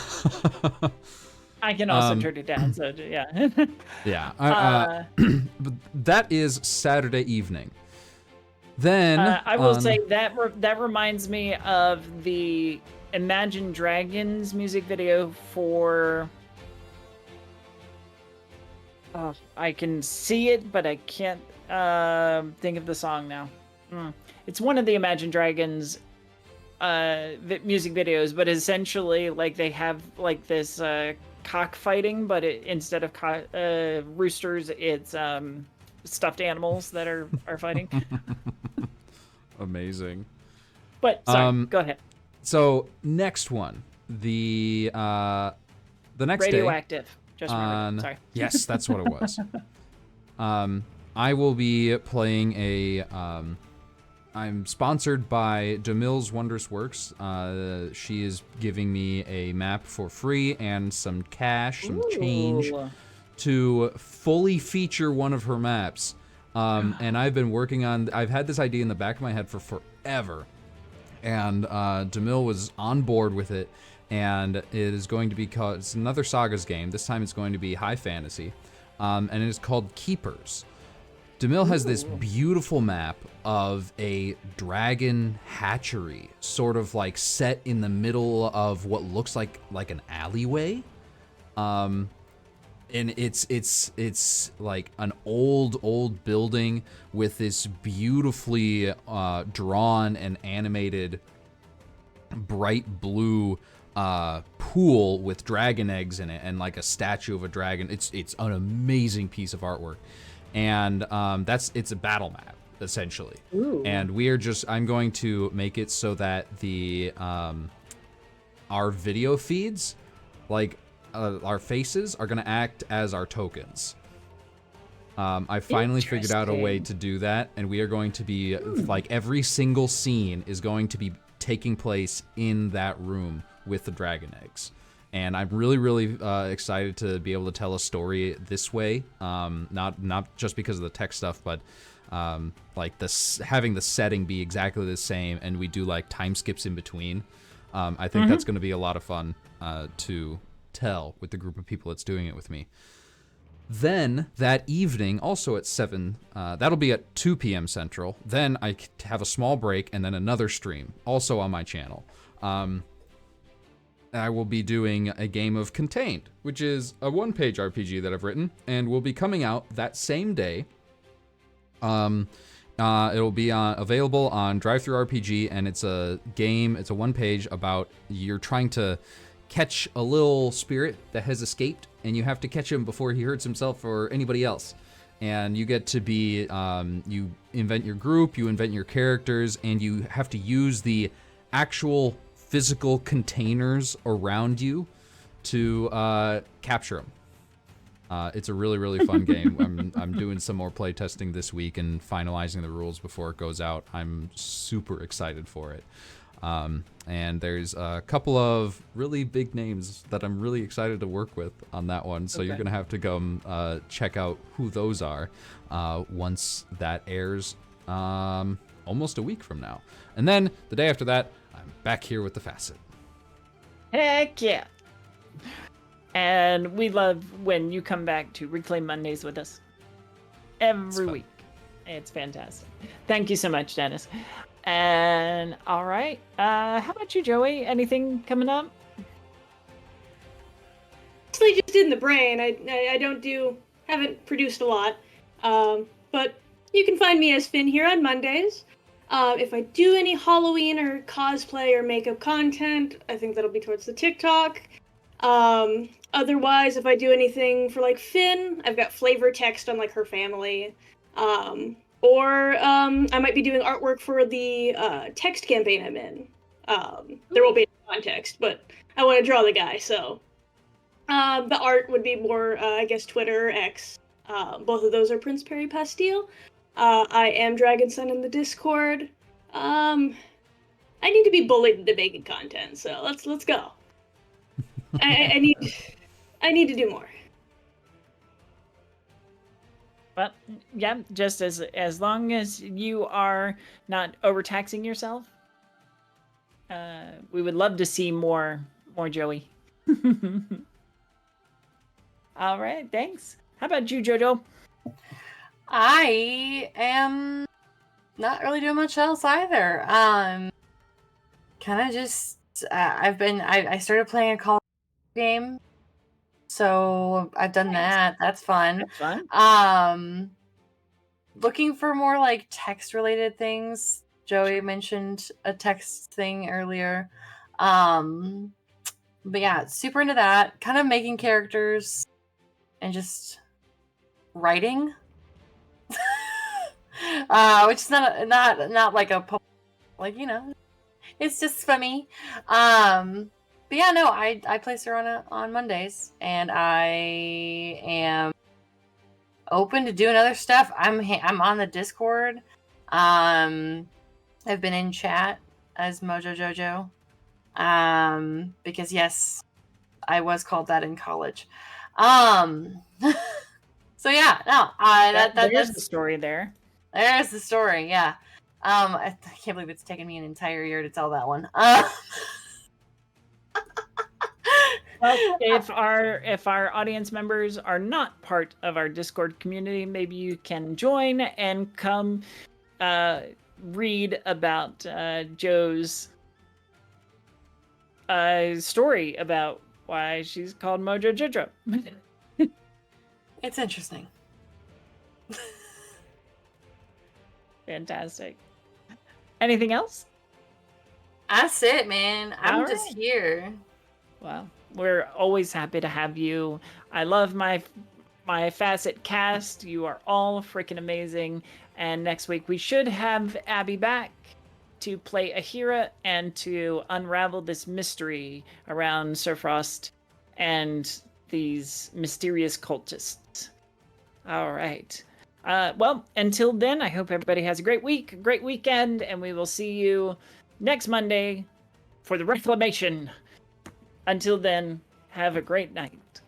can also turn it down, so yeah. Yeah. But that is Saturday evening. Then I will say that reminds me of the Imagine Dragons music video for. I can see it, but I can't think of the song now. It's one of the Imagine Dragons music videos, but essentially, like, they have like this cockfighting, but instead of roosters, it's stuffed animals that are fighting. Amazing. But sorry, go ahead. So next one, the next Radioactive. day. Just remember. Sorry. Yes, that's what it was. I will be playing a. I'm sponsored by DeMille's Wondrous Works. She is giving me a map for free and some cash, some change, to fully feature one of her maps. And I've been working on. I've had this idea in the back of my head for forever, and DeMille was on board with it. And it is going to be called. It's another Sagas game. This time it's going to be high fantasy, and it is called Keepers. DeMille has this beautiful map of a dragon hatchery, sort of like set in the middle of what looks like an alleyway. And it's like an old building with this beautifully drawn and animated bright blue pool with dragon eggs in it and like a statue of a dragon. It's an amazing piece of artwork. And it's a battle map essentially. Ooh. And I'm going to make it so that the our video feeds, like our faces, are going to act as our tokens. I finally figured out a way to do that, and we are going to be like every single scene is going to be taking place in that room with the dragon eggs. And I'm really excited to be able to tell a story this way. Not just because of the tech stuff, but like having the setting be exactly the same, and we do like time skips in between. I think that's going to be a lot of fun to tell with the group of people that's doing it with me. Then that evening, also at 7, that'll be at 2 p.m. Central. Then I have a small break and then another stream, also on my channel. I will be doing a game of Contained, which is a one-page RPG that I've written, and will be coming out that same day. It'll be available on DriveThruRPG, and it's a game. It's a one-page about you're trying to catch a little spirit that has escaped, and you have to catch him before he hurts himself or anybody else. And you get to be, you invent your group, you invent your characters, and you have to use the actual physical containers around you to capture them. It's a really fun game. I'm doing some more play testing this week and finalizing the rules before it goes out. I'm super excited for it. And there's a couple of really big names that I'm really excited to work with on that one. So you're going to have to go check out who those are once that airs almost a week from now. And then the day after that, I'm back here with the Facite. Heck yeah. And we love when you come back to Reclaim Mondays with us every week. It's fantastic. Thank you so much, Dennis. And all right, how about you, Joey? Anything coming up? Mostly just in the brain. I haven't produced a lot, but you can find me as Finn here on Mondays. If I do any Halloween or cosplay or makeup content, I think that'll be towards the TikTok. Otherwise, if I do anything for like Finn, I've got flavor text on like her family. Or I might be doing artwork for the text campaign I'm in. There will be context, but I want to draw the guy, so the art would be more, I guess, Twitter or X. Both of those are Prince Perry Pastille. I am Dragonson in the Discord. I need to be bullied into making content, so let's go. I need to do more. But yeah, just as long as you are not overtaxing yourself, we would love to see more Joey. All right, thanks. How about you, Jojo? I am not really doing much else either. Kind of just I started playing a Call of Duty game, so I've done that. That's fun. That's fun. Looking for more like text related things. Joey mentioned a text thing earlier. But yeah, super into that. Kind of making characters and just writing. Which is not like a Like, it's just for me. But yeah, no, I play Serana on Mondays, and I am open to doing other stuff. I'm on the Discord. I've been in chat as Mojo Jojo. Because yes, I was called that in college. So yeah, no, There's that's the story there. there's the story. Yeah. I can't believe it's taken me an entire year to tell that one. Well, if our audience members are not part of our Discord community, maybe you can join and come read about Joe's story about why she's called Mojo Jojo. It's interesting. Fantastic. Anything else? That's it, man. I'm All just right. here. Well, we're always happy to have you. I love my Facet cast. You are all freaking amazing. And next week we should have Abby back to play Aheerah and to unravel this mystery around Sir Frost and these mysterious cultists. All right. Well, until then, I hope everybody has a great week, a great weekend, and we will see you next Monday for the reclamation. Until then, have a great night.